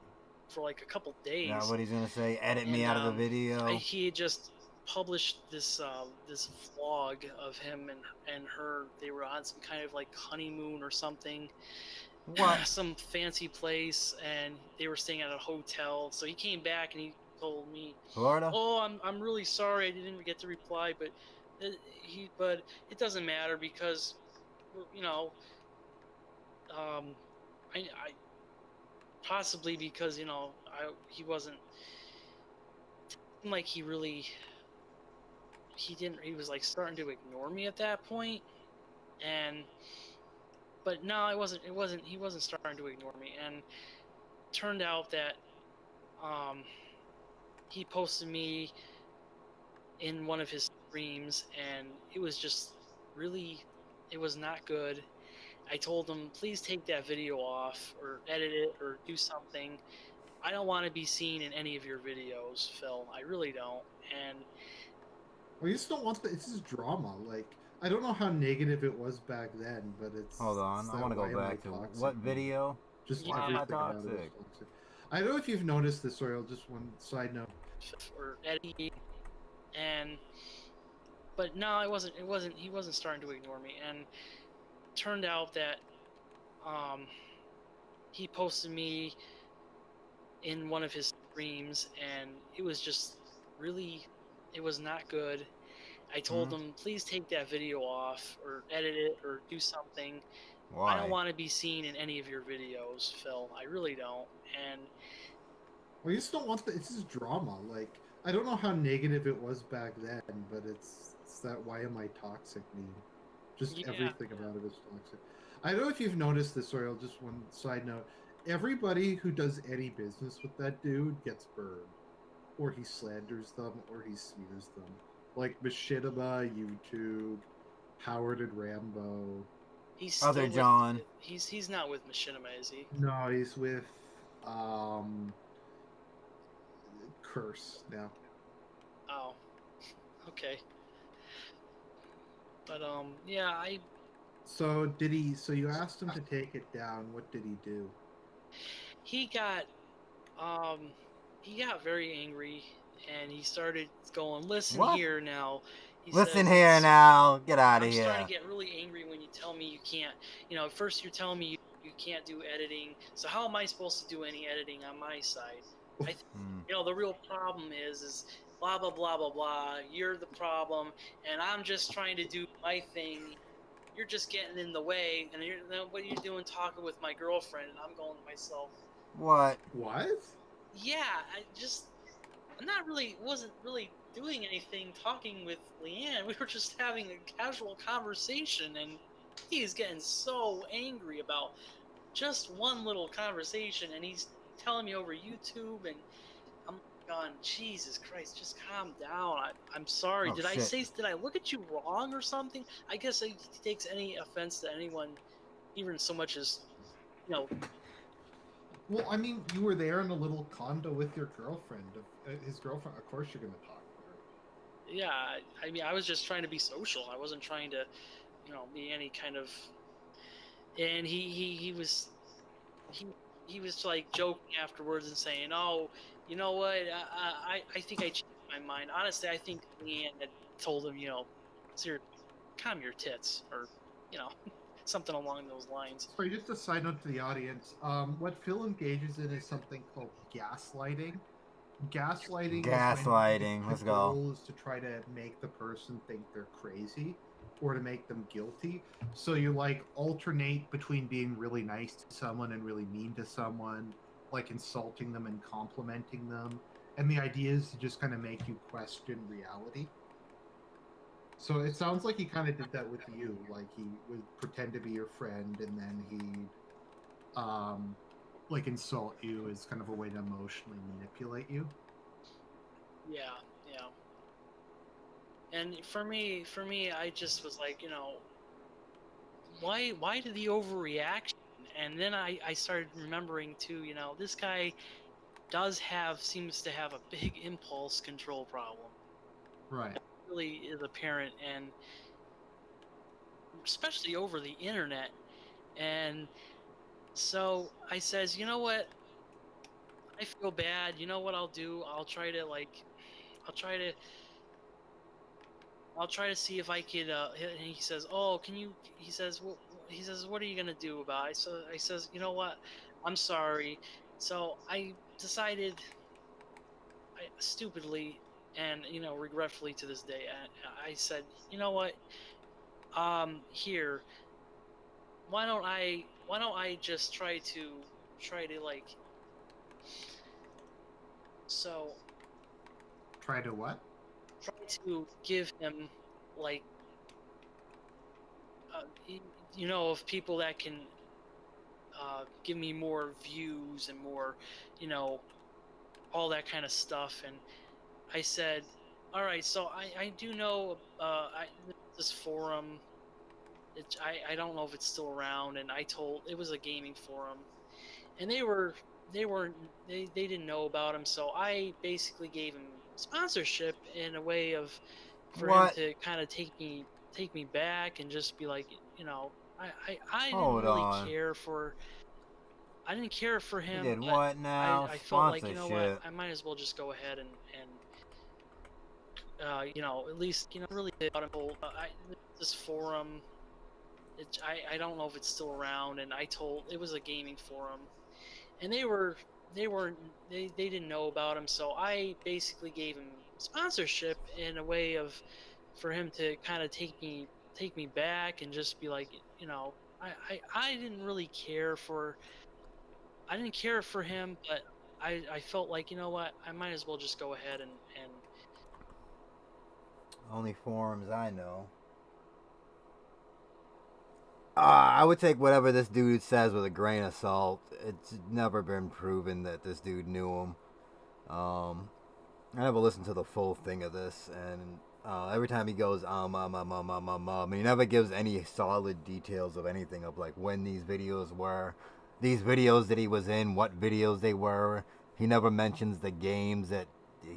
for like a couple Is days. that what he's gonna say? Edit me And out of the video? he had just published this this vlog of him and her. They were on some kind of like honeymoon or something. What? Some fancy place, and they were staying at a hotel. So he came back and he told me, Florida? "Oh, I'm really sorry I didn't get to reply, but but it doesn't matter because, you know, I possibly because, you know, he wasn't like he was like starting to ignore me at that point, and but no, he wasn't starting to ignore me, and turned out that he posted me in one of his streams, and it was just really, it was not good. I told him, please take that video off or edit it or do something. I don't want to be seen in any of your videos, Phil. I really don't. And Well, you just don't want the. It's just drama. Like, I don't know how negative it was back then, but it's. Hold on, it's I that want to go why am I back to toxic what meme. video? Just Why am I everything about it is toxic? toxic. I don't know if you've noticed this, Royal. Just one side note. or Eddie, and but no, it wasn't. It wasn't. He wasn't starting to ignore me, and turned out that he posted me in one of his streams, and it was just really, it was not good. I told him, please take that video off or edit it or do something. Why? I don't want to be seen in any of your videos, Phil. I really don't. And Well, you just don't want the. It's just drama. Like, I don't know how negative it was back then, but it's that why am I toxic meme. Just yeah, everything about it is toxic. I don't know if you've noticed this, Royal. Just one side note. Everybody who does any business with that dude gets burned, or he slanders them, or he smears them. Like Machinima, YouTube, Howard and Rambo. he's still Other with, John. He's not with Machinima, is he? No, he's with Curse now. Oh, okay. But yeah, So did he? So you asked him to take it down. What did he do? He got um he got very angry and he started going, "Listen What? here now." He Listen says, here "It's now. Get out of I'm starting here. to get really angry when you tell me you can't. At first you're telling me you can't do editing. So how am I supposed to do any editing on my side? I think Hmm. the real problem is blah blah blah blah blah. You're the problem, and I'm just trying to do my thing. You're just getting in the way, and what you're doing talking with my girlfriend, and I'm going to myself, What? What? yeah, I'm not really wasn't really doing anything talking with Leanne. We were just having a casual conversation, and he's getting so angry about just one little conversation, and he's telling me over YouTube, and I'm going, Jesus Christ, just calm down. I'm sorry. Oh, shit. Did I look at you wrong or something? I guess he takes any offense to anyone, even so much as, you know, Well, I mean, you were there in a little condo with your girlfriend. His girlfriend. Of course, you're going to talk to her. yeah, I mean, I was just trying to be social. I wasn't trying to, be any kind of. And he was like joking afterwards and saying, "Oh, you know what? I think I changed my mind. Honestly, I think Leanne had told him, seriously, calm your tits, or you know, something along those lines." Sorry, just a side note to the audience. What Phil engages in is something called gaslighting. Gaslighting is when Gaslighting. the Let's go. goal is to try to make the person think they're crazy or to make them guilty. So you like alternate between being really nice to someone and really mean to someone, like insulting them and complimenting them. And the idea is to just kind of make you question reality. So it sounds like he kind of did that with you. Like he would pretend to be your friend and then he'd like insult you as kind of a way to emotionally manipulate you. Yeah, yeah. And for me, I just was like, why did the overreaction? And then I started remembering too, this guy seems to have a big impulse control problem. Right. Really is apparent, and especially over the internet. And so I says, you know what? I feel bad. You know what I'll do? I'll try to, I'll try to see if I could. And he says, oh, can you? He says, what are you gonna do about it? So I says, you know what? I'm sorry. So I decided, stupidly and regretfully to this day, I said, you know what? Here, why don't I just try to like so Try to what? try to give him like of people that can give me more views and more you know all that kind of stuff. And I said, all right, so I do know this forum. I don't know if it's still around, and it was a gaming forum, and they didn't know about him, so I basically gave him sponsorship in a way of for him What? to kind of take me back and just be like, I didn't Hold really on. care for I didn't care for You him, did but what now? I felt like, what, Sponsorship. I might as well just go ahead and at least really about him. This forum, I don't know if it's still around, and it was a gaming forum, and they weren't they didn't know about him, so I basically gave him sponsorship in a way of for him to kind of take me back and just be like, I didn't really care for I didn't care for him, but I felt like, what, I might as well just go ahead and Only forums I know. I would take whatever this dude says with a grain of salt. It's never been proven that this dude knew him. I never listened to the full thing of this, and every time he goes, he never gives any solid details of anything of like when these videos were, these videos that he was in, what videos they were. He never mentions the games that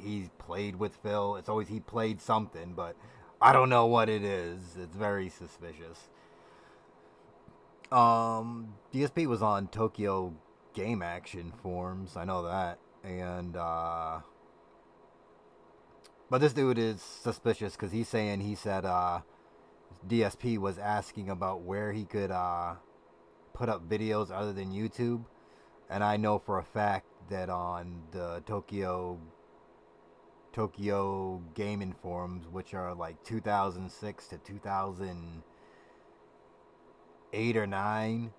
he's played with Phil. It's always he played something, but I don't know what it is. It's very suspicious. DSP was on Tokyo Game Action forums. I know that, and but this dude is suspicious because he said DSP was asking about where he could put up videos other than YouTube, and I know for a fact that on the Tokyo gaming forums, which are like 2006 to 2008 or 9,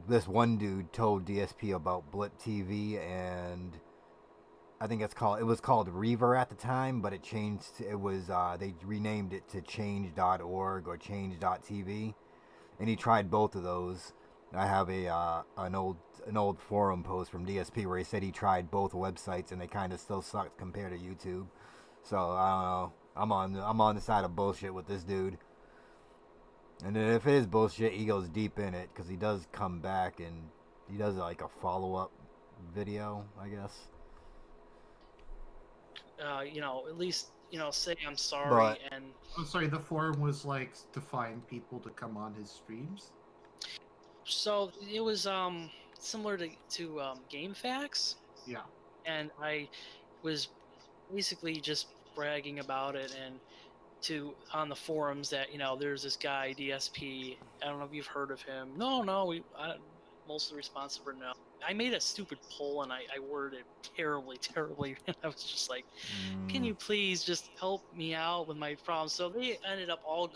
this one dude told DSP about Blip TV, and I think it was called Reaver at the time, but it changed. It was they renamed it to change.org or change.tv, and he tried both of those. I have an old forum post from DSP where he said he tried both websites and they kind of still sucked compared to YouTube. So I don't know. I'm on the side of bullshit with this dude. And then if it is bullshit, he goes deep in it because he does come back and he does like a follow up video, I guess. At least say I'm sorry. But And I'm sorry, the forum was like to find people to come on his streams. so it was similar to GameFAQs, Yeah. and I was basically just bragging about it and on the forums that there's this guy DSP. I don't know if you've heard of him. No, most of the responses were no. I made a stupid poll and I worded it terribly. And I was just like, can you please just help me out with my problem? So they ended up all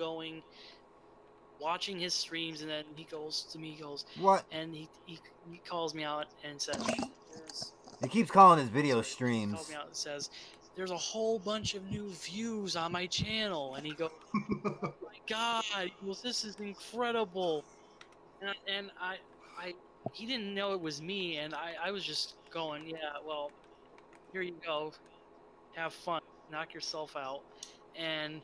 watching his streams, and then he goes to me, what? and he calls me out and says, He keeps calling his video he streams. calls me out and says, there's a whole bunch of new views on my channel, and he goes, oh my god, he goes, this is incredible. And he didn't know it was me, and I was just going, yeah, well, here you go, have fun, knock yourself out. And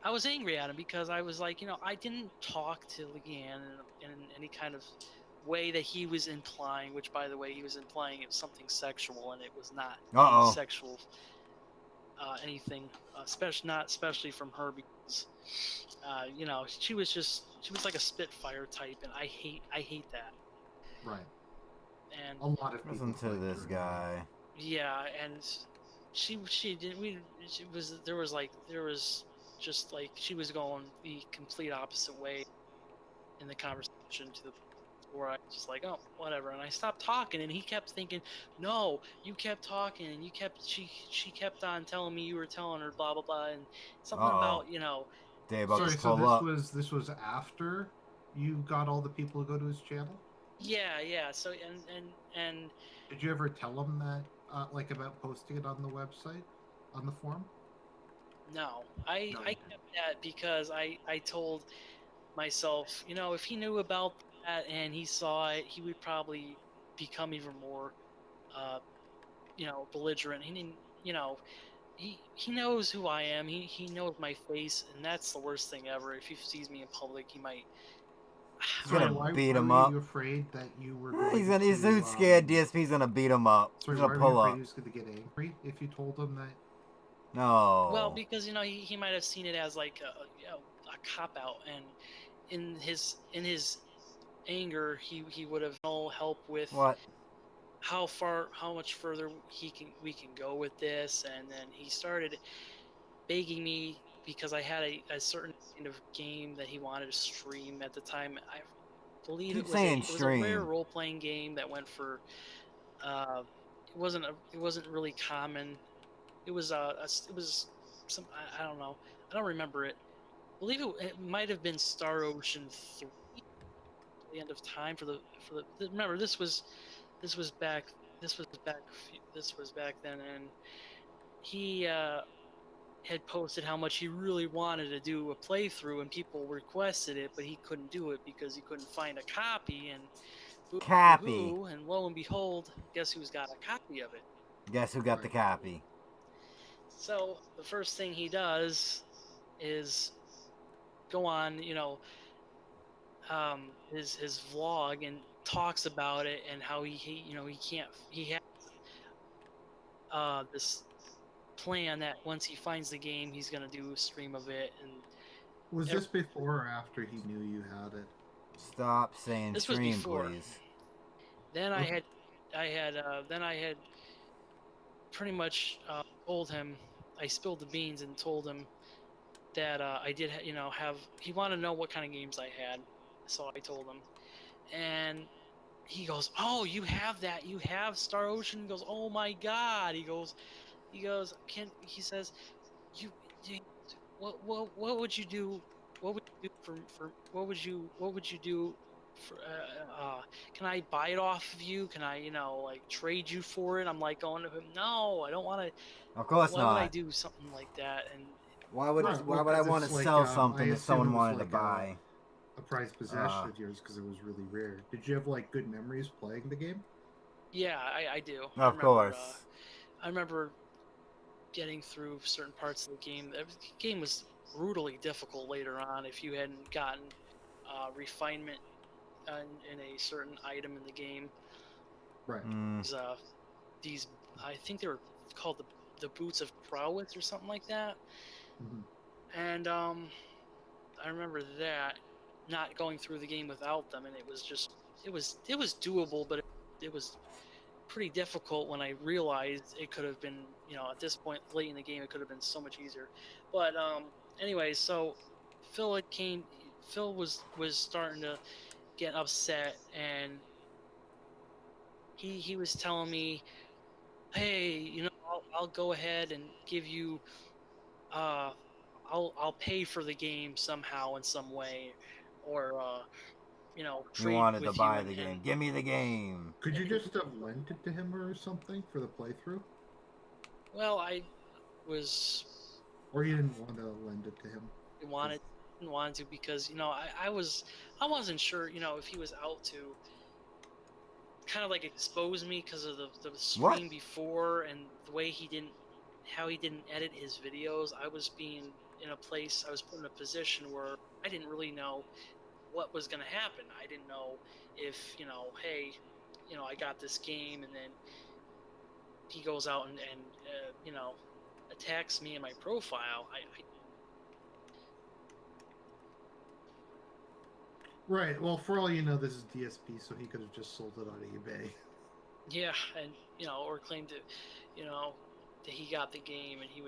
I was angry at him because I was like, I didn't talk to Leanne in any kind of way that he was implying, which, by the way, he was implying it was something sexual, and it was not any sexual anything, especially from her, because she was like a spitfire type, and I hate that. Right. And a lot of people listen to this guy. Yeah, and she did there was just like she was going the complete opposite way in the conversation to the where I was just like, oh, whatever, and I stopped talking, and he kept thinking, no, you kept talking, and she kept on telling me you were telling her blah blah blah, and something about Sorry, so this was after you got all the people to go to his channel? Yeah. So and did you ever tell him that like about posting it on the website, on the forum? No, I kept that because I told myself, if he knew about that and he saw it, he would probably become even more, belligerent. He didn't, he knows who I am. He knows my face, and that's the worst thing ever. If he sees me in public, he might. He's gonna beat him why up. were you afraid that you were going he's scared DSP's gonna beat him up. Sorry, he's why gonna were you pull afraid up. he was gonna get angry if you told him that? No. Well, because he might have seen it as like a cop out, and in his anger, he would have no help with what? how much further we can go with this. And then he started begging me because I had a certain kind of game that he wanted to stream at the time. I believe it was a rare role-playing game that went for it wasn't really common. It was some, I don't know, I don't remember it. I believe it might have been Star Ocean 3, the end of time for the remember, this was back then, and he had posted how much he really wanted to do a playthrough, and people requested it, but he couldn't do it because he couldn't find a copy. And and lo and behold, guess who's got a copy of it? Guess who got the copy? So the first thing he does is go on, his vlog, and talks about it, and how he has this plan that once he finds the game, he's gonna do a stream of it. And was this before or after he knew you had it? Stop saying This was stream, before. please. Then then I had pretty much told him, I spilled the beans and told him that I did, have. He wanted to know what kind of games I had, so I told him, and he goes, "Oh, you have that? You have Star Ocean?" He goes, "Oh my God!" He says, you what would you do? What would you do for what would you do for can I buy it off of you? Can I, like trade you for it? I'm like going to him, no, I don't want to. Of course Why would I not. do something like that? And Why Right, would well, I 'cause want to it's like, sell I something if assume someone it was wanted to like buy? a prized possession of yours because it was really rare. Did you have like good memories playing the game? yeah, I do. Of course. I remember getting through certain parts of the game. The game was brutally difficult later on if you hadn't gotten refinement in a certain item in the game. Right. These I think they were called the boots of prowess or something like that. Mhm. And I remember that not going through the game without them, and it was doable, but it was pretty difficult when I realized it could have been, at this point late in the game, it could have been so much easier. But anyway, so Phil was starting to get upset, and he was telling me, hey, I'll go ahead and give you uh I'll pay for the game somehow in some way, or You trade wanted to with you, buy the game. Give me the game. Could you just have lent it to him or something for the playthrough? well, I was Or you didn't want to lend it to him? wanted didn't want to, because I wasn't sure, if he was out to kind of like expose me because of the What? stream before, and the way how he didn't edit his videos. I was put in a position where I didn't really know what was going to happen. I didn't know if, hey, I got this game, and then he goes out and attacks me in my profile. Right. Well, for all you know, this is DSP, so he could have just sold it on eBay. Yeah, and or claimed it, that he got the game, and It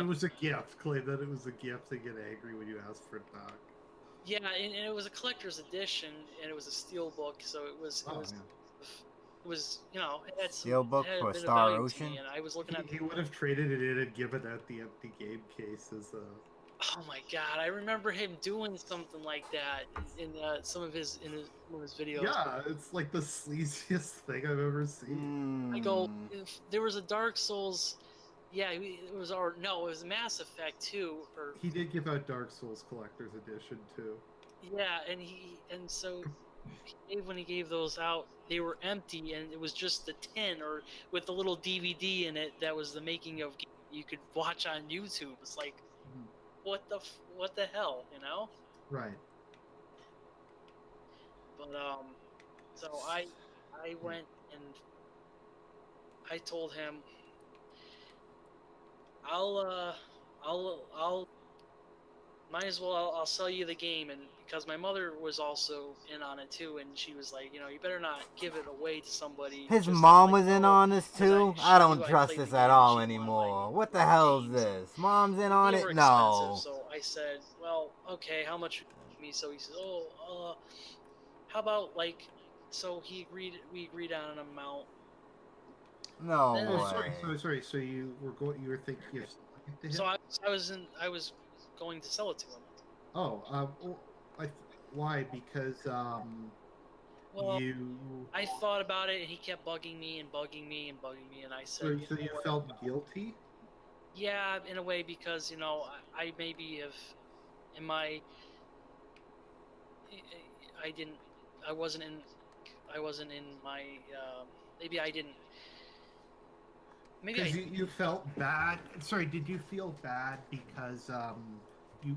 was a gift. Claim that it was a gift and get angry when you ask for it back. Yeah, and it was a collector's edition, and it was a steel book, so it was it had Steel book a for bit of Star value Ocean? to me, and I was looking at. He would have traded it in and given out the empty game case as a. Oh my God! I remember him doing something like that in some of his videos. Yeah, it's like the sleaziest thing I've ever seen. I go, if there was a Dark Souls, yeah, it was Mass Effect 2, or He did give out Dark Souls Collector's Edition too. yeah, so when he gave those out, they were empty, and it was just the tin, or with the little DVD in it that was the making of game you could watch on YouTube. It's like, what the hell, Right. But so I went and I told him, I'll might as well, I'll sell you the game. And because my mother was also in on it too, and she was like, you better not give it away to somebody. His mom was in on this too? I don't trust this at all anymore. What the hell is this? Mom's in on it? No. So I said, well, okay, how much me? So he says, how about so we agreed on an amount. No way. Sorry. So you were thinking of selling it to him? So I was going to sell it to him. Oh, why? Because well, I thought about it, and he kept bugging me, and I said, so you felt guilty? Yeah, in a way, because I maybe have in my I wasn't in my maybe I didn't. Because you felt bad. Sorry, did you feel bad because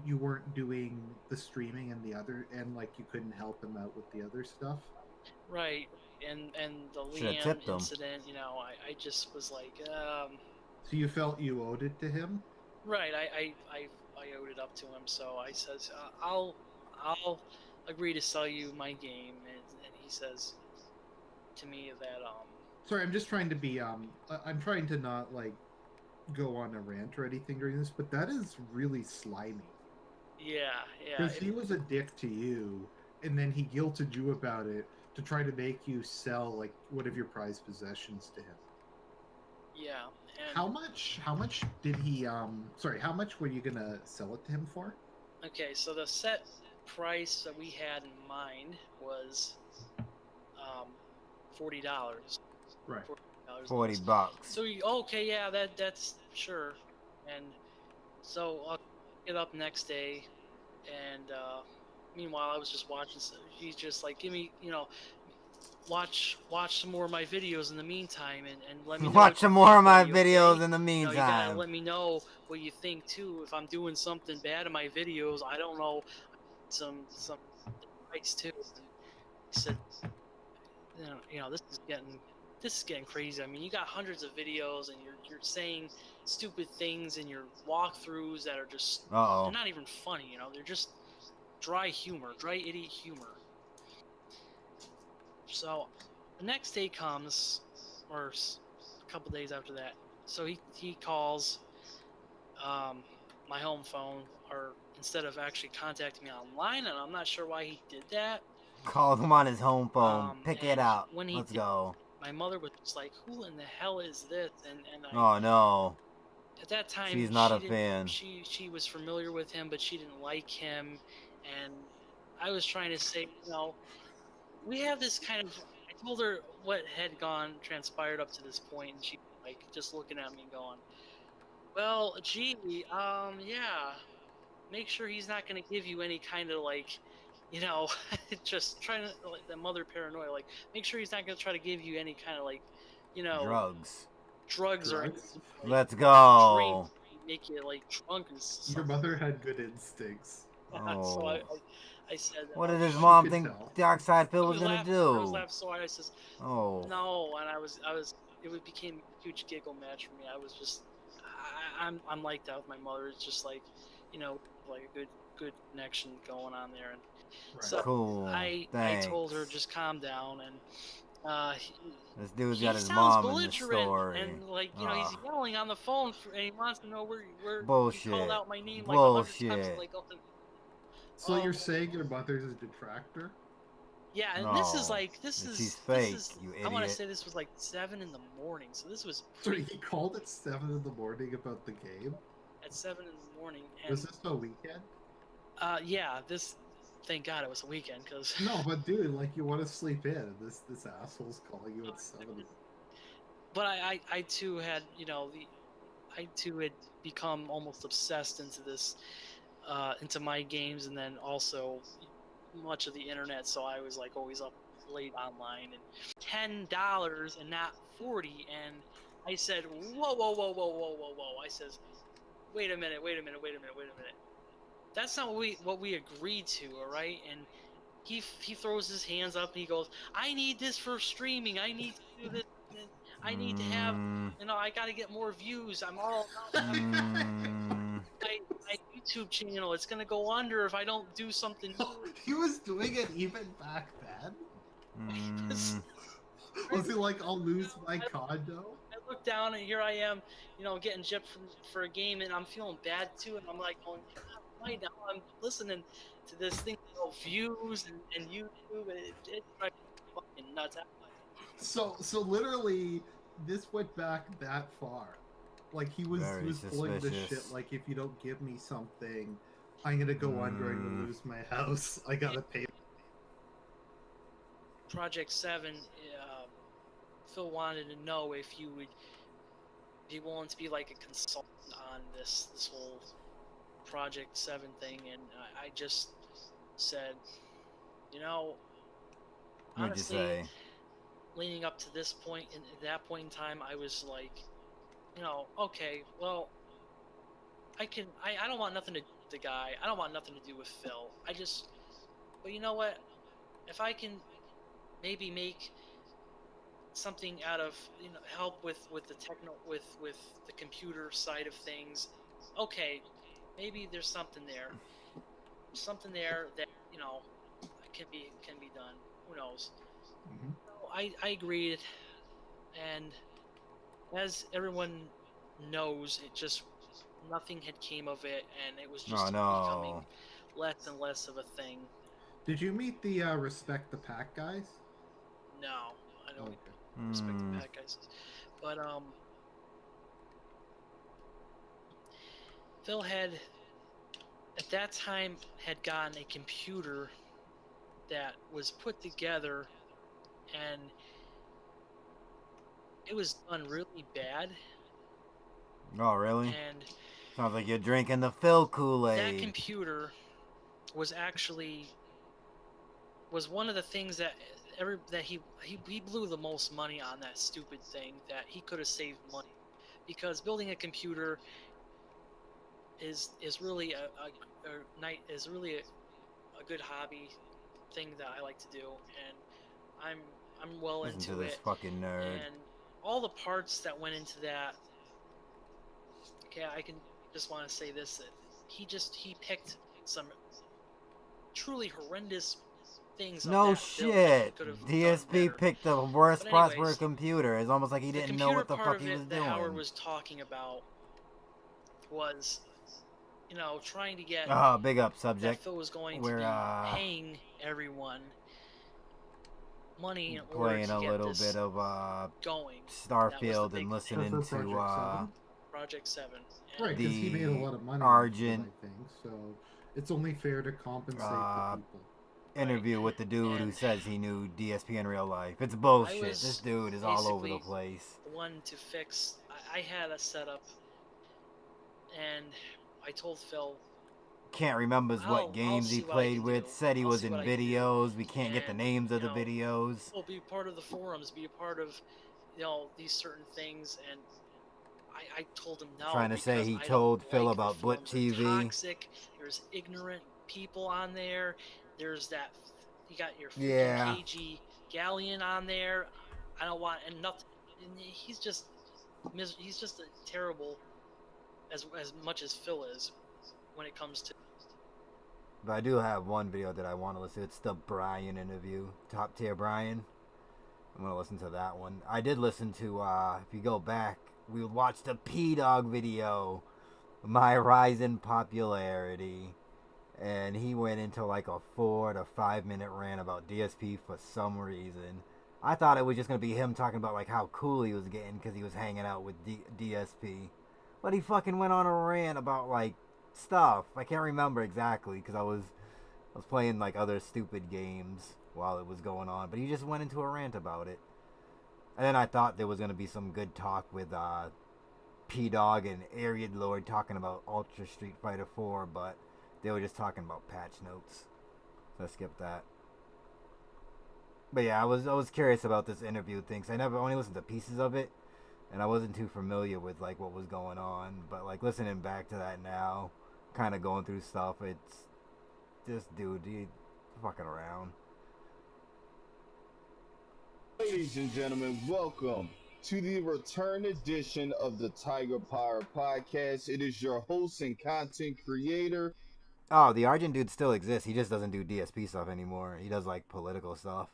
you weren't doing the streaming and like you couldn't help him out with the other stuff? Right, and the Liam incident, I just was like. So you felt you owed it to him? Right, I owed it up to him, so I says, I'll agree to sell you my game, and he says to me that Sorry, I'm just trying to be I'm trying to not like go on a rant or anything during this, but that is really slimy. yeah, Because he was a dick to you, and then he guilted you about it to try to make you sell like one of your prized possessions to him. yeah. And How much? How much did he? Sorry, how much were you gonna sell it to him for? okay, so the set price that we had in mind was $40. Right. $40. So okay, yeah, that's sure. And so I'll get up next day, and meanwhile I was just watching. So he's just like, give me, watch some more of my videos in the meantime, and let me know. Watch some more of my videos okay? in the You gotta meantime. let me know what you think too. If I'm doing something bad in my videos, I don't know, some advice too. And he said, this is getting crazy. I mean, you got hundreds of videos, and you're saying stupid things in your walkthroughs that are just they're not even funny. They're just dry idiot humor. So the next day comes, or a couple days after that. So he calls my home phone, or instead of actually contacting me online, and I'm not sure why he did that. Called him on his home phone. Pick it up. When Let's go. My mother was just like, "Who in the hell is this?" And Oh no. At that time, she's not a fan. She was familiar with him, but she didn't like him, and I was trying to say, we have this kind of. I told her what had transpired up to this point, and she like just looking at me, going, "Well, gee, yeah. Make sure he's not going to give you any kind of like, just trying to like the mother paranoia. Like, make sure he's not going to try to give you any kind of like, drugs or anything, like, let's go. Drink, make you like drunk and something." Your mother had good instincts. So I said, what did his mom think Dark Side Phil was gonna do? I was laughing so hard. I says, no, and I was it became a huge giggle match for me. I was just I'm like that with my mother. It's just like, like a good connection going on there. And so cool. I told her, just calm down, and this dude's got his mom in the story, and like he's yelling on the phone and he wants to know where bullshit. He called out my name like bullshit. 100 times, like so you're saying your mother's a detractor? Yeah, and this is she's fake, you idiot. I want to say this was like 7 in the morning, so this was. Sorry, he called at 7 in the morning about the game. At 7 in the morning. And, was this a weekend? Yeah. This. Thank God it was a weekend, because. No, but dude, like you want to sleep in, and this asshole's calling you at 7. But I too had I too had become almost obsessed into this, into my games, and then also much of the internet, so I was like always up late online, and $10 and not 40, and I said, whoa. I says, wait a minute. That's not what we agreed to, all right? And he throws his hands up and he goes, I need this for streaming. I need to do this. I need to have, I got to get more views. I'm all my YouTube channel. It's gonna go under if I don't do something new. He was doing it even back then. Was he like, I'll lose my condo? I look down and here I am, getting gypped for a game, and I'm feeling bad too. And I'm like going, right now I'm listening to this thing about views and YouTube, and it drives me fucking nuts. So literally, this went back that far. Like he was pulling this shit. Like, if you don't give me something, I'm gonna go under. I'm gonna lose my house. I gotta pay. Project 7, Phil wanted to know if you would be willing to be like a consultant on this whole Project 7 thing, and I just said, honestly, leading up to this point, and at that point in time, I was like, okay, well, I don't want nothing to do with the guy. I don't want nothing to do with Phil. But you know what? If I can maybe make something out of, help with the with the computer side of things, okay, maybe there's something there that, can be done. Who knows? Mhm. So I agreed, and as everyone knows, it just nothing had came of it, and it was Oh just becoming no. less and less of a thing. Did you meet the Respect the Pack guys? No, I don't Okay. respect Hmm. the Pack guys, but Phil had at that time had gotten a computer that was put together, and it was done really bad, Oh really? and Sounds like you're drinking the Phil that Kool-Aid. computer was actually was one of the things that he blew the most money on that stupid thing, that he could have saved money, because building a computer is really a night is really a good hobby thing that I like to do, and I'm I'm well Listen to into this it, fucking nerd. and all the parts that went into that. Okay, I can just want to say this, that he picked some truly horrendous things of No that build that he shit. could have done DSP better. picked the worst But prosper anyways, computer. It's almost like he the didn't know computer what the part fuck of he was it that Howard doing. was talking about was, trying to get Big up that subject. Phil was going to We're be paying everyone money in order playing to a get little this bit of going. That was the Starfield big and thing. listening For to Project 7? Project 7. Right, because he made a the lot of money off of it, Argent I think. So it's only fair to compensate the people. interview with the dude who And says he knew DSP in real life. It's I bullshit. was This dude is all over the basically place. the one to fix. I had a setup, and I told Phil, Can't remember what I'll games he see what I played can with. do. Said he I'll was see in what I can do. videos. We can't get the And, names of the videos. Well, be part of the forums, be a part of, these certain things. And I told him no, Trying to say because he I told don't Phil like about the Blip forums. They're TV. toxic. There's ignorant people on there. There's that, you got your freaking Yeah. KG Galleon on there. I don't want, and nothing. And he's just a terrible, as much as Phil is, when it comes to. But I do have one video that I want to listen to. It's the Brian interview. Top tier Brian. I'm going to listen to that one. I did listen to, if you go back, we watched a P-Dog video. My rise in popularity. And he went into like a 4 to 5 minute rant about DSP for some reason. I thought it was just going to be him talking about like how cool he was getting because he was hanging out with DSP. But he fucking went on a rant about like stuff. I can't remember exactly because I was playing like other stupid games while it was going on. But he just went into a rant about it. And then I thought there was going to be some good talk with P-Dog and Ariad Lord talking about Ultra Street Fighter 4, but they were just talking about patch notes. So I skipped that. But yeah, I was curious about this interview thing. 'Cause I never only listened to pieces of it, and I wasn't too familiar with like what was going on. But like listening back to that now, kind of going through stuff, it's this dude, he fucking around. Ladies and gentlemen, welcome to the return edition of the Tiger Power Podcast. It is your host and content creator. Oh, the Argent dude still exists. He just doesn't do DSP stuff anymore. He does like political stuff.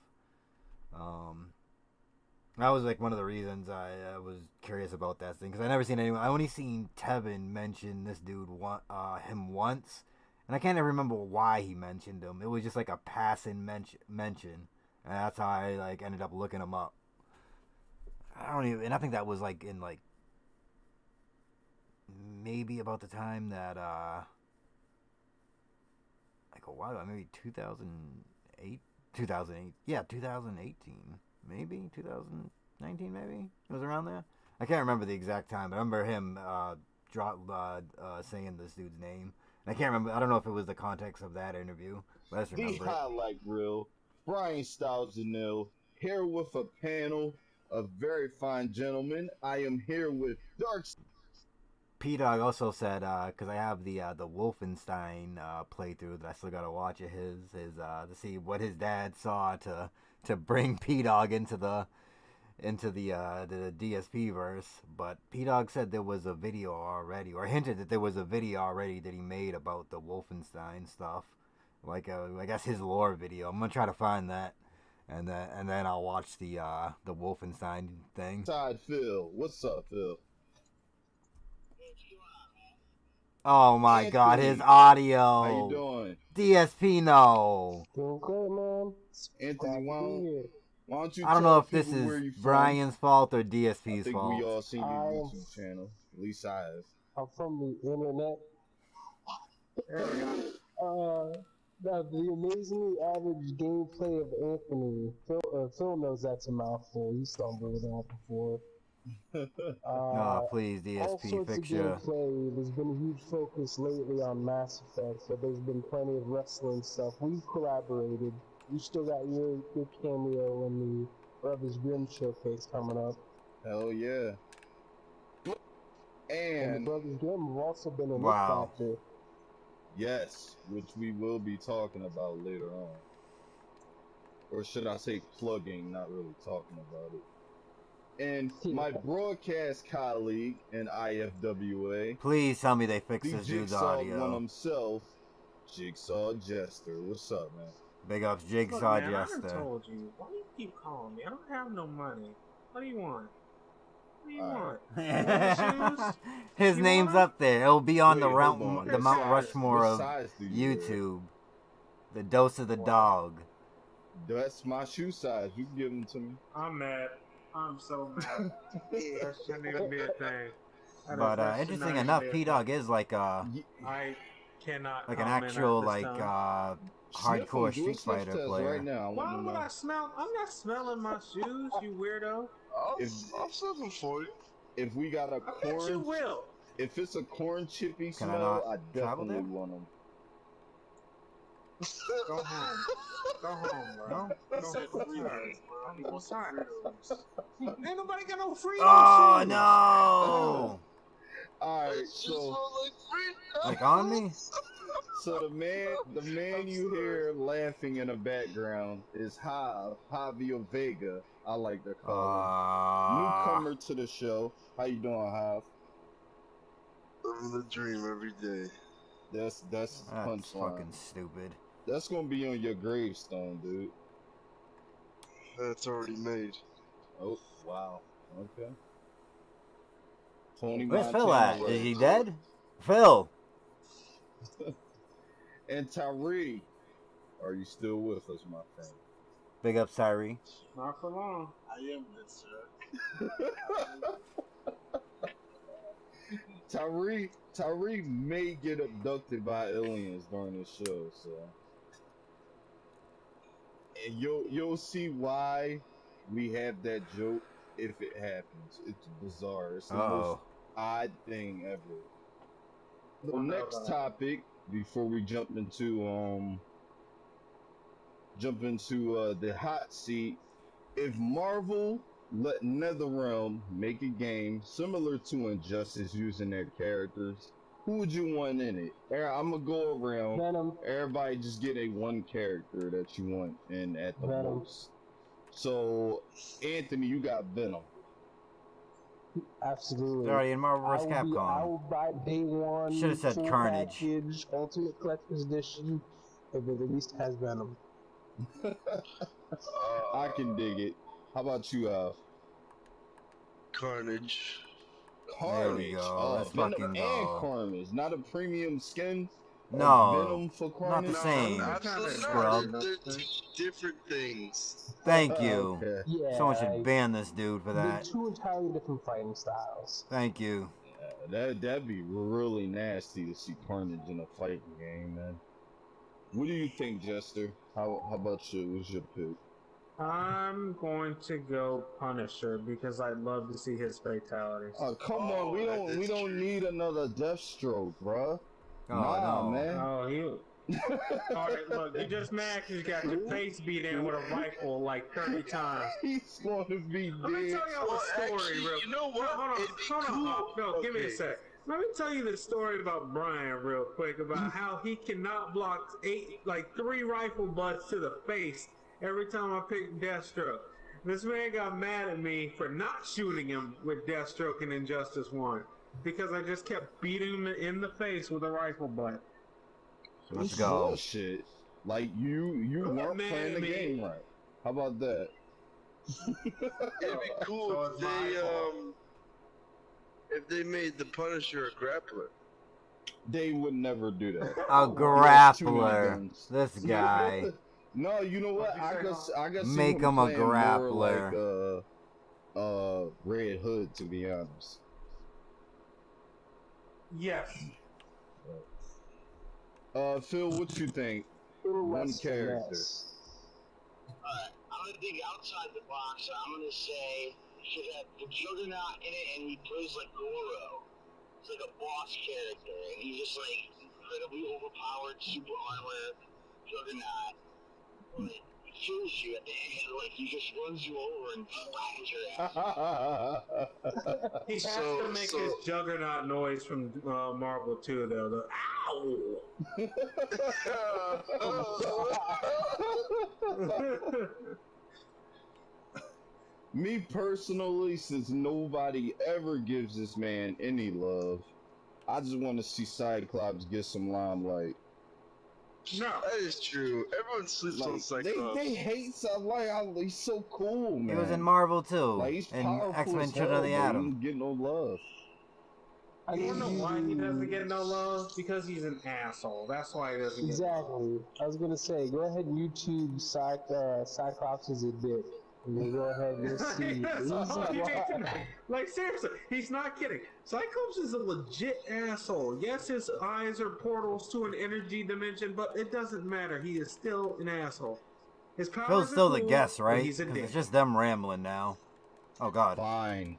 That was like one of the reasons I was curious about that thing because I never seen anyone. I only seen Tevin mention this dude him once, and I can't even remember why he mentioned him. It was just like a passing mention, and that's how I like ended up looking him up. And I think that was like in like maybe about the time that like a while ago, maybe 2008, yeah, 2018, maybe 2019, maybe it was around there. I can't remember the exact time, but I remember him saying this dude's name. And I can't remember. I don't know if it was the context of that interview, but I just The remember it. highlight reel, Brian Styles Janelle, here with a panel of very fine gentlemen. I am here with Dark. P-Dog also said, because I have the Wolfenstein playthrough that I still gotta watch of his to see what his dad saw to bring P-Dog into the DSP verse. But P-Dog said there was a video already, or hinted that there was a video already that he made about the Wolfenstein stuff. like I guess his lore video. I'm gonna try to find that, and then I'll watch the Wolfenstein thing. Side Phil, what's up, Phil? Oh my God, Anthony, his audio. How you doing? DSP, no. Doing great, man. Anthony, why don't you I don't tell know if this people is where you from? Brian's fault or I DSP's think fault. we all seen your YouTube channel. At least I have. I'm from the internet. The amazingly average gameplay of Anthony. Phil knows that's a mouthful. He stumbled with that before. No, please, All DSP, sorts fix of your... gameplay. There's been a huge focus lately on Mass Effect, but there's been plenty of wrestling stuff. We've collaborated. You still got your cameo in the Brothers Grimm showcase coming up. Hell yeah. And the And Brothers Grimm have also been a Wow. Nick factor. yes, which we will be talking about later on. Or should I say plugging, not really talking about it. And my broadcast colleague in IFWA, Please tell me they fixed the this dude's Jigsaw one audio. himself, Jigsaw Jester. What's up, man? Big ups, Look, Jigsaw man, I done Jester. told you. Why do you keep calling me? I don't have no money. What do you want? What do you want? You want the shoes? His You name's want 'em? up there. It'll be on Wait, the hold Mount, on. the Mount What Rushmore What of size do you wear? YouTube. The dose of the dog. That's my shoe size. You can give them to me. I'm mad. I'm so mad. That shouldn't even be a thing. But interesting enough, P-Dog is like I cannot an comment actual at this like time. hardcore Sniff 'em. Do a Street sniff Fighter test player. right now. I Why want to would know. I smell? I'm not smelling my shoes, you weirdo. I'll sniff them for you. If we got a I bet you corn, will. if it's a corn chippy Can I smell, not I travel definitely there? want them. Go home. Go home, bro. No? Go home. I'm tired. Ain't nobody got no freedom Oh shoes. no! Alright, so Like on me? so the man you hear laughing in the background is Javier Vega. I like to call him. Newcomer to the show. How you doing, Jav? Living the dream every day. That's That's punchline. fucking stupid. That's gonna be on your gravestone, dude. That's already made. Oh wow. Okay. Tony Where's Phil Montana at? Is he Rose. dead? Phil! And Tyree, are you still with us, my friend? Big up, Tyree. Not for long. I am good, sir. Tyree may get abducted by aliens during this show, so and you'll see why we have that joke if it happens. It's bizarre. It's the most odd thing ever. The next topic before we jump into the hot seat, if Marvel let NetherRealm make a game similar to Injustice using their characters, who would you want in it? I'm gonna go around. Venom. Everybody just get a one character that you want in at the Venom. most. So, Anthony, you got Venom. Absolutely. They're already in Marvel vs. I Capcom. will buy day one. Should have said full Carnage. Package, Ultimate Collector's Edition, if it at least has Venom. I can dig it. How about you, Carnage. There we go. Let's Venom fucking and go. Carnage, not a premium skin. No, Venom for not Carnage. the same. Absolutely Scrub. not. They're two different things. Thank you. Okay. Yeah. Someone should ban this dude for They're that. two entirely different fighting styles. Thank you. That'd be really nasty to see Carnage in a fighting game, man. What do you think, Jester? How about you? What's your pick? I'm going to go Punisher because I'd love to see his fatalities. Oh come on, we don't need another Deathstroke, bruh. Oh, nah, no. man. Oh, you. Alright, look, you just mad because you got your face beat in with a rifle like 30 times. He's going to be Let me dead. tell y'all a story, actually, real you know what? Hold on, Hawk. No, give me a sec. Let me tell you the story about Brian real quick about how he cannot block 3 rifle butts to the face every time I pick Deathstroke. This man got mad at me for not shooting him with Deathstroke in Injustice 1 because I just kept beating him in the face with a rifle butt. Let's go. Bullshit. Like you weren't Man, playing the me. game right. How about that? It'd be cool So if it's my they fault. if they made the Punisher a grappler. They would never do that. A grappler. This guy. No, you know what? What'd you say, I guess Make him a playing more like grappler. Red Hood, to be honest. Yes. Phil, what you think? One character. Alright, I'm gonna think outside the box. I'm gonna say you should have the Juggernaut in it, and he plays like Goro. He's like a boss character, and he's just like incredibly overpowered, super armor, Juggernaut. Like, he kills you at the end, like he just runs you over and flattens your ass. He has to make his Juggernaut noise from Marvel 2, though. The ow! Me personally, since nobody ever gives this man any love, I just want to see Cyclops get some limelight. No, that is true. Everyone sleeps on Cyclops. They hate Cyclops. He's so cool, man. He was in Marvel too. Like, he's in powerful X-Men as Children hell, of the but he Atom. don't get no love. You wanna know why he doesn't get no love? Because he's an asshole. That's why he doesn't get Exactly. I was gonna say, go ahead and YouTube Cyclops is a dick. And then go ahead and see. That's all he did. Like, seriously, he's not kidding. Cyclops is a legit asshole. Yes, his eyes are portals to an energy dimension, but it doesn't matter. He is still an asshole. His powers Phil's still are the cool, guest, but right? He's a 'Cause dick. it's just them rambling now. Oh God. Fine.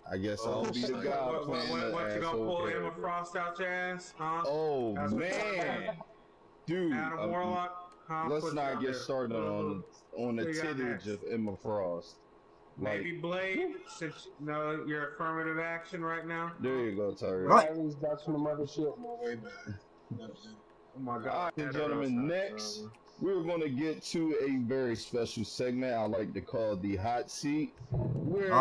I guess I'll be the guy playing the What, you gonna asshole pull Emma character. Frost out your ass? Huh? Oh That's what you're man, dude. Adam Warlock? Huh? Let's Put you not out get there. started on the Who you got tittage next? of Emma Frost. Like, Maybe Blade, since no, you're affirmative action right now. there you go, Tyler. Riley's back from the mothership. Oh my God. Alright, and gentlemen, next we're going to get to a very special segment I like to call the hot seat, where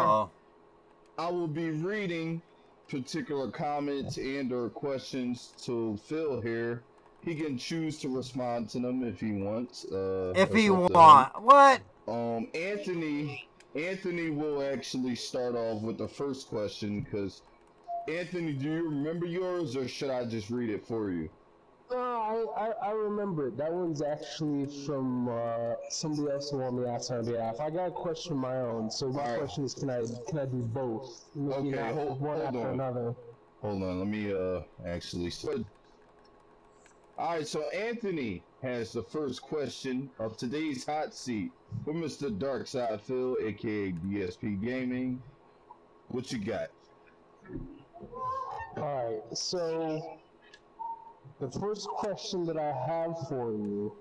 I will be reading particular comments and or questions to Phil here. He can choose to respond to them if he wants. If he want, what? Anthony will actually start off with the first question, because Anthony, do you remember yours, or should I just read it for you? No, I remember it. That one's actually from somebody else who wanted me to ask on behalf. I got a question of my own, so my question is, can I do both? Maybe Okay, not one after another. Hold on, let me actually start. Alright, so Anthony has the first question of today's hot seat for Mr. Darkside Phil, aka DSP Gaming. What you got? Alright, so the first question that I have for you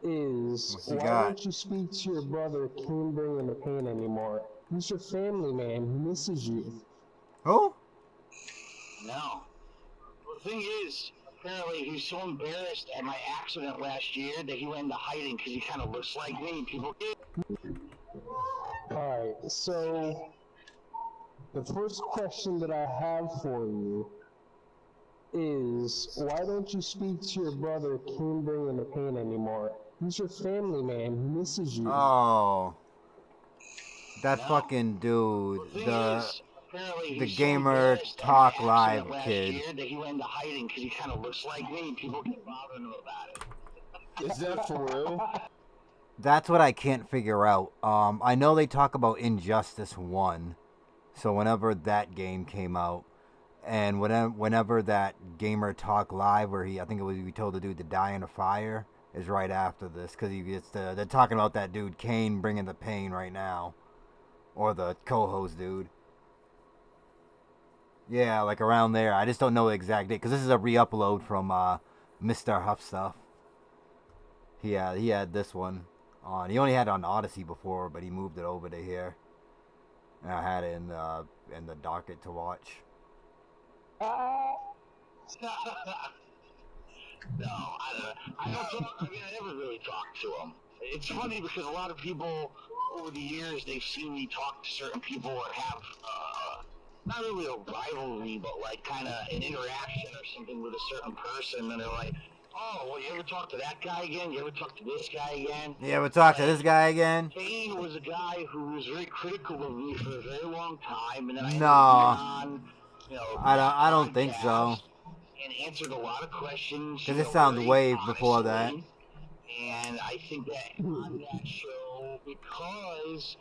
is, why don't you speak to your brother King bringing the pain anymore? He's your family man, he misses you. Who? No. The thing is, apparently he was so embarrassed at my accident last year that he went into hiding because he kind of looks like me. People. Alright, so the first question that I have for you is, why don't you speak to your brother King bringing the pain anymore? He's your family man, he misses you. Oh. That fucking dude. The Gamer Talk Live kid. That he went into hiding because he kind of looks like me. People keep bothering him about it. Is that for real? That's what I can't figure out. I know they talk about Injustice 1. So whenever that game came out, and whenever that Gamer Talk Live, where I think it was, we told the dude to die in a fire, is right after this, because they're talking about that dude Kane bringing the pain right now, or the co-host dude. Yeah, like around there. I just don't know the exact date, because this is a re-upload from Mr. Huff Stuff. He had this one on. He only had it on Odyssey before, but he moved it over to here. And I had it in the docket to watch. No, I don't talk. I mean, I never really talked to him. It's funny because a lot of people over the years, they've seen me talk to certain people or have not really a rivalry, but like kind of an interaction or something with a certain person, and they're like, oh, well, you ever talk to that guy again? You ever talk to this guy again? You ever talk to this guy again? Kane was a guy who was very critical of me for a very long time, and then I ended No. up being on, you know, I don't think so. podcast and answered a lot of questions. Because it sounds very way before that. honestly. And I think that on that show, because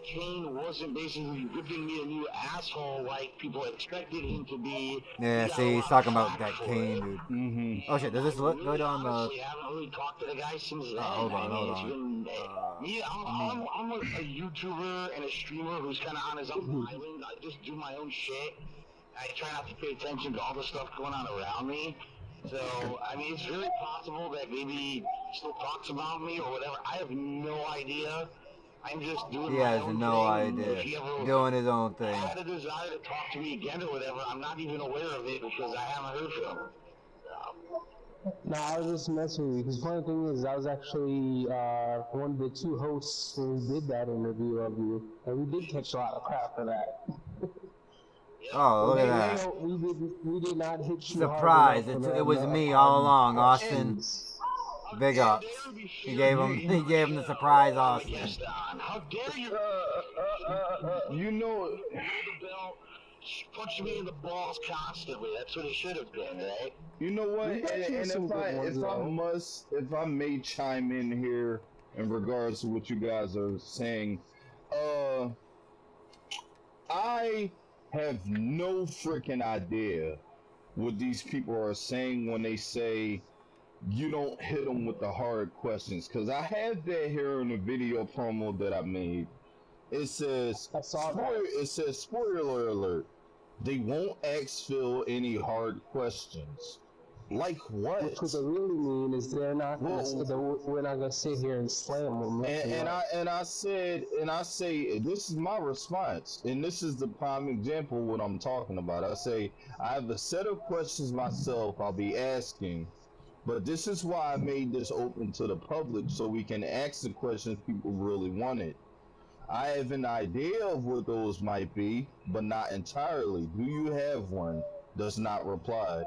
Kane wasn't basically ripping me a new asshole like people expected him to be. Yeah, see, he's talking about that Kane dude. Mm-hmm. Oh shit, does this look good on the... Honestly, I haven't really talked to the guy since then. hold on, hold on. I'm a YouTuber and a streamer who's kind of on his own island. I just do my own shit. I try not to pay attention to all the stuff going on around me. So, I mean, it's very possible that maybe he still talks about me or whatever. I have no idea. I'm just doing He my has own no thing. idea. If he ever Doing his own thing. had a desire to talk to me again or whatever, I'm not even aware of it because I haven't heard from him. No, I was just messing with you. Because funny thing is, I was actually one of the two hosts when we did that interview of you, and we did catch a lot of crap for that. Oh, look at that. We did not hit you Surprise! hard enough It was me all along, Austin. Big ups. He gave him the surprise, Austin. How dare you? You know, punching me in the balls constantly. That's what it should have been, right? You know what? And if I may chime in here in regards to what you guys are saying, I have no freaking idea what these people are saying when they say you don't hit them with the hard questions. Because I have that here in the video promo that I made. It says, spoiler alert, they won't ask Phil any hard questions. Like what? Which what they really mean is they're not. We're not gonna sit here and slam them. And I say this is my response, and this is the prime example of what I'm talking about. I say I have a set of questions myself I'll be asking, but this is why I made this open to the public so we can ask the questions people really wanted. I have an idea of what those might be, but not entirely. Do you have one? Does not reply.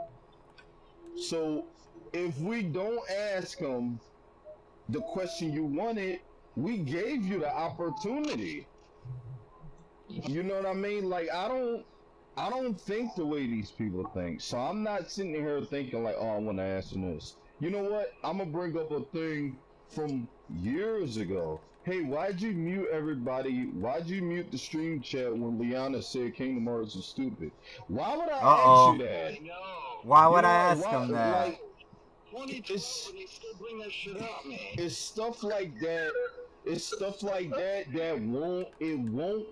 So, if we don't ask them the question you wanted, we gave you the opportunity. You know what I mean? Like, I don't think the way these people think. So I'm not sitting here thinking like, oh, I want to ask them this. You know what? I'm gonna bring up a thing from years ago. Hey, why'd you mute everybody? Why'd you mute the stream chat when Liana said Kingdom Hearts is stupid? Why would I ask you that? Why would I ask him that? Like, it's stuff like that. It's stuff like that that won't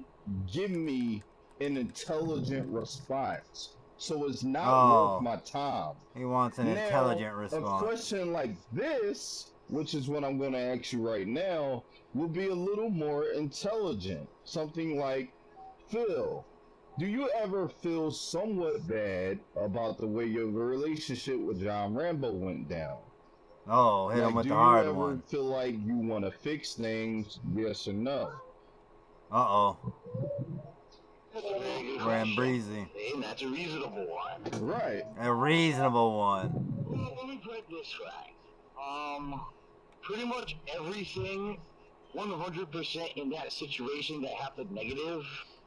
give me an intelligent response. So it's not worth my time. He wants an intelligent response. A question like this, which is what I'm going to ask you right now, will be a little more intelligent. Something like, Phil, do you ever feel somewhat bad about the way your relationship with John Rambo went down? Oh, hit him with the hard one. Do you ever feel like you want to fix things, yes or no? Uh-oh. Ran breezy. And that's a reasonable one. Right. A reasonable one. Well, let me put it this way. Pretty much everything, 100% in that situation that happened negative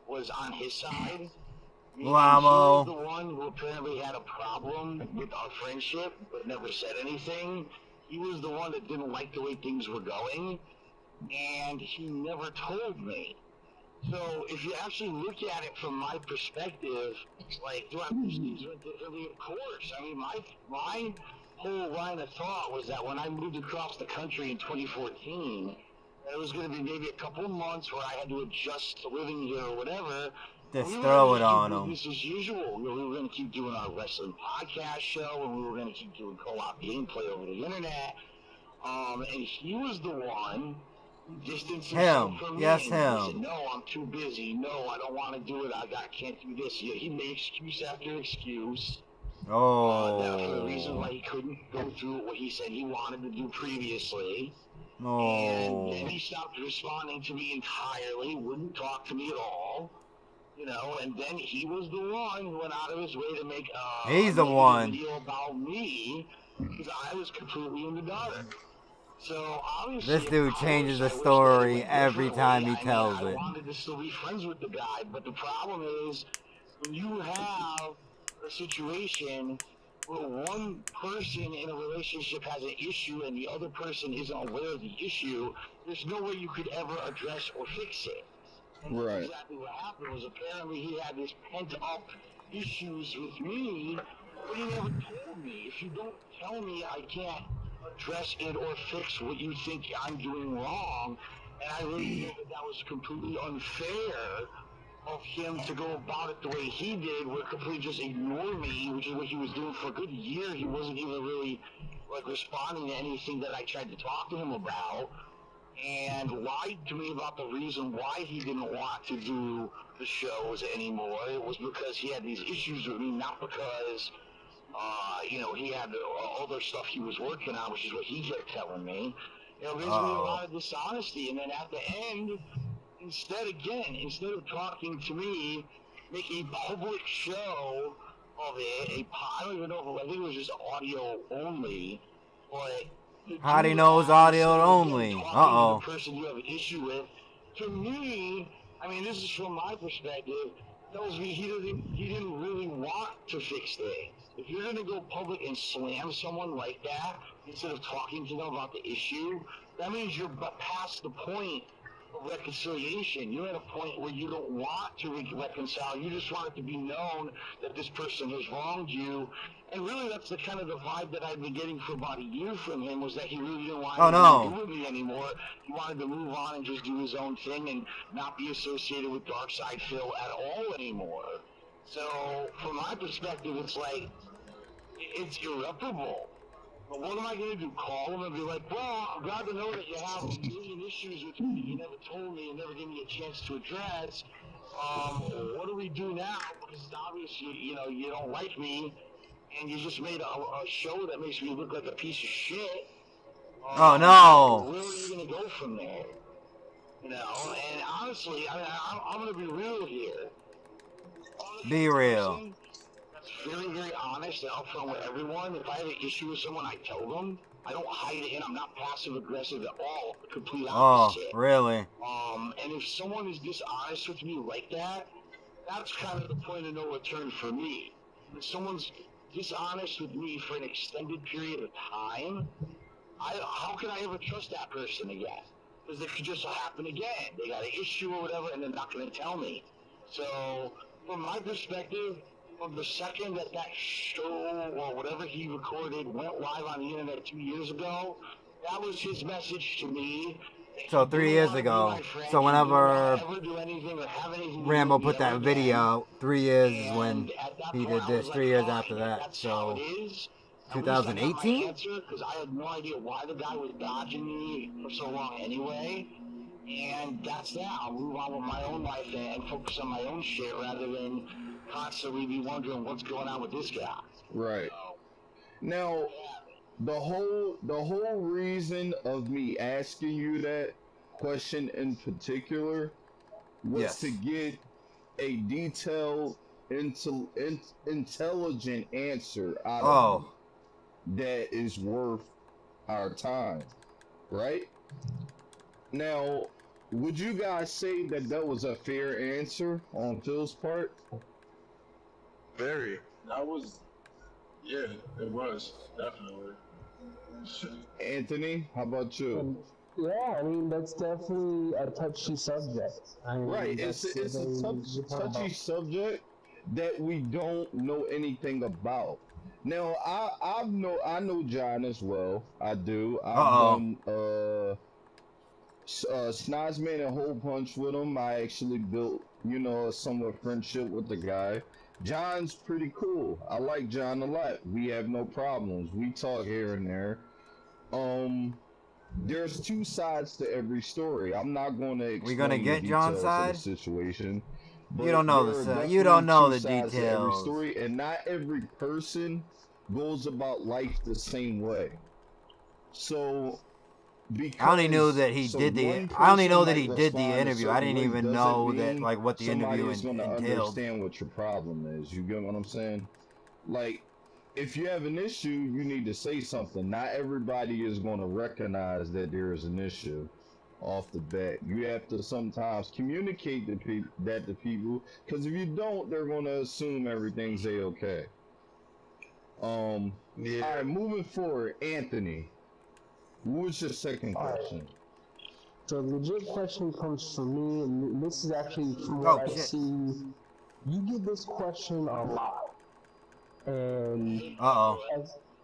was on his side. Lamo. He was the one who apparently had a problem with our friendship, but never said anything. He was the one that didn't like the way things were going, and he never told me. So if you actually look at it from my perspective, like, do I wish things went differently? Of course. I mean, my whole line of thought was that when I moved across the country in 2014, it was going to be maybe a couple of months where I had to adjust to living here or whatever. Just throw it on him. Business as usual. We were going to keep doing our wrestling podcast show, and we were going to keep doing co-op gameplay over the internet. And he was the one distancing himself from me. Yes, He him. said, no, I'm too busy. No, I don't want to do it. I can't do this. He made excuse after excuse. Oh. For the reason why he couldn't go through what he said he wanted to do previously. Oh. And then he stopped responding to me entirely, wouldn't talk to me at all. You know, and then he was the one who went out of his way to make He's the one. video about me because I was completely in the dark. So obviously, This dude I changes the wish that it story went every time he differently. I mean, tells I it. wanted to still be friends with the guy, but the problem is when you have a situation where one person in a relationship has an issue and the other person isn't aware of the issue, there's no way you could ever address or fix it. And that's Right. exactly what happened. Was apparently he had this pent up issues with me, but he never told me. If you don't tell me, I can't address it or fix what you think I'm doing wrong. And I really feel that that was completely unfair of him to go about it the way he did, where completely just ignore me, which is what he was doing for a good year. He wasn't even really like responding to anything that I tried to talk to him about, and lied to me about the reason why he didn't want to do the shows anymore. It was because he had these issues with me, not because he had other stuff he was working on, which is what he kept telling me. Basically a lot of dishonesty. And then at the end, instead of talking to me, make a public show of it. I don't even know if I think it was just audio only, but Hottie knows audio only. the person you have an issue with. To me, I mean, this is from my perspective, tells me he didn't really want to fix things. If you're gonna go public and slam someone like that instead of talking to them about the issue, that means you're past the point of reconciliation. You're at a point where you don't want to reconcile. You just want it to be known that this person has wronged you. And really, that's the kind of the vibe that I've been getting for about a year from him, was that he really didn't want anything to do with me anymore. He wanted to move on and just do his own thing and not be associated with Darkside Phil at all anymore. So, from my perspective, it's like, it's irreparable. But what am I going to do? Call him and be like, well, I'm glad to know that you have a million issues with me that you never told me and never gave me a chance to address. What do we do now? Because it's obvious you don't like me, and you just made a show that makes me look like a piece of shit. Oh no! Where are you going to go from there? And honestly, I'm going to be real here. Be real. That's very, very honest and upfront with everyone. If I have an issue with someone, I tell them. I don't hide it, and I'm not passive aggressive at all. The complete opposite. Oh, really? And if someone is dishonest with me like that, that's kind of the point of no return for me. If someone's dishonest with me for an extended period of time, how can I ever trust that person again? Because it could just happen again. They got an issue or whatever, and they're not going to tell me. So, from my perspective, from the second that show or whatever he recorded went live on the internet 2 years ago, that was his message to me. So 3 years ago. So whenever Rambo put that video out, 3 years is when he did this. 3 years after that. So 2018? Because I had no idea why the guy was dodging me for so long anyway. And that's that. I'll move on with my own life and focus on my own shit rather than constantly be wondering what's going on with this guy. Right. Now, the whole reason of me asking you that question in particular was to get a detailed, intelligent answer out of you that is worth our time, right? Now, would you guys say that that was a fair answer on Phil's part? Very. Yeah, it was, definitely. Anthony, how about you? Yeah, I mean, that's definitely a touchy subject. Right, it's a touchy subject that we don't know anything about. Now, I know John as well. I do. I've done Snozman and Hole Punch with him. I actually built, a somewhat friendship with the guy. John's pretty cool. I like John a lot. We have no problems. We talk here and there. There's two sides to every story. I'm not going to explain we gonna get John's side of the situation. You don't know you don't know the details. To every story, and not every person goes about life the same way. So, I only knew that he did the. I only know that he did the interview. I didn't even know that what the interview entailed. Understand what your problem is. You get what I'm saying? Like, if you have an issue, you need to say something. Not everybody is going to recognize that there is an issue off the bat. You have to sometimes communicate that to people, because if you don't, they're going to assume everything's a-okay. All right, moving forward, Anthony, what was your second question? So the legit question comes from me, and this is actually from what I see. You get this question a lot, and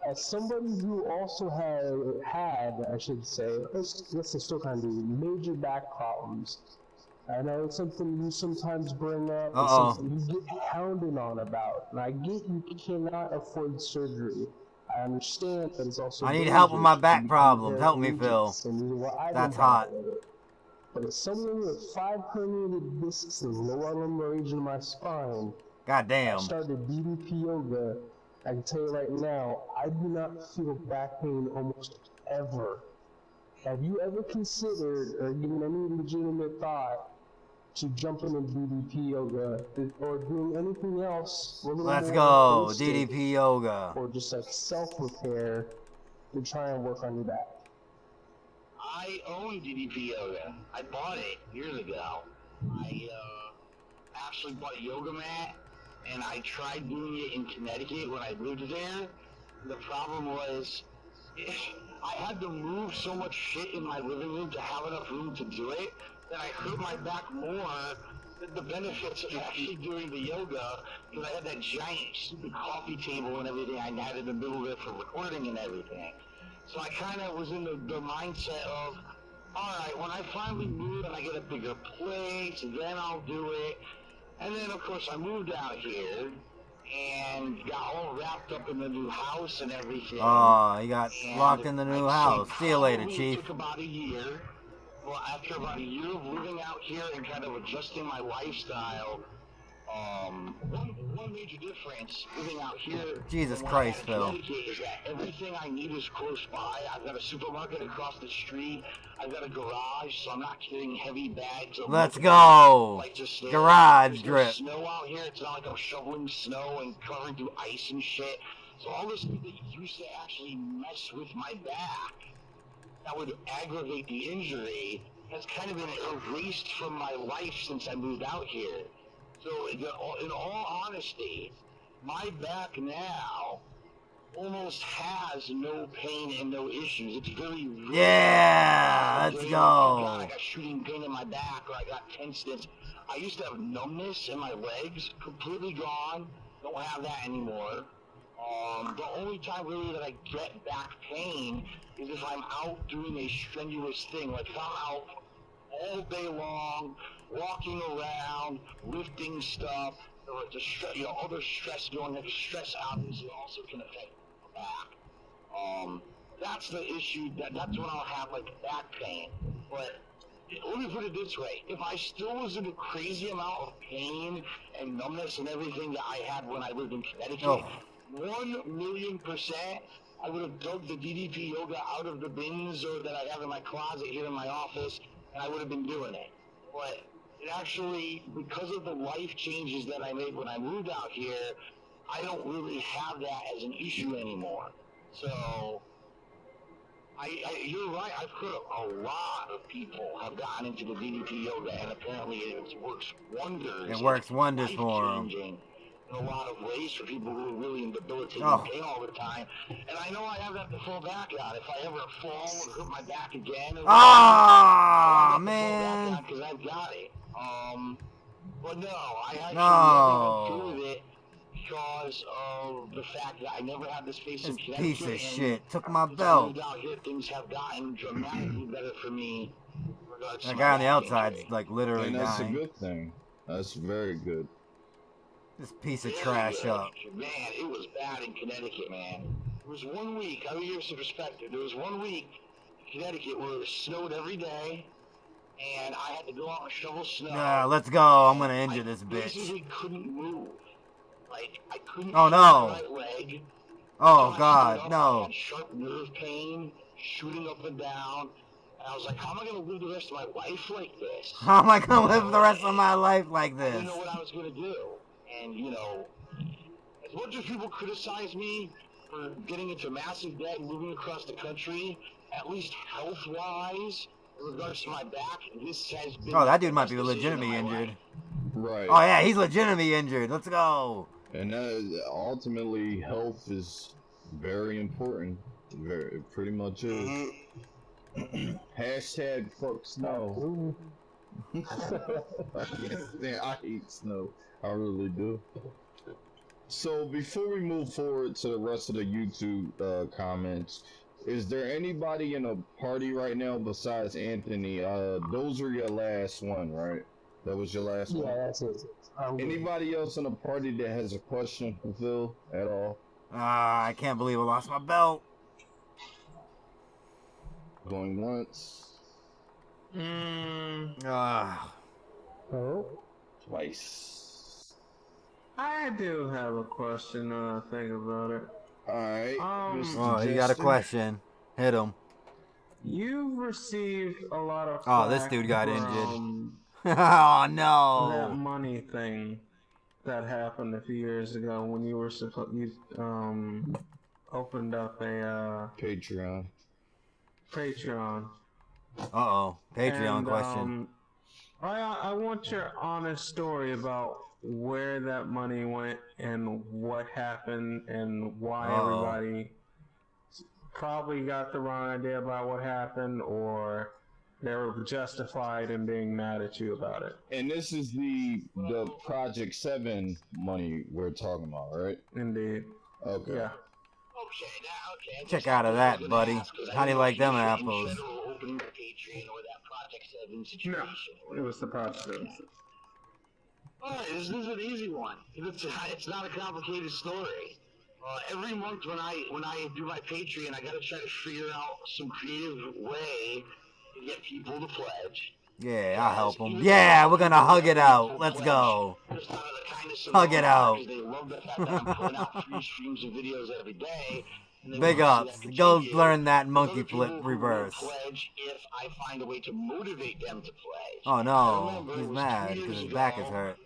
as somebody who also had I should say, let's still kind of do major back problems. I know it's something you sometimes bring up, it's something you get hounded on about, and I get you cannot afford surgery. I understand that it's also I need help with my back problems. Help me, Phil. That's hot. But as someone with 5 herniated discs in the lower lumbar region of my spine, God damn. I started DDP yoga. I can tell you right now, I do not feel back pain almost ever. Have you ever considered or given any legitimate thought to jumping into DDP yoga or doing anything else? Let's go, DDP yoga. Or just like self-repair to try and work on your back? I own DDP yoga. I bought it years ago. I actually bought a yoga mat, and I tried doing it in Connecticut when I lived there. The problem was, I had to move so much shit in my living room to have enough room to do it that I hurt my back more than the benefits of actually doing the yoga, because I had that giant stupid coffee table and everything I had in the middle of it for recording and everything. So I kind of was in the mindset of, all right, when I finally move and I get a bigger place, then I'll do it. And then, of course, I moved out here and got all wrapped up in the new house and everything. Oh, he got locked in the new house. See you later, Chief. It took about a year. Well, after about a year of living out here and kind of adjusting my lifestyle, one major difference living out here Jesus Christ, Phil. is that everything I need is close by. I've got a supermarket across the street. I've got a garage, so I'm not carrying heavy bags. Let's go. Garage drip. There's snow out here. It's not like I'm shoveling snow and covering through ice and shit. So all this stuff that used to actually mess with my back, that would aggravate the injury, has kind of been erased from my life since I moved out here. So in all honesty, my back now almost has no pain and no issues. It's very rare. Yeah, let's go. I got shooting pain in my back, or I got tenseness. I used to have numbness in my legs, completely gone. Don't have that anymore. The only time really that I get back pain is if I'm out doing a strenuous thing. Like if I'm out all day long, walking around, lifting stuff, or other stress going on. Stress obviously also can affect the back. That's the issue. That's when I'll have like back pain. But let me put it this way: if I still was in a crazy amount of pain and numbness and everything that I had when I lived in Connecticut, 1,000,000%, I would have dug the DDP yoga out of the bins or that I have in my closet here in my office, and I would have been doing it. But it actually, because of the life changes that I made when I moved out here, I don't really have that as an issue anymore. So, you're right. I've heard a lot of people have gotten into the DDP yoga, and apparently it works wonders. It works wonders for them. In a lot of ways for people who are really in debilitating pain all the time. And I know I have that to fall back on. If I ever fall and hurt my back again, man, because I've got it. But no, I actually never went through with it because of the fact that I never had the space in Connecticut. Piece of shit took my belt. Out here, things have gotten dramatically better for me. That guy on the outside's like literally dying. That's a good thing. That's very good. This piece of trash up. Man, it was bad in Connecticut, man. There was 1 week, I'll give you some perspective. There was 1 week in Connecticut where it snowed every day, and I had to go out and shovel snow. Yeah, let's go. I'm gonna injure this bitch. I basically couldn't move. Like, I couldn't oh no. my right leg. Oh god, no. I had sharp nerve pain, shooting up and down. And I was like, how am I going to live the rest of my life like this? How am I going to live the rest of my life like this? I didn't know what I was going to do. And, as much as people criticize me for getting into massive debt and moving across the country, at least health-wise, in regards to my back, this has been Oh, that dude the might best be decision of legitimately my injured. life. Right. Oh yeah, he's legitimately injured. Let's go. And ultimately, health is very important. It pretty much is. Hashtag fuck snow. I hate snow. I really do. So before we move forward to the rest of the YouTube comments, is there anybody in a party right now besides Anthony? Those are your last one, right? That was your last one? Yeah, that's it. Anybody else in a party that has a question for Phil at all? I can't believe I lost my belt. Going once. Oh. Twice. I do have a question when I think about it. Alright. Oh, he got a question. Hit him. You've received a lot of Oh, this flack dude got for, injured. Oh that no. money thing that happened a few years ago when you were opened up a Patreon. Patreon. Uh-oh. Patreon And, question. I want your honest story about where that money went and what happened and why everybody probably got the wrong idea about what happened, or they were justified in being mad at you about it. And this is the Project 7 money we're talking about, right? Indeed. Okay. Yeah. Check out of that, buddy. How do you like them apples? No, it was the Project. Alright, this is an easy one. It's not a complicated story. Every month when I do my Patreon, I gotta try to figure out some creative way to get people to pledge. Yeah, I'll help him. Yeah, we're gonna hug it out. Let's go. Hug it out. They love the fact that I'm putting out free streams of videos every day. Big ups. Go learn that monkey flip reverse. Pledge if I find a way to motivate them to pledge. Oh no, he's mad because his back is hurt.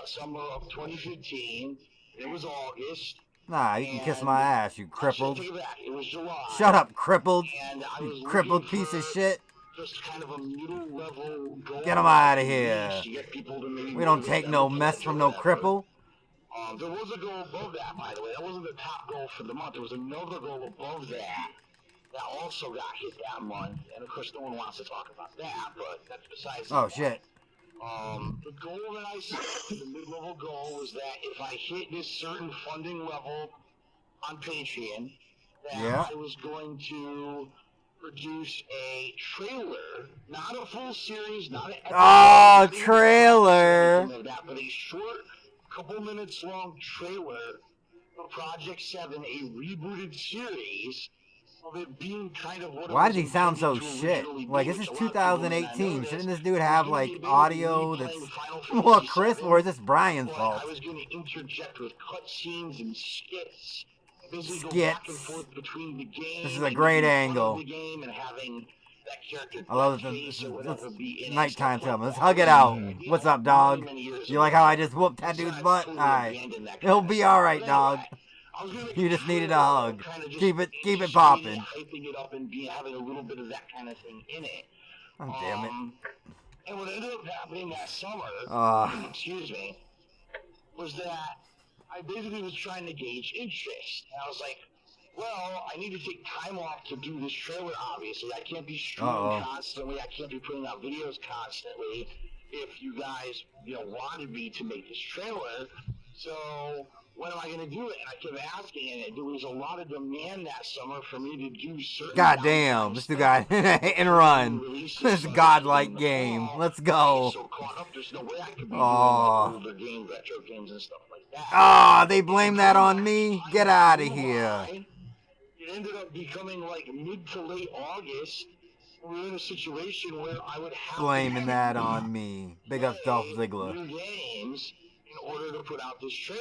Summer of 2015. It was August. Nah, you can kiss my ass, you crippled. Take it back. It was July. Shut up, crippled. And I You was crippled piece of shit. just kind of a middle level goal. Get him out of here. To get people to maybe We don't motivate take them no to mess pledge from or no whatever. cripple. There was a goal above that, by the way. That wasn't the top goal for the month. There was another goal above that that also got hit that month. And of course, no one wants to talk about that, but that's besides the point. Shit. The goal that I set, the mid-level goal, was that if I hit this certain funding level on Patreon, that I was going to produce a trailer, not a full series, not an episode, not even trailer. anything like that, but a short, couple minutes long trailer for Project 7, a rebooted series of it being kind of what Why it does was he sound so intended to shit? originally Like, be, this is which a lot of people may not 2018. know Shouldn't this. this dude It's have, gonna be like, basically audio me that's playing Final more Fantasy crisp, VII, or is this Brian's but fault? I was going to interject with cutscenes and skits. Basically go back and forth between the game. This is a great angle. The game and having that character I love that face or whatever be in nighttime stuff like film. Let's that. hug it out. You What's know, up, dog? many years You like ago. how I just whooped that dude's butt? Alright. It'll be alright, dog. You just needed a hug. Keep it popping. Hyping it up and having a little bit of that kind of thing in it. Oh, damn it. And what ended up happening that summer, excuse me, was that I basically was trying to gauge interest. And I was like, well, I need to take time off to do this trailer, obviously. I can't be streaming constantly. I can't be putting out videos constantly if you guys, wanted me to make this trailer. So when am I going to do it? And I kept asking, and there was a lot of demand that summer for me to do certain... God damn, this dude got hit and run. This godlike game. Let's go. So caught up, there's no way I could be doing older games, retro games and stuff like that. They blame that on me? Get out of here. It ended up becoming like mid to late August. We were in a situation where I would have blaming that on me. Big up Dolph Ziggler. new games, in order to put out this trailer.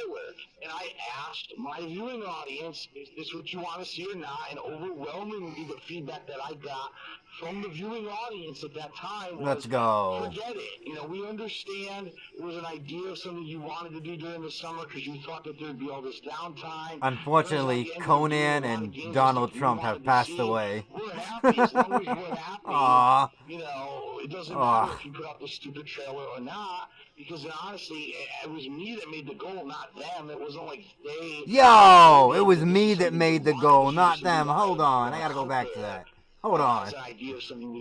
And I asked my viewing audience, is this what you want to see or not? And overwhelmingly the feedback that I got from the viewing audience at that time was, Let's go. forget it. You know, we understand it was an idea of something you wanted to do during the summer because you thought that there'd be all this downtime. Unfortunately, Conan and Donald Trump have passed away. We're happy as long as we're happy. Aww. You know, it doesn't matter if you put out this stupid trailer or not, because honestly, it was me that made the goal, not them. It wasn't like they... Yo, it was me that made the goal, not them. Hold on, I gotta go back to that. Hold on.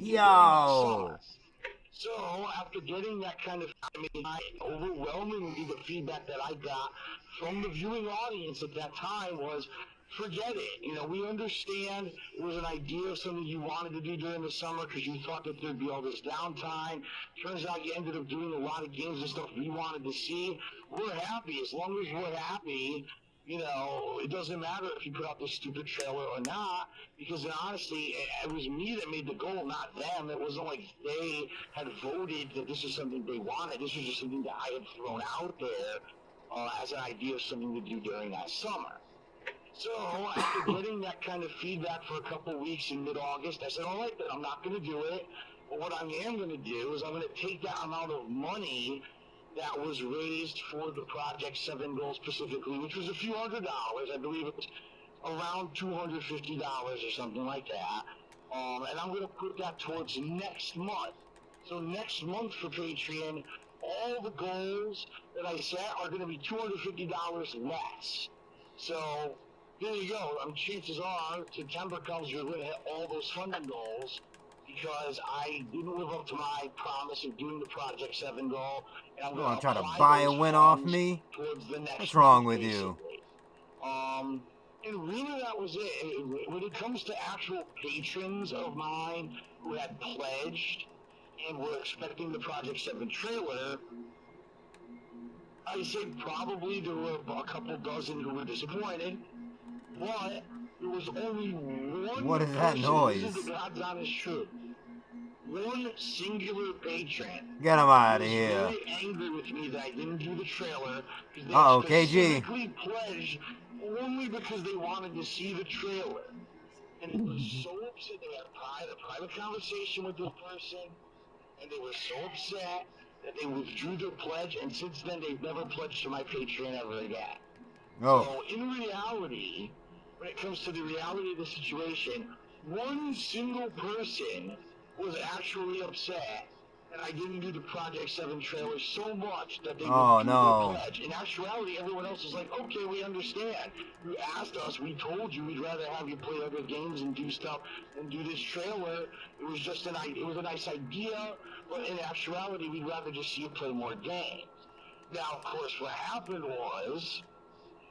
Yo. So, after getting that kind of, overwhelmingly the feedback that I got from the viewing audience at that time was, forget it. You know, we understand it was an idea of something you wanted to do during the summer because you thought that there'd be all this downtime. Turns out you ended up doing a lot of games and stuff we wanted to see. We're happy. As long as we're happy, you know, it doesn't matter if you put out this stupid trailer or not, because honestly, it was me that made the goal, not them. It wasn't like they had voted that this is something they wanted. This was just something that I had thrown out there as an idea of something to do during that summer. So, after getting that kind of feedback for a couple of weeks in mid-August, I said, all right, then I'm not going to do it. But what I am going to do is I'm going to take that amount of money that was raised for the Project 7 goal specifically, which was a few $100. I believe it was around $250 or something like that. And I'm going to put that towards next month. So next month for Patreon, all the goals that I set are going to be $250 less. So there you go. Chances are, September comes, you're going to hit all those funding goals because I didn't live up to my promise of doing the Project 7 goal. And I'm going to try to buy a win off me? What's wrong with you? And really that was it. When it comes to actual patrons of mine who had pledged and were expecting the Project 7 trailer, I say probably there were a couple dozen who were disappointed, but there was only one What is that noise? This is the God's honest truth. One singular patron. Get him out of was here. very angry with me that I didn't do the trailer. Uh-oh, They KG. specifically pledged only because they wanted to see the trailer. And they were so upset. They had a private conversation with this person, and they were so upset that they withdrew their pledge, and since then they've never pledged to my Patreon ever again. Oh. So in reality, when it comes to the reality of the situation, one single person was actually upset that I didn't do the Project 7 trailer so much that they withdrew their pledge. In actuality, everyone else is like, okay, we understand. You asked us, we told you we'd rather have you play other games and do stuff than do this trailer. It was just a nice idea, but in actuality, we'd rather just see you play more games. Now, of course, what happened was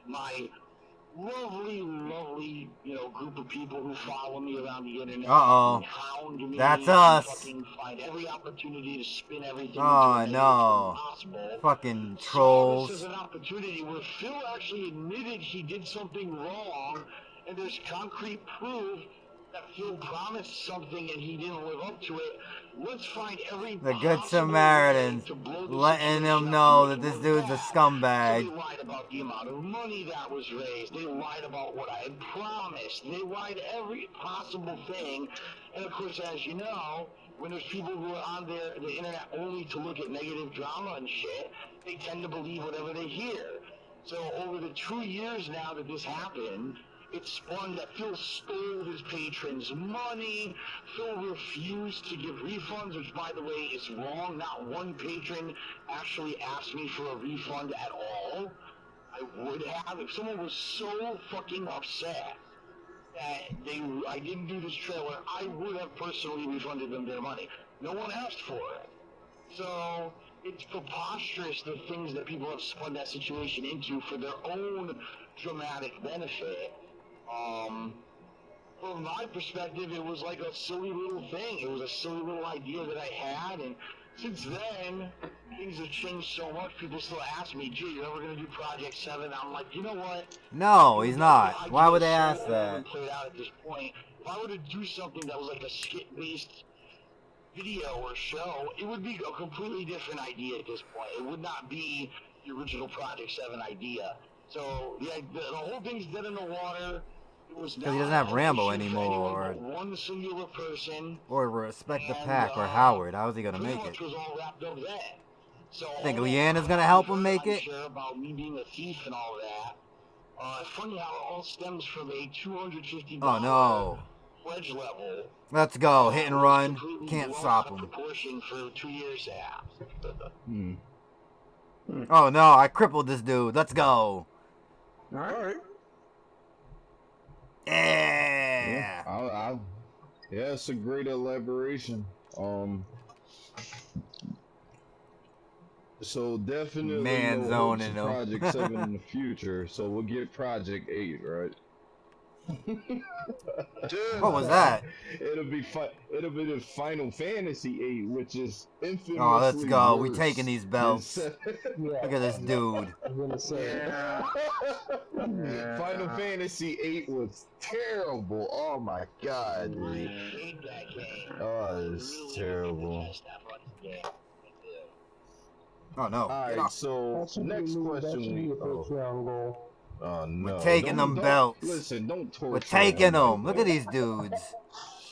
my lovely, group of people who follow me around the internet and hound me. That's us. Fucking find every opportunity to spin everything into Oh, a no. possible. Fucking trolls. Saw this as an opportunity where Phil actually admitted he did something wrong, and there's concrete proof that Phil promised something and he didn't live up to it. Let's find every The Good Samaritans letting them know that this dude's a scumbag. So they lied about the amount of money that was raised. They lied about what I had promised. They lied every possible thing. And of course, as you know, when there's people who are on the internet only to look at negative drama and shit, they tend to believe whatever they hear. So over the 2 years now that this happened, it spawned that Phil stole his patrons' money. Phil refused to give refunds, which, by the way, is wrong. Not one patron actually asked me for a refund at all. I would have. If someone was so fucking upset that I didn't do this trailer, I would have personally refunded them their money. No one asked for it. So it's preposterous the things that people have spun that situation into for their own dramatic benefit. From my perspective, it was like a silly little thing. It was a silly little idea that I had, and since then, things have changed so much. People still ask me, gee, you're ever going to do Project 7? I'm like, you know what? No, he's not. Why would they ask that? Played out at this point. If I were to do something that was like a skit-based video or show, it would be a completely different idea at this point. It would not be the original Project 7 idea. So the whole thing's dead in the water. Because he doesn't have Rambo anymore. One singular person. Or Respect the Pack or Howard. How is he going to make it? Was all wrapped up then. So Think Leanna's going to help him make it? Sure about me being a thief and all that. Funny how it all stems from a $250 oh, no. pledge level. Let's go. Hit and run. Can't stop him. Proportion for 2 years now. Oh, no. I crippled this dude. Let's go. All right. Yeah. Yeah, it's a great elaboration. So definitely Man zoning him. Project 7 in the future. So we'll get Project 8, right? What was that? It'll be the Final Fantasy 8, which is infamously Oh, let's go. We worse taking these belts. Yeah. Look at this dude. I'm gonna say. Final Fantasy 8 was terrible. Oh my god, dude. Oh, it's terrible. Oh no. Alright, so next question. Oh no. We're taking them belts. Listen, don't torture. We're taking them. Look at these dudes.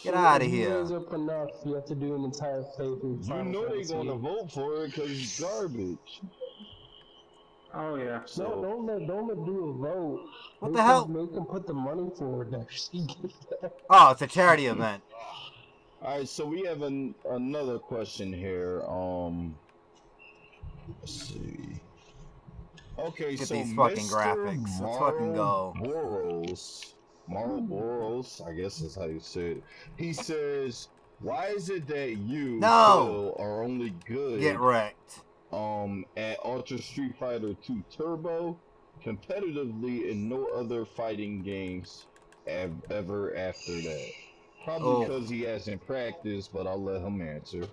Get out of here. Up enough, you have to do an entire playthrough. You know they're gonna vote for it because it's garbage. Oh yeah. So don't let do a vote. What the hell? Make them put the money forward next. Oh, it's a charity event. Alright, so we have another question here. Let's see. Okay, Get so these fucking Mr. graphics. Let's fucking go. Boros, I guess that's how you say it. He says, "Why is it that you Phil, are only good? Get wrecked. At Ultra Street Fighter 2 Turbo, competitively in no other fighting games ever after that? Probably because he hasn't practiced, but I'll let him answer."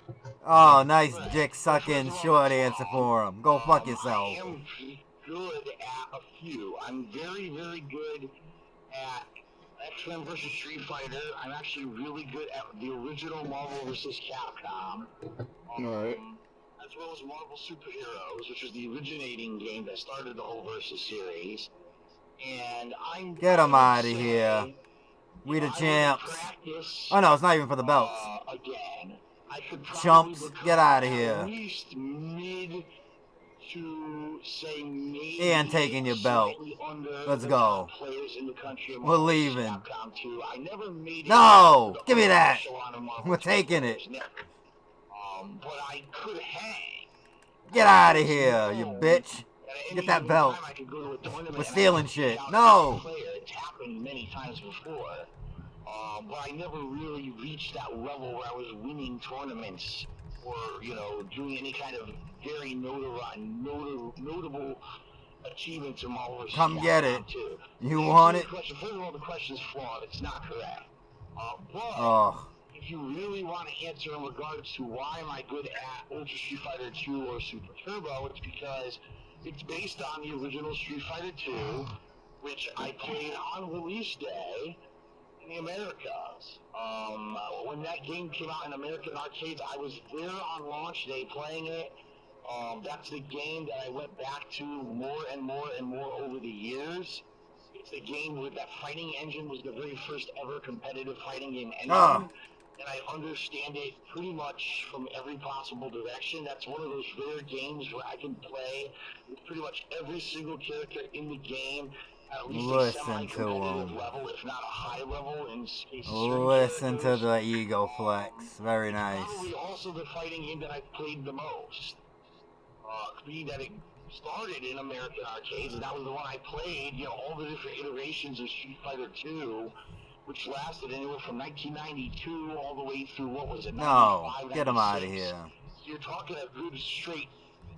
Oh, nice dick sucking short answer for him. Go fuck yourself. I am good at a few. I'm very, very good at X-Men vs. Street Fighter. I'm actually really good at the original Marvel vs. Capcom. Alright. As well as Marvel Superheroes, which was the originating game that started the whole Versus series. And I'm Get him out of here. We the champs. Oh no, it's not even for the belts. Again, I could Chumps, get out of here. at least mid to say maybe And taking your belt. Let's go. We're leaving. No! Give me that! We're taking it. But I could hang. Get out of here, you bitch. Get that belt. We're stealing shit. No! It's happened many times before. But I never really reached that level where I was winning tournaments or, doing any kind of very notable achievements in Marvel vs. Come get it. Too. You want it? First of all, the question's flawed. It's not correct. But if you really want to answer in regards to why am I good at Ultra Street Fighter 2 or Super Turbo, it's because it's based on the original Street Fighter 2, which I played on release day in the Americas. When that game came out in American arcades, I was there on launch day playing it. That's the game that I went back to more and more and more over the years. It's the game where that fighting engine was the very first ever competitive fighting game engine. And I understand it pretty much from every possible direction. That's one of those rare games where I can play with pretty much every single character in the game at least a semi-competitive level, if not a high level. Listen to the ego flex. Very nice. Probably also the fighting game that I've played the most. Being that it started in American arcades, and that was the one I played, all the different iterations of Street Fighter 2, which lasted anywhere from 1992 all the way through, what was it, No, 95, get him out of 96. here. So you're talking a good straight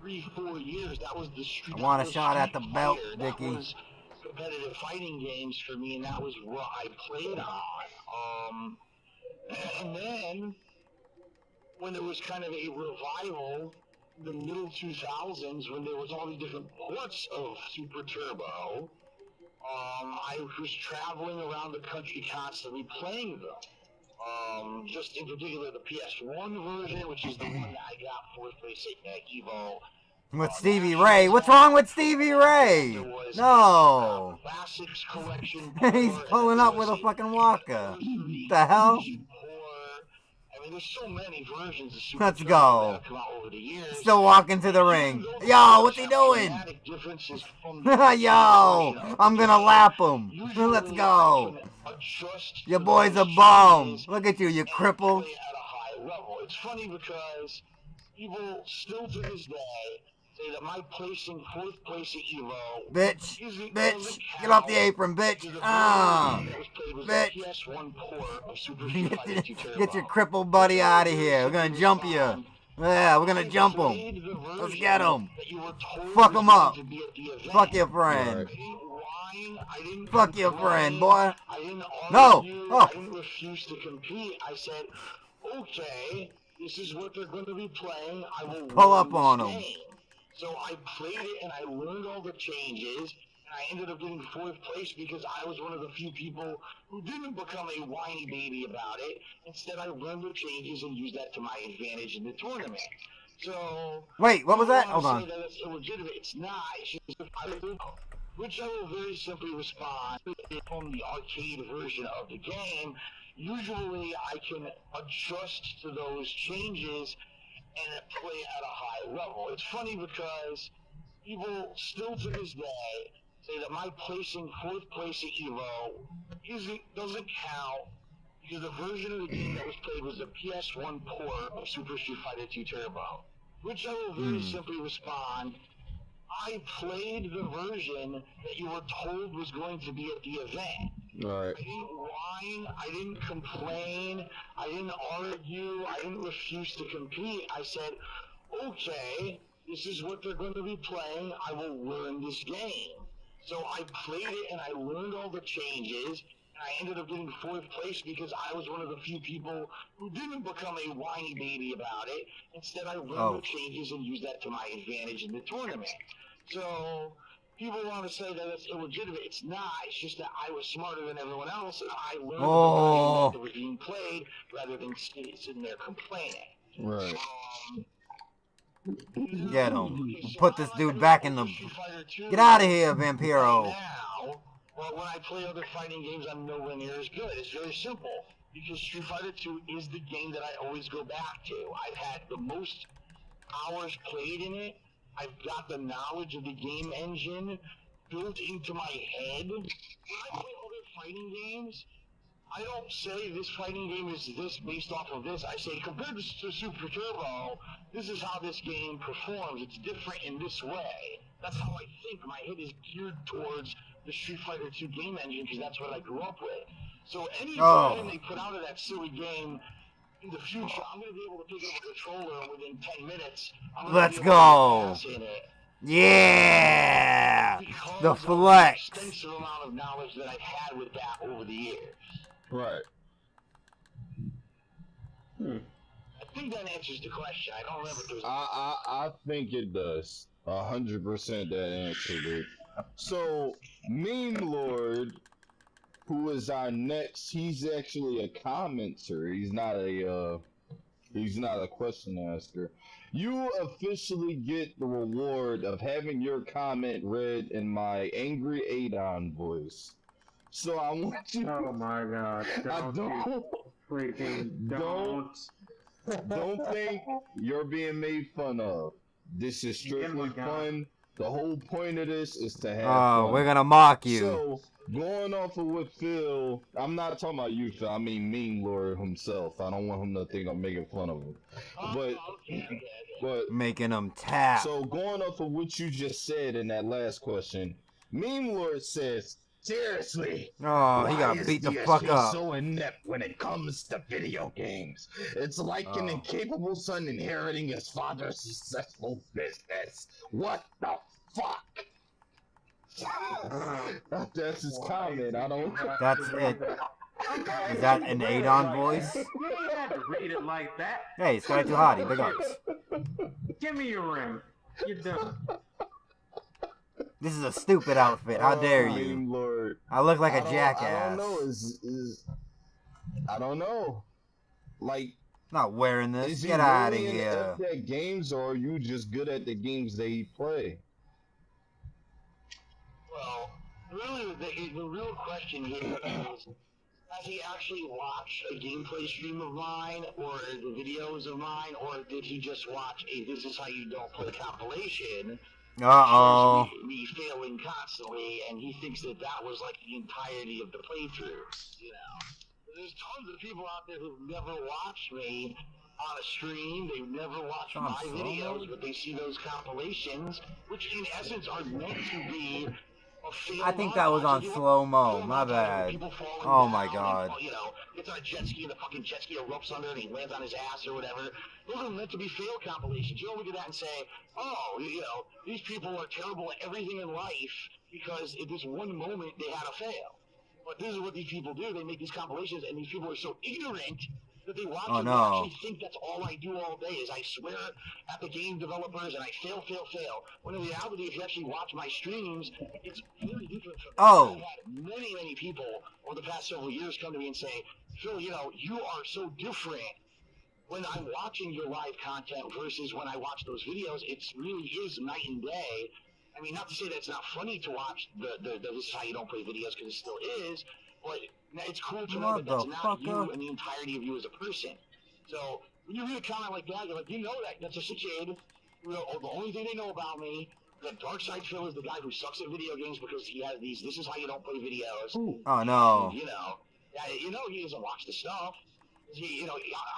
3-4 years. That was the Street I want a shot at the Fighter. belt, That Dickie. was competitive fighting games for me, and that was what I played on. And then, when there was kind of a revival, the middle 2000s, when there was all these different ports of Super Turbo, I was traveling around the country constantly playing them. Just in particular the PS1 version, which is the one that I got for PlayStation Evo, With Stevie Ray? What's wrong with Stevie Ray? No. Classics collection. He's pulling up with a fucking walker. The hell? I mean, there's so many versions of Super Let's Turbo go. that have come out over the years. Still walking to the ring. Yo, what's he doing? Yo, I'm gonna lap him. Let's go. Your boy's a bum. Look at you, you cripple. It's funny because people still to this day say that my placing 4th place at EVO, Bitch, bitch, get off the apron, bitch. Bitch. Get your crippled buddy out of here. We're gonna jump you. Yeah, we're gonna jump him. Let's get him. Fuck him up. Fuck your friend. Fuck your friend, boy. No. Oh. I didn't refuse to compete. I said, okay, this is what they're going to be playing. I will pull up on them. So I played it and I learned all the changes, and I ended up getting 4th place because I was one of the few people who didn't become a whiny baby about it. Instead, I learned the changes and used that to my advantage in the tournament. So wait, what was that? Hold on. That it's illegitimate. It's not. It's just, which I will very simply respond from the arcade version of the game. Usually, I can adjust to those changes and play at a high level. It's funny because people still to this day say that my placing 4th place at EVO doesn't count because the version of the game that was played was the PS1 port of Super Street Fighter 2 Turbo. Which I will very simply respond, I played the version that you were told was going to be at the event. Right. I didn't whine, I didn't complain, I didn't argue, I didn't refuse to compete. I said, okay, this is what they're going to be playing, I will learn this game. So I played it and I learned all the changes, and I ended up getting 4th place because I was one of the few people who didn't become a whiny baby about it. Instead, I learned the changes and used that to my advantage in the tournament. So people want to say that it's illegitimate. It's not. It's just that I was smarter than everyone else, and I learned the game that was being played rather than sitting there complaining. Right. Get him. Put this dude back in the... Get out of here, Vampiro. Now, well, when I play other fighting games, I'm nowhere near as good. It's very simple. Because Street Fighter 2 is the game that I always go back to. I've had the most hours played in it. I've got the knowledge of the game engine built into my head. When I play other fighting games, I don't say this fighting game is this based off of this. I say, compared to Super Turbo, this is how this game performs. It's different in this way. That's how I think. My head is geared towards the Street Fighter 2 game engine because that's what I grew up with. So any version they put out of that silly game in the future, I'm going to be able to pick up a controller and within 10 minutes. Let's go. Yeah. The flex. The extensive amount of knowledge that I've had with that over the years. Right. I think that answers the question. I don't remember if there was... I think it does. 100% that answered it. So, Meme Lord, who is our next, he's actually a commenter. He's not a question asker. You officially get the reward of having your comment read in my angry Adon voice. So I want you. Oh my God! Don't think you're being made fun of. This is strictly fun. The whole point of this is to have fun. We're gonna mock you. So, going off of what Phil, I'm not talking about you, Phil. I mean Meme Lord himself. I don't want him to think I'm making fun of him. But making him tap. So going off of what you just said in that last question, Meme Lord says, seriously. Oh, he got beat the fuck up. So inept when it comes to video games. It's like an incapable son inheriting his father's successful business. What the fuck? That's his comment. I don't. That's it. Is that an Adon voice? You ain't had to read it like that. Hey, Sky Too Hottie, big ups. Give me your ring. You're done. This is a stupid outfit. How dare you? Lord. I look like a jackass. I don't know. I don't know. Like, Not wearing this. Is he Get out of really here. inept at games, or are you just good at the games they play? Well, really, the real question here is, has he actually watched a gameplay stream of mine, or the videos of mine, or did he just watch a "This Is How You Don't Play" compilation? Uh-oh. Me failing constantly, and he thinks that that was like the entirety of the playthrough. You know, there's tons of people out there who've never watched me on a stream. They've never watched On my slow videos, mode? but they see those compilations, which in essence are meant to be a fail I think that was montage. on If you slow-mo. film My montage of bad. people falling Oh my down god. and, you know, gets on a jet ski and the fucking jet ski erupts under it and he lands on his ass or whatever. Those are meant to be fail compilations. You don't look at that and say, oh, you know, these people are terrible at everything in life because at this one moment they had a fail. But this is what these people do. They make these compilations, and these people are so ignorant that they watch Oh them. They no. actually think that's all I do all day is I swear at the game developers and I fail. When in reality, if you actually watch my streams, it's very different from that. Oh. I've had many people over the past several years come to me and say, Phil, you know, you are so different when I'm watching your live content versus when I watch those videos. It's really is night and day. I mean, not to say that it's not funny to watch the This Is How You Don't Play videos, because it still is, but it's cool to know that that's not you and the entirety of you as a person. So when you read a comment like that, you're like, you know that's just a kid. You know, the only thing they know about me, that Dark Side Phil is the guy who sucks at video games because he has these This Is How You Don't Play videos. Oh no. And, you know he doesn't watch the stuff. You know,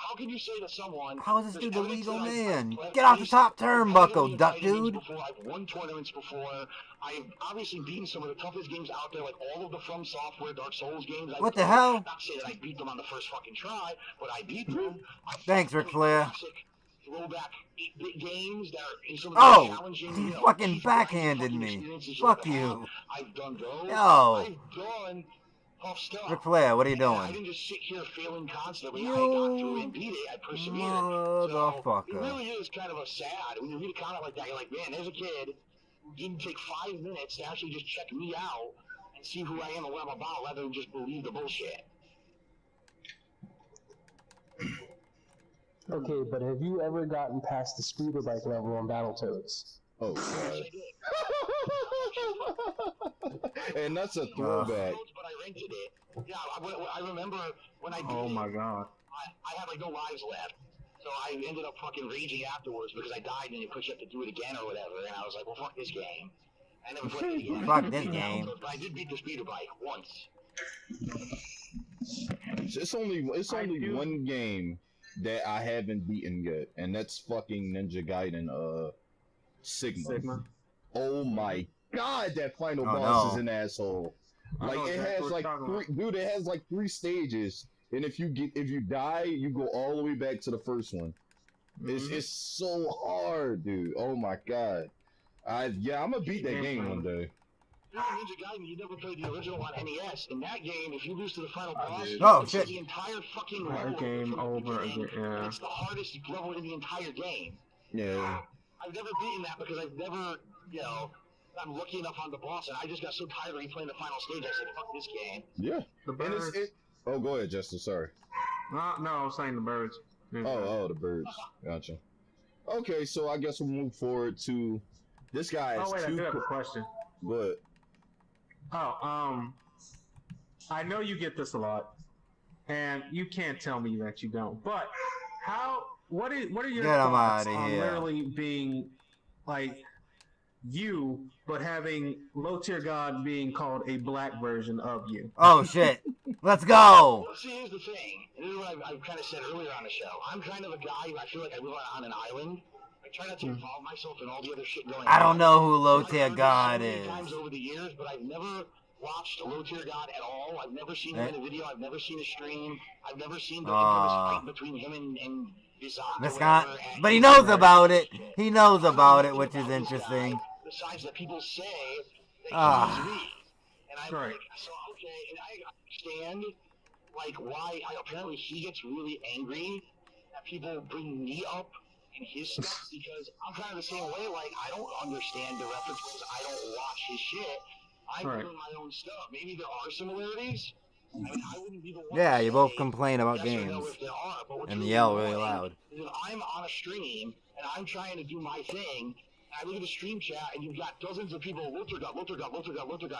how can you say to someone... How is this dude the evidence legal that man? I've Get off the placed, top I've had turnbuckle, the duck entire games dude. before, I've won tournaments before. I've obviously beaten some of the toughest games out there, like all of the From Software Dark Souls games. What the hell? Not to say that I beat them on the first fucking try, but I beat them. Thanks, Ric Flair. Classic throwback 8-bit games that are in some of the most challenging, he you know, fucking teeth-grinding backhanded fucking me. experiences Fuck you'll ever have. you. I've done those. Yo. I've done tough stuff. Ric Flair, what are you And I doing? didn't just sit here failing constantly. You I got through and beat it. I persevered. So it motherfucker. really is kind of a sad. When you read a comment like that, you're like, man, there's a kid who didn't take 5 minutes to actually just check me out and see who I am and what I'm about, rather than just believe the bullshit. Okay, but have you ever gotten past the speeder bike level on Battletoads? Oh, God. And that's a throwback. But I rented it. Yeah, I remember when I did Oh my god. I had like no lives left. So I ended up fucking raging afterwards because I died and it pushed you up to do it again or whatever. And I was like, well, fuck this game. I never played it again. Fuck this game. But I did beat the speeder bike once. It's only one game that I haven't beaten yet, and that's fucking Ninja Gaiden Sigma. Oh my god, that final boss is an asshole. Like it has like it has like 3 stages, and if you die, you go all the way back to the first one. It's so hard, dude. Oh my god. I'm gonna beat that game one day. Ninja Gaiden, you never played the original on NES. In that game, if you lose to the final boss, shit. the entire fucking level game over again. Yeah. It's the hardest level in the entire game. Yeah. I've never beaten that because I've never, I'm lucky enough on the boss, and I just got so tired of replaying the final stage. I said, "Fuck this game." Yeah. The birds. Oh, go ahead, Justin. Sorry. No, I was saying the birds. Oh, the birds. Gotcha. Okay, so I guess we'll move forward to this guy. Oh wait, I do have a question. What? Oh, I know you get this a lot, and you can't tell me that you don't. But what are your thoughts on literally being like you, but having Low Tier God being called a black version of you? Oh shit! Let's go. Well, see, here's the thing. And this is what I've kind of said earlier on the show. I'm kind of a guy who I feel like I live on an island. I try not to involve myself in all the other shit going on. I don't know who Low Tier God is. Times over the years, but I've never watched Low Tier God at all. I've never seen him in a video. I've never seen a stream. I've never seen the infamous fight between him and Viscount. But he knows about it. He knows about it, which is interesting. Besides that, people say that he's me, and I'm like, so okay, and I understand like why. Apparently, he gets really angry that people bring me up in his stuff because I'm kind of the same way. Like, I don't understand the reference because I don't watch his shit. I'm doing my own stuff. Maybe there are similarities, I mean, I wouldn't be the one Yeah, to you both say complain about yes or games no if there are, but what's and really yell really annoying loud. is if I'm on a stream and I'm trying to do my thing, and I look at the stream chat and you've got dozens of people, Luthergut.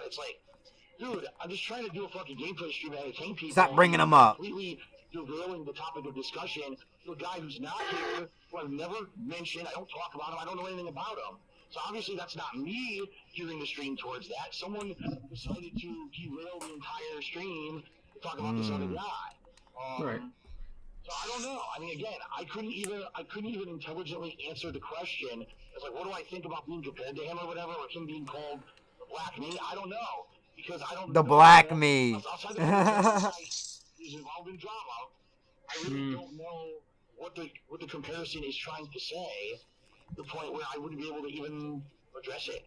It's like, dude, I'm just trying to do a fucking gameplay stream and entertain people. Stop bringing them and up. Completely derailing the topic of discussion to a guy who's not here, who I've never mentioned. I don't talk about him. I don't know anything about him. So obviously that's not me gearing the stream towards that. Someone decided to derail the entire stream to talk about this other guy. Right. So I don't know. I mean, again, I couldn't even intelligently answer the question. It's like, what do I think about being compared to him or whatever, or him being called the black me? I don't know because I don't. The know black him. me. Outside the fact that he's involved in drama, I really don't know what the comparison is trying to say. To the point where I wouldn't be able to even address it.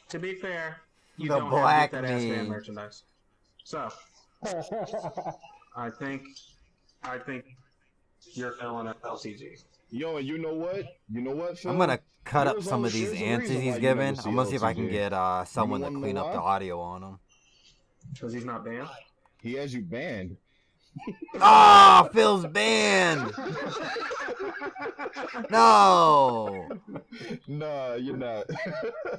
To be fair, you The don't black have to get that ass me. fan merchandise. So I think you're filling at LCG. Yo, and you know what? You know what, Phil? I'm gonna cut up There's some of only- these there's a answers reason he's why you given. never see I'm gonna see if I can LCG. get someone to wanna know clean up the why? audio on him. Because he's not banned? He has you banned. Ah, Phil's banned. No. Nah, you're not.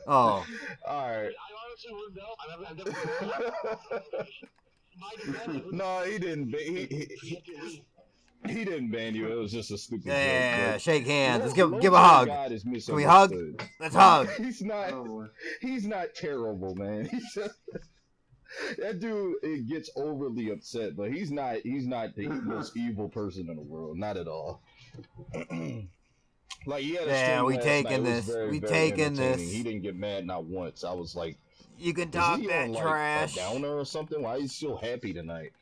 Oh. Alright. I honestly wouldn't know. I've never No, he didn't. He didn't ban you. It was just a stupid Yeah, joke. but shake hands. Let's Low give a Key hug. God is Can we hug? misunderstood. Let's hug. He's not terrible, man. That dude it gets overly upset, but he's not the most evil person in the world. Not at all. Like he had a Yeah, stream we last taking night. It was this. very, We very taking entertaining. this. He didn't get mad not once. I was like, You can is talk he that on, like, trash. a downer or something? Why is he so happy tonight?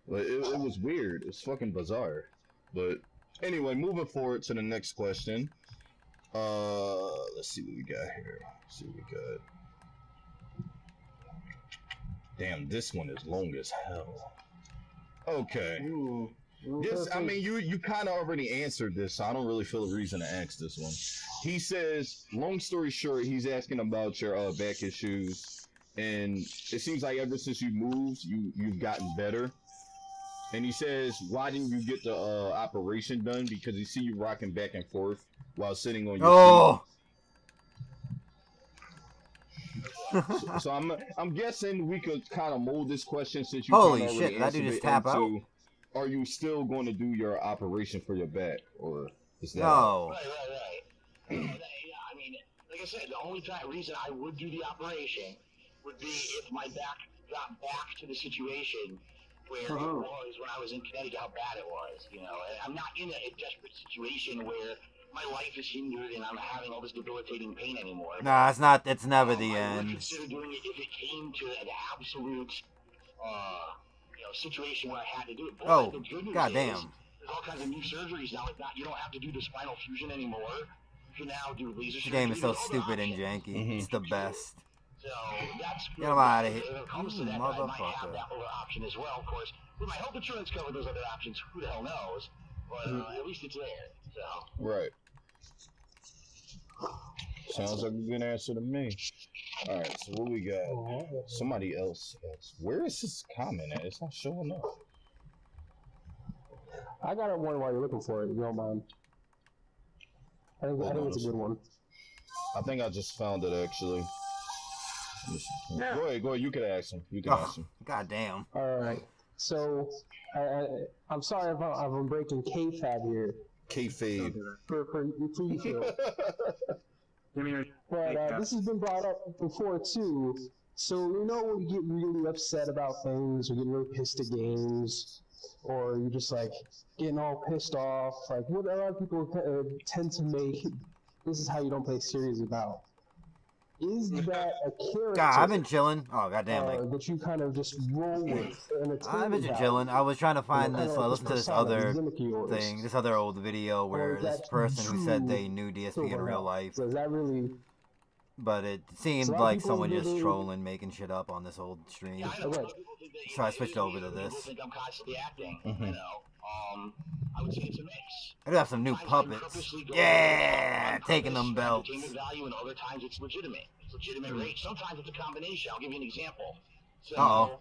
But it was weird. It's fucking bizarre. But anyway, moving forward to the next question. Let's see what we got here. Damn, this one is long as hell. Okay. This, I mean, you kind of already answered this, so I don't really feel a reason to ask this one. He says, long story short, he's asking about your back issues, and it seems like ever since you moved, you've gotten better. And he says, why didn't you get the operation done? Because he see you rocking back and forth while sitting on your feet. So I'm guessing we could kind of mold this question since you Holy kinda shit, already did that dude answered just it tap out? into, are you still going to do your operation for your back, or is that No. Right. Yeah, I mean, like I said, the only reason I would do the operation would be if my back got back to the situation where it was when I was in Connecticut, how bad it was, you know. And I'm not in a desperate situation where my life is hindered and I'm having all this debilitating pain anymore. Nah, it's not. It's never the I would end. consider doing it if it came to an absolute, situation where I had to do it. But Oh, the good news goddamn. is there's all kinds of new surgeries now. Like that, you don't have to do the spinal fusion anymore. You can now do laser This surgery. game is so There's other stupid and options. janky. It's the best. So that's Get him out of here. If it comes to You that, I might have motherfucker. that other option as well. Of course, with my health insurance cover those other options, who the hell knows? But at least it's there. So. right? Sounds like a good answer to me. Alright, so what we got? Somebody else. Where is this comment at? It's not showing up. I got one while you're looking for it, if you don't mind. I think it's a good one. I think I just found it actually. Yeah. Go ahead. You can ask him. Ask him. God damn. Alright. So, I'm sorry if I'm breaking kayfabe here. Kayfabe. For you, Phil. But this has been brought up before too. So when you get really upset about things, or get really pissed at games, or you're just like getting all pissed off, like what a lot of people tend to make this is how you don't play series about. Is that a character? God, I've been chilling. Oh, goddamn. That you kind of just roll with. I've been just chilling. I was trying to find this, listen to this other thing, this other old video where this person who said they knew DSP in real life. So is that really? But it seemed like someone just trolling, making shit up on this old stream. Yeah, I know. So I switched over to this. People think I'm constantly acting, you know. I would say it's a mix. I do have some new puppets. Yeah, taking them belts. Entertainment value, and other times it's legitimate. It's legitimate rage. Sometimes it's a combination. I'll give you an example. So,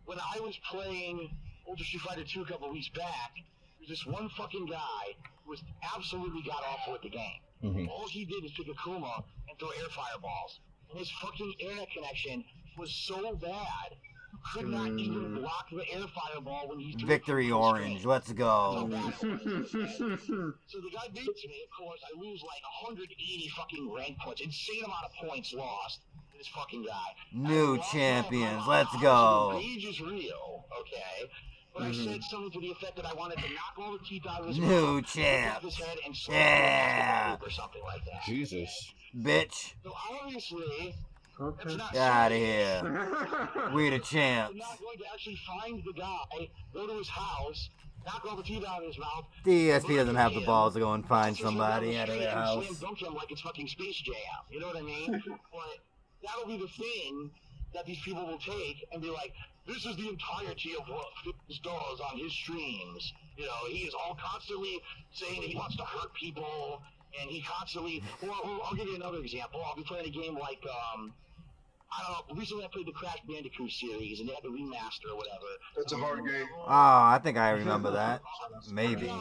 when I was playing Ultra Street Fighter 2 a couple weeks back, there's this one fucking guy who was absolutely god awful at the game. Mm-hmm. All he did was pick Akuma and throw air fireballs. And his fucking internet connection was so bad, you could not even block the air fireball when he threw Victory it from Orange, let's go. So the guy beats me, of course, I lose like 180 fucking rank points, insane amount of points lost. This fucking guy. New champions, let's go. The rage is real, okay? But I said something to the effect that I wanted to knock all the teeth out of his New mouth, champ. his head, and Yeah. or something like that. Jesus. Bitch. So obviously, Okay. not Get out of here. We the I'm champs. not going to actually find the guy, go to his house, knock all the teeth out of his mouth. DSP doesn't have the balls to go and find somebody out of their and house. slam dunk him like it's fucking Space Jam. You know what I mean? But that'll be the thing that these people will take and be like, this is the entirety of what Fitness does on his streams. You know, he is all constantly saying that he wants to hurt people, and he constantly, or I'll give you another example. I'll be playing a game like, I don't know, recently I played the Crash Bandicoot series, and they had the remaster or whatever. That's a hard game. Oh, I think I remember that. Maybe.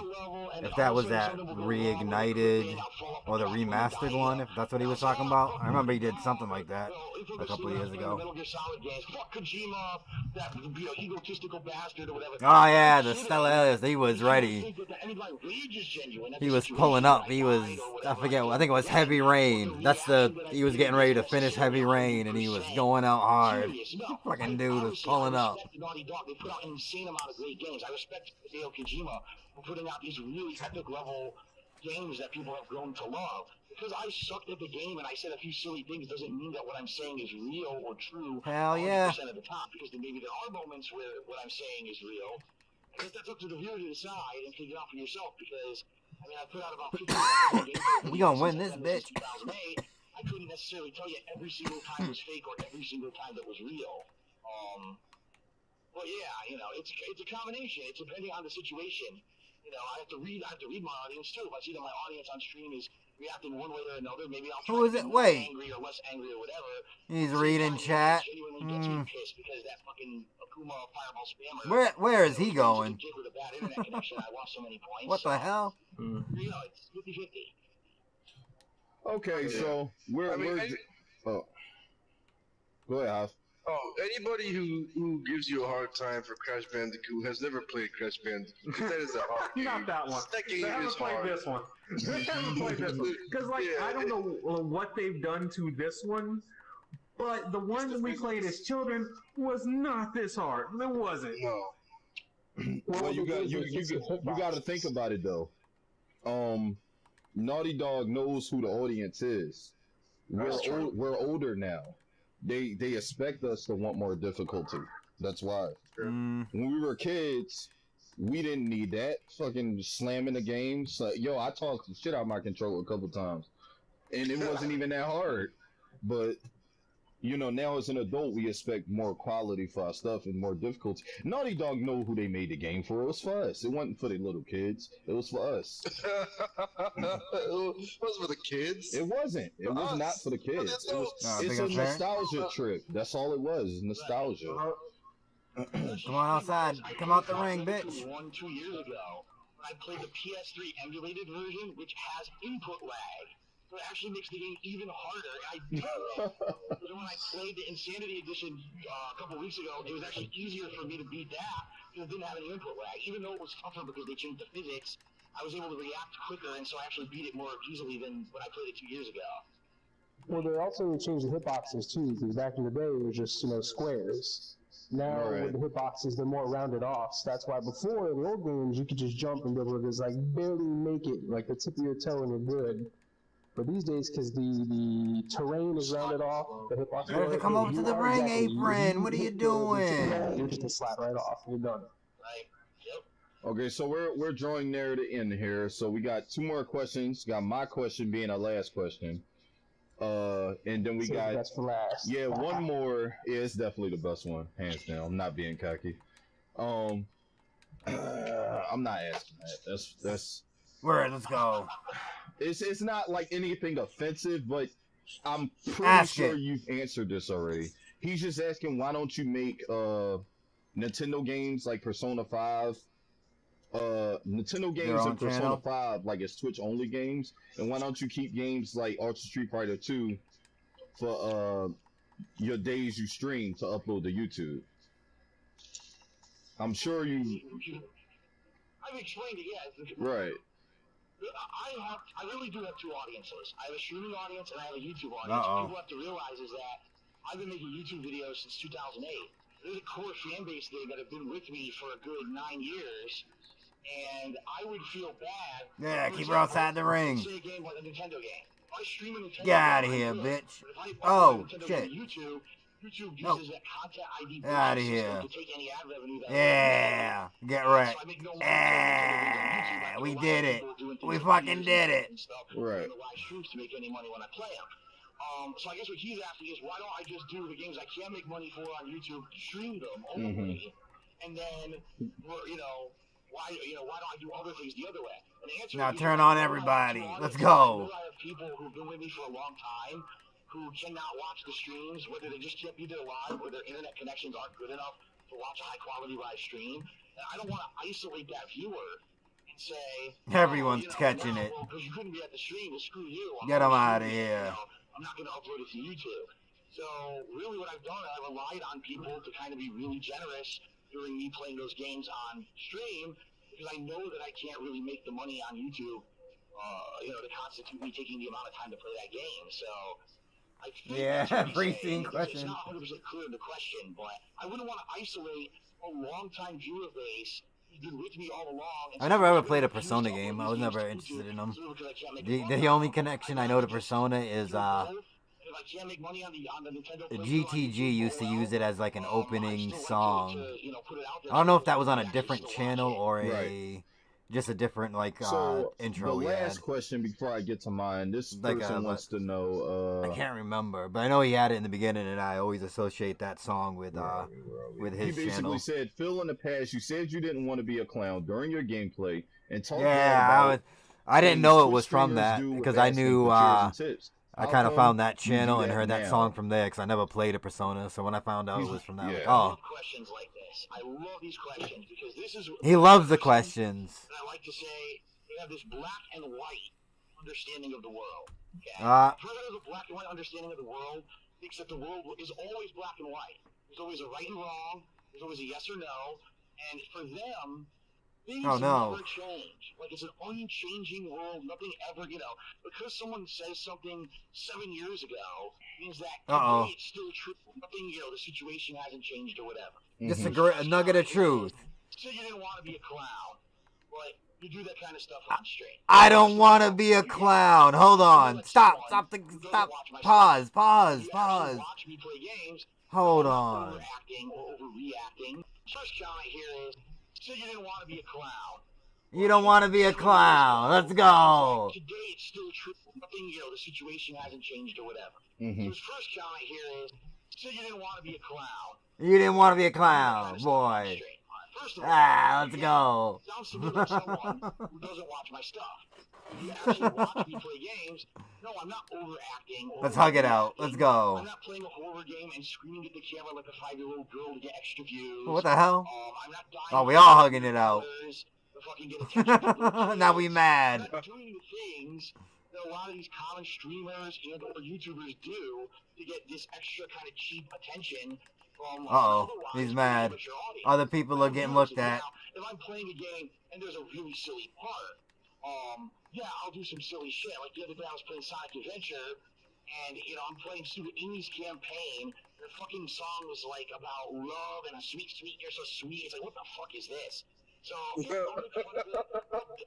If that was that reignited or the remastered one, if that's what he was talking about. I remember he did something like that a couple of years ago. Metal Gear Solid games. Fuck Kojima, that egotistical bastard or whatever. Oh yeah, the Stella Alias, he was ready. He was pulling up. He was, I forget, I think it was Heavy Rain. He was getting ready to finish Heavy Rain, and he was going out hard. Fucking dude was pulling up. Naughty Dog, they put out an insane amount of great games. I respect Hideo Kojima for putting out these really epic level games that people have grown to love. Because I sucked at the game and I said a few silly things doesn't mean that what I'm saying is real or true. Hell yeah. 100% of the time, because maybe there are moments where what I'm saying is real. I guess that's up to the viewer to decide and figure out for yourself. Because I mean, I put out about 50 games. We gonna win this bitch. 2008. I couldn't necessarily tell you every single time was fake or every single time that was real. But yeah, you know, it's a combination. It's depending on the situation. You know, I have to read my audience too. If I see that my audience on stream is reacting one way or another, maybe I'll try Who is to it? be more Wait. angry or less angry or whatever. He's reading chat. Genuinely gets me pissed because that fucking Akuma fireball spammer. Where is he going? Kid with a bad internet connection. I lost so many points. What the hell? You know, it's 50-50. Okay, so we're oh. Go ahead, House. Oh, anybody who gives you a hard time for Crash Bandicoot has never played Crash Bandicoot. That is a hard game. Not that one. That game They haven't is played hard. this one. They haven't played this one. Because, like, Yeah, I don't know what they've done to this one, but the one that we played as children was not this hard. It wasn't. No. Well, you got to think about it though. Naughty Dog knows who the audience is. We're older now. They expect us to want more difficulty. That's why. When we were kids, we didn't need that. Fucking slamming the games. Yo, I tossed the shit out of my controller a couple times, and it wasn't even that hard. But you know, now as an adult, we expect more quality for our stuff and more difficulty. Naughty Dog know who they made the game for. It was for us. It wasn't for the little kids. It was for us. It was for the kids. It wasn't. It was not for the kids. It's a nostalgia trip. That's all it was. Nostalgia. Come on outside. Come out the ring, bitch. 2 years ago, when I played the PS3 emulated version, which has input lag. So it actually makes the game even harder. I did it. Because when I played the Insanity Edition a couple weeks ago, it was actually easier for me to beat that because it didn't have any input lag. Even though it was tougher because they changed the physics, I was able to react quicker, and so I actually beat it more easily than when I played it 2 years ago. Well, they also changed the hitboxes too, because back in the day it was just, squares. Now with the hitboxes, they're more rounded off. So that's why before in the old games you could just jump and be able to just barely make it, like the tip of your toe, and you're good. But these days, because the terrain is rounded off, the hitbox. You have to come over to the ring apron. What are you doing? You're just gonna slap right off. You're done. Okay, so we're drawing near the end here. So we got 2 more questions. Got my question being our last question. And then we got that's for last. Yeah, one more. Yeah, it's definitely the best one, hands down. I'm not being cocky. I'm not asking that. That's. Word, let's go. It's not like anything offensive, but I'm pretty sure you've answered this already. He's just asking, why don't you make Nintendo games like Persona 5. Nintendo Their games own and Persona channel? 5 like it's Twitch only games, and why don't you keep games like Ultra Street Fighter 2 for your days you stream to upload to YouTube? I'm sure you I've explained it, yeah. right. I really do have two audiences. I have a streaming audience and I have a YouTube audience. Uh-oh. What people have to realize is that I've been making YouTube videos since 2008. There's a core fan base there that have been with me for a good 9 years, and I would feel bad. Yeah, For keep her outside the ring. Say a game like a Nintendo game. If I stream a Nintendo Get out of game, here, I'm good. bitch. But if I upload Oh, a Nintendo shit. game to YouTube Nope. uses that content ID Get out of system here. to take any ad revenue that Yeah, get right. So I make no money Yeah, we did it. We fucking did it. Right. The live streams to make any money when I play them. So I guess what he's asking is, why don't I just do the games I can make money for on YouTube, stream them only, and then, you know, why don't I do other things the other way? And the answer Now is, turn on everybody. Let's go. I have people who've been with me for a long time who cannot watch the streams, whether they just can't be there live or their internet connections aren't good enough to watch a high quality live stream. And I don't want to isolate that viewer and say, Everyone's catching it. Well, because you couldn't be at the stream, well, screw you. Get them out of here. I'm not going to upload it to YouTube. So really what I've done, I've relied on people to kind of be really generous during me playing those games on stream, because I know that I can't really make the money on YouTube, to constitute me taking the amount of time to play that game. So I think that's what he's pre-scene saying. question. It's not 100% clear the question, but I wouldn't want to isolate a long-time viewer base who's been with me all along. I never ever played a Persona game. I was never interested in them. The only connection I know to Persona is GTG used to use it as like an opening song. I don't know if that was on a different channel or just a different intro. The last question before I get to mine, this Like person wants to know. I can't remember, but I know he had it in the beginning, and I always associate that song with his He basically channel. said, Phil, in the past, you said you didn't want to be a clown during your gameplay and talk I didn't know it was from that because I knew I kind of found that channel and heard that song from there because I never played a Persona. So when I found out it was from that, I was like, questions like this. I love these questions because this is. He loves the questions. And I like to say we have this black and white understanding of the world. Okay. Uh, The person who has a black and white understanding of the world thinks that the world is always black and white. There's always a right and wrong. There's always a yes or no. And for them, things never change. Like, it's an unchanging world. Nothing ever, because someone says something 7 years ago means that today it's still true. Nothing, the situation hasn't changed or whatever. Just a nugget of truth. So you didn't want to be a clown, but you do that kind of stuff on stream. I don't want to be a clown. Hold on. Stop. Pause. Watch me play games. Hold on. Overacting or overreacting. First comment here is, so you didn't want to be a clown. You don't want to be a clown. Let's go. Today it's still true. Nothing, the situation hasn't changed or whatever. Mm-hmm. So his first comment here is, so you didn't want to be a clown. You didn't want to be a clown, boy. Let's go. Sounds to me like someone who doesn't watch my stuff. If you actually watch me play games, no, I'm not overacting. Let's hug it out. Let's go. I'm not playing a horror game and screaming at the camera like a 5-year-old girl to get extra views. What the hell? I'm not dying. Oh, we all hugging it out. To fucking get attention. Now we mad. I'm not doing the things that a lot of these common streamers and or YouTubers do to get this extra kind of cheap attention. He's mad. Other people are getting looked at. If I'm playing a game and there's a really silly part, I'll do some silly shit. Like the other day I was playing Sonic Adventure, and I'm playing Super Amy's campaign. The fucking song was like about love and a sweet, you're so sweet. It's like, what the fuck is this? So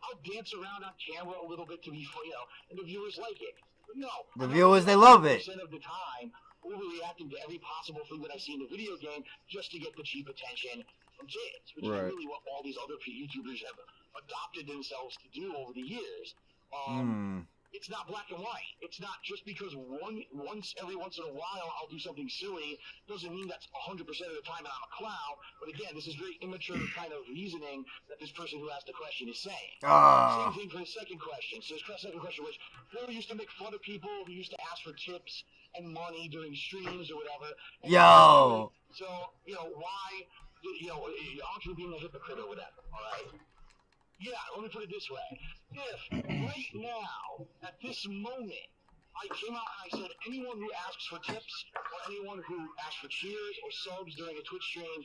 I'll dance around on camera a little bit to be funny, and the viewers like it. But no, the viewers, they love it. Of the time, overreacting to every possible thing that I see in the video game just to get the cheap attention from kids, which is really what all these other YouTubers have adopted themselves to do over the years. It's not black and white. It's not just because every once in a while I'll do something silly doesn't mean that's 100% of the time that I'm a clown. But again, this is very immature kind of reasoning that this person who asked the question is saying. Same thing for the second question. So his second question was, Phil used to make fun of people who used to ask for tips and money during streams or whatever. Yo! So, why you know, aren't you being a hypocrite or whatever, all right? Yeah, let me put it this way. If right now, at this moment, I came out and I said anyone who asks for tips or anyone who asks for cheers or subs during a Twitch stream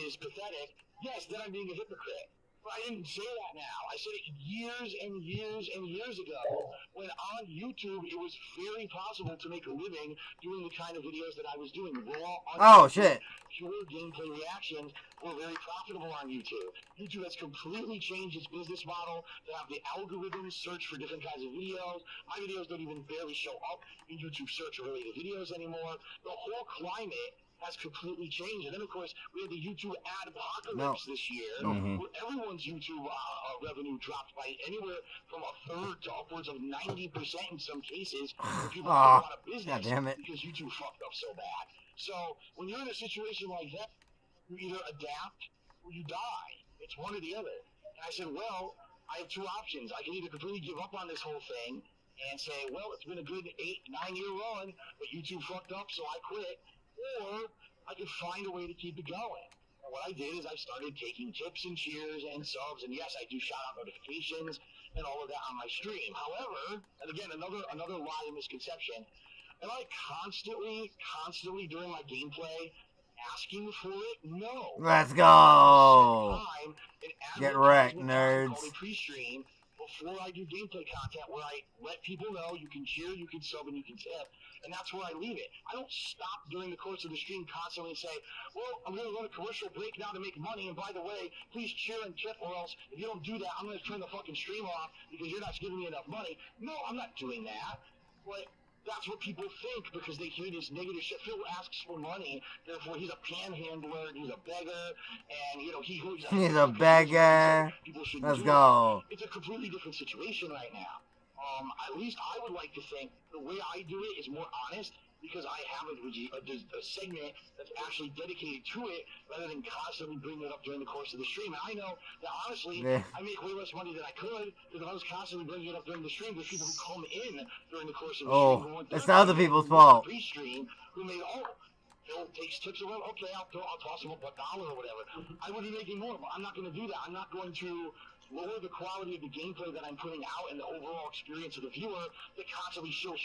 is pathetic, yes, then I'm being a hypocrite. But I didn't say that now. I said it years and years and years ago when on YouTube it was very possible to make a living doing the kind of videos that I was doing. Raw, Oh, shit. pure gameplay reactions were very profitable on YouTube. YouTube has completely changed its business model to have the algorithms search for different kinds of videos. My videos don't even barely show up in YouTube search related videos anymore. The whole climate has completely changed. And then, of course, we had the YouTube ad apocalypse this year, where everyone's YouTube revenue dropped by anywhere from a third to upwards of 90% in some cases, where people had to go out of business because YouTube fucked up so bad. So when you're in a situation like that, you either adapt or you die. It's one or the other. And I said, well, I have two options. I can either completely give up on this whole thing and say, well, it's been a good 8-9 year run, but YouTube fucked up, so I quit. Or I could find a way to keep it going. And what I did is I started taking tips and cheers and subs, and yes, I do shout out notifications and all of that on my stream. However, and again, another lie and misconception, am I constantly during my gameplay asking for it? No. Let's go. Get wrecked, nerds. Pre-stream before I do gameplay content where I let people know you can cheer, you can sub, and you can tip, and that's where I leave it. I don't stop during the course of the stream constantly and say, well, I'm going to run a commercial break now to make money, and by the way, please cheer and tip, or else if you don't do that, I'm going to turn the fucking stream off because you're not giving me enough money. No, I'm not doing that. But that's what people think because they hear this negative shit. Phil asks for money, therefore he's a panhandler, he's a beggar, and you know he's a beggar. Let's go. It's a completely different situation right now. At least I would like to think the way I do it is more honest because I have a segment that's actually dedicated to it rather than constantly bringing it up during the course of the stream. And I know that honestly, I make way less money than I could because if I was constantly bringing it up during the stream, there's people who come in during the course of the stream who want it's the other people's fault. Pre-stream who made Phil takes tips around. Okay, I'll toss him up $1 or whatever. I would be making more, but I'm not going to do that. I'm not going to lower the quality of the gameplay that I'm putting out and the overall experience of the viewer to constantly shift.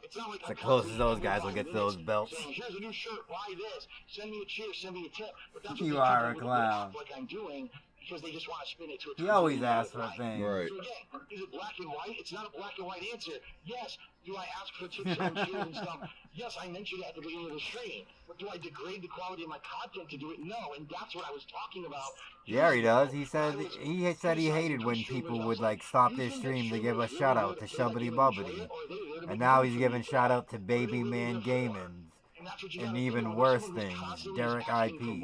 It's not like it's the closest those guys will get to those belts. Saying, here's a new shirt, buy this, send me a cheer, send me a tip. But that's what you are a clown. Like I'm doing because they just want to spin it to a he always asks for things. Right. So again, is it black and white? It's not a black and white answer. Yes, do I ask for tips and cheers and stuff? Yes, I mentioned it at the beginning of the stream. But do I degrade the quality of my content to do it? No, and that's what I was talking about. Yeah, he does. He said he hated when people would like stop their stream to give a shout out to Shubbity Bubbity, and now he's giving shout out to Baby Man Gamins, and even worse things, Derek IPs.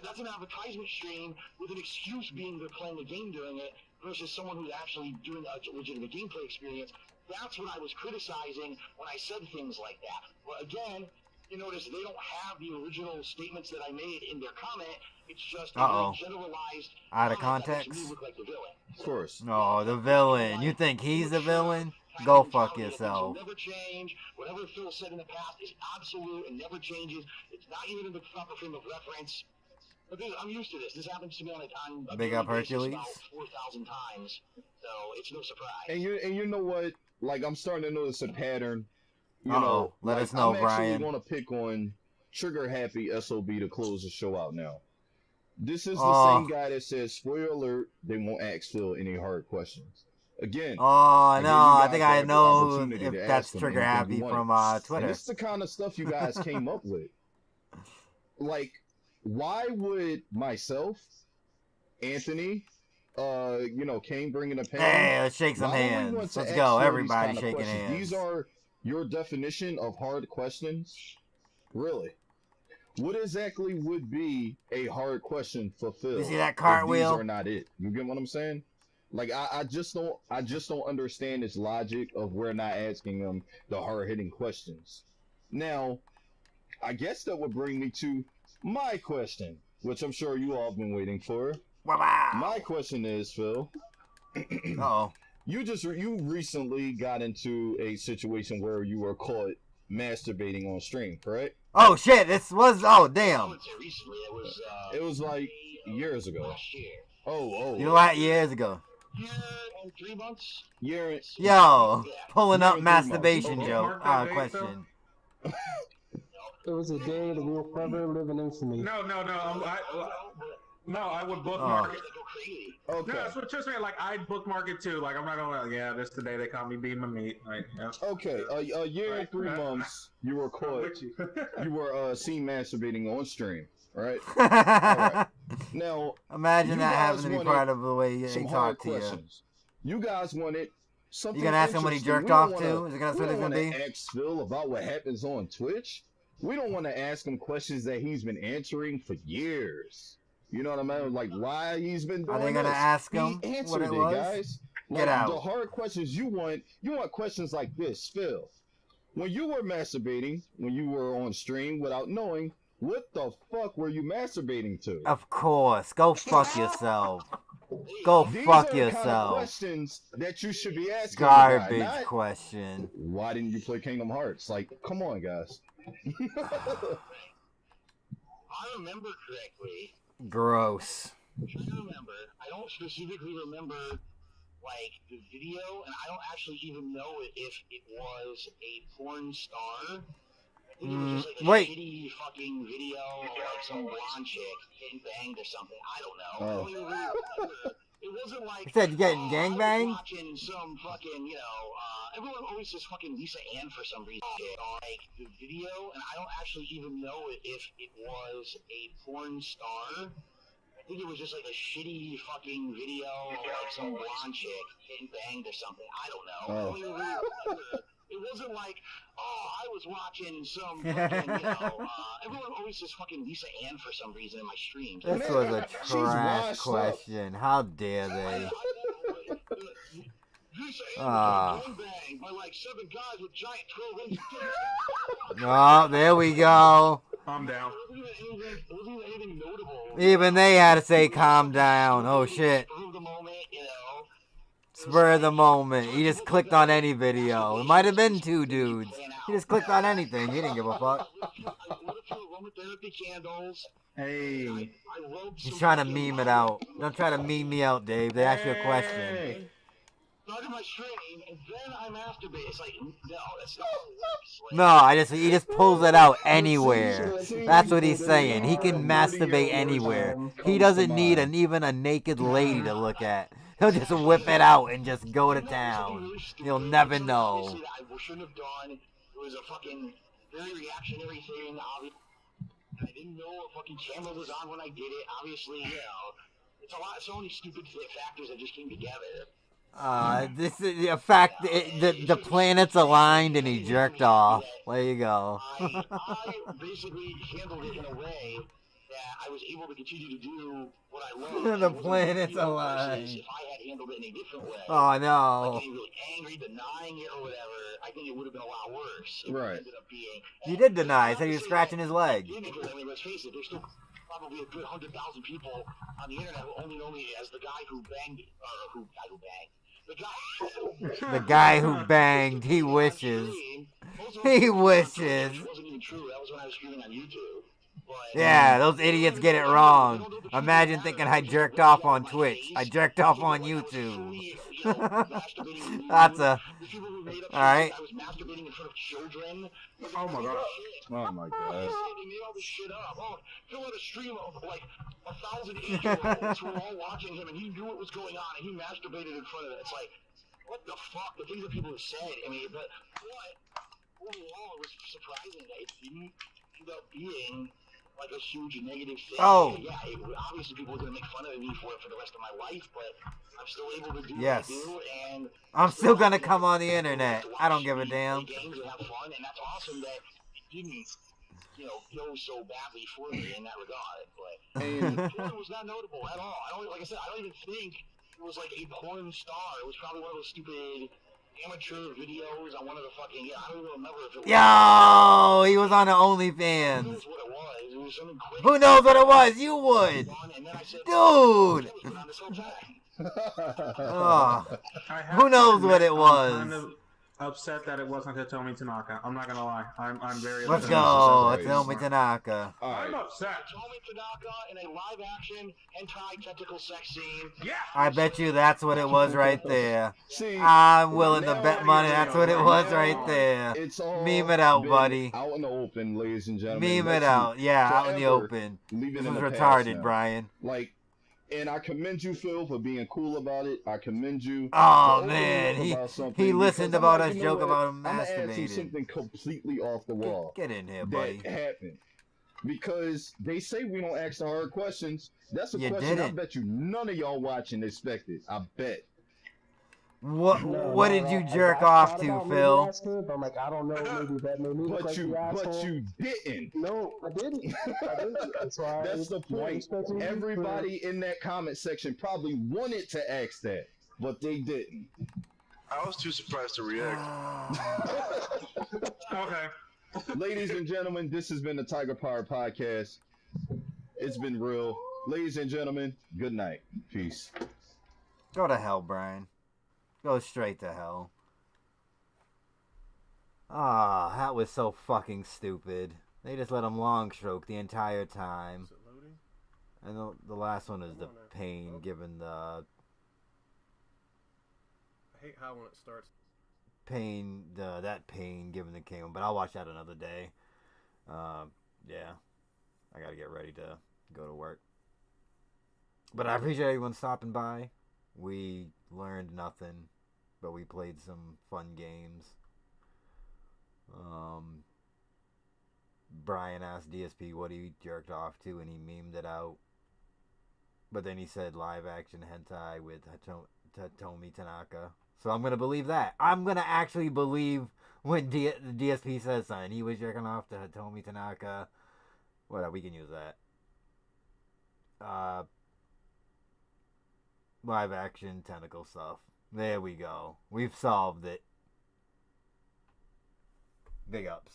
That's an advertisement stream with an excuse being they're playing a game during it versus someone who's actually doing a legitimate gameplay experience. That's what I was criticizing when I said things like that. But again, you notice they don't have the original statements that I made in their comment. It's just a generalized out of context. Look like the villain. Of course. No, the villain. You think he's the villain? Go fuck yourself. Never change. Whatever Phil said in the past is absolute and never changes. It's not even in the proper frame of reference. But I'm used to this. This happens to me on a big up Hercules about 4,000 times, so it's no surprise. And you know what? Like I'm starting to notice a pattern. You know, know, let us know, I'm Brian. actually going to pick on Trigger Happy SOB to close the show out now. This is the same guy that says, spoiler alert, they won't ask Phil any hard questions. Again. Oh, no, I think I know if that's Trigger Happy from Twitter. And it's the kind of stuff you guys came up with. Like, why would myself, Anthony, Kane bringing a pen? Hey, let's shake some hands. Let's go. Everybody shaking hands. These are your definition of hard questions? Really? What exactly would be a hard question for Phil? You see that cartwheel? These are not it. You get what I'm saying? Like I just don't understand this logic of we're not asking him the hard hitting questions. Now, I guess that would bring me to my question, which I'm sure you all have been waiting for. Wow. My question is, Phil. Oh. You recently got into a situation where you were caught masturbating on stream, correct? Oh shit! This was damn. Recently, It was like years ago. last year. Oh. You know what? Years ago. Year and 3 months. Yo, Yeah. pulling Year up and 3 months. masturbation Okay. joke. Question. It was a day that will forever live in infamy. No, I would bookmark it. Okay. No, that's what just meant. Like I'd bookmark it too. Like I'm not gonna. Yeah, this today they call me being my meat. Like, yeah. Okay. A year and 3 months. You were caught. You were seen masturbating on stream, right? All right. Now, Imagine you that guys having to be wanted part of the way they some hard talk to you. questions. You guys wanted something. You gonna ask him what he interesting. jerked We don't off wanna- to? Is it gonna we what don't it's gonna wanna be? ask Phil about what happens on Twitch. We don't want to ask him questions that he's been answering for years. You know what I mean? Like why he's been doing Are they gonna this. ask He him answered what it was? guys. Get Like, out. The hard questions you want questions like this, Phil. When you were masturbating, when you were on stream without knowing, what the fuck were you masturbating to? Of course. Go fuck yourself. Go These fuck are the kind of yourself. questions that you should be asking. the guy, Garbage not, question. Why didn't you play Kingdom Hearts? Like, come on, guys. I remember correctly. Gross. I remember. I don't specifically remember like the video, and I don't actually even know if it was a porn star. I think it was just like a Wait. shitty fucking video of like some blonde chick getting banged or something. I don't know. Oh. I don't even really remember. It wasn't like You said you getting I was gangbanged? watching some fucking, everyone always says fucking Lisa Ann for some reason. Like the video, and I don't actually even know if it was a porn star. I think it was just like a shitty fucking video of like some blonde chick getting banged or something. I don't know. I don't even really remember. It wasn't like, I was watching some fucking, everyone always says fucking Lisa Ann for some reason in my streams. This was a trash question. How dare they? Lisa Ann Ah. was getting gangbanged by like 7 guys with giant 12-inch dicks. Oh, there we go. I'm down. It wasn't even anything notable. Even they had to say calm down. Oh shit. Spur of the moment, Spur of the moment. He just clicked on any video. It might have been 2 dudes. He just clicked on anything. He didn't give a fuck. I lit a few aromatherapy candles. Hey. I rubbed He's some trying to fucking meme it out. Don't try to meme me out, Dave. They asked you a question. Hey. started my stream, and then I masturbate. It's like, no, that's not how it works. No, he just pulls it out anywhere. That's what he's saying. He can masturbate anywhere. He doesn't need even a naked lady to look at. He'll just whip it out and just go to town. You'll never know. I shouldn't have done. It was a fucking very reactionary thing. I didn't know a fucking camera was on when I did it. Obviously, it's a lot. So many stupid factors that just came together. This is a fact. The planets aligned and he jerked off. There you go. I basically handled it in a way that I was able to continue to do what I love. The planets aligned. If I had handled it in a different way, Oh no. like getting really angry, denying it or whatever, I think it would have been a lot worse. It Right. ended up being. You did deny. He said he was scratching his leg. Because, I mean, let's face it, there's still probably a good 100,000 people on the internet who only know me as the guy who banged, who banged. The guy who banged. He wishes. He wishes. It wasn't even true. That was when I was streaming on YouTube. But, Yeah, those idiots get it wrong. Imagine thinking I jerked off on Twitch. I jerked off on YouTube. That's a... Alright. I was masturbating in front of children. Oh my god. Oh my god. They made all this shit up. Oh, he had a stream of like 1,000 8-year-olds who were all watching him, and he knew what was going on, and he masturbated in front of it. It's like, what the fuck? The things that people have said. I mean, but overall, it was surprising that it didn't end up being like a huge negative thing. Oh. Yeah, obviously people are gonna make fun of me for it for the rest of my life, but I'm still able to do Yes. what I do, and I'm still gonna come on the internet. I don't give a damn. play games and have fun, and that's awesome that it didn't, go so badly for me in that regard. But porn was not notable at all. Like I said, I don't even think it was like a porn star. It was probably one of those stupid amateur videos on one of the fucking. I don't even remember if it was. Yo, he was on the Who OnlyFans. knows what it was? It was something crazy. Who knows what it was? You would. And then I said, Dude. I was on this whole time. Oh. I have Who to knows what admit, it was? upset that it wasn't Hitomi Tanaka. I'm not gonna lie. I'm very Let's upset. go. It's Christ. Naomi Tanaka. I'm upset. Hitomi Tanaka in a live action hentai tentacle sex scene. Yeah. I bet you that's what it was right there. See, I'm willing to now bet money that's what it was right there. it's all Meme it out, been buddy. out in the open, ladies and gentlemen. Meme it Let's out. Yeah, out in the forever open. leave it This in was the past retarded, now. Brian. Like, and I commend you, Phil, for being cool about it. I commend you. Oh, for opening man. up about something He listened because I'm about like, us you know joke what? about him I'm gonna add masturbating. something completely off the wall. Get in here, buddy. That happened. Because they say we don't ask the hard questions. That's a You question I didn't. bet you none of y'all watching expected. I bet. What did you jerk off to, Phil? But I'm like, I don't know. Maybe that made me look like the asshole. But you didn't. No, I didn't. That's why. That's the point. Everybody in that comment section probably wanted to ask that, but they didn't. I was too surprised to react. Okay. Ladies and gentlemen, this has been the Tiger Power Podcast. It's been real. Ladies and gentlemen, good night. Peace. Go to hell, Brian. Go straight to hell. Ah, that was so fucking stupid. They just let him long stroke the entire time. Is it loading? And the last one is the pain, given the I hate how when it starts. pain, that pain given the king. But I'll watch that another day. Yeah, I gotta get ready to go to work. But I appreciate everyone stopping by. We learned nothing, but we played some fun games. Brian asked DSP what he jerked off to, and he memed it out. But then he said live action hentai with Hitomi Tanaka. So I'm gonna believe that. I'm gonna actually believe when DSP says something. He was jerking off to Hitomi Tanaka. Whatever, we can use that. Live action tentacle stuff. There we go. We've solved it. Big ups.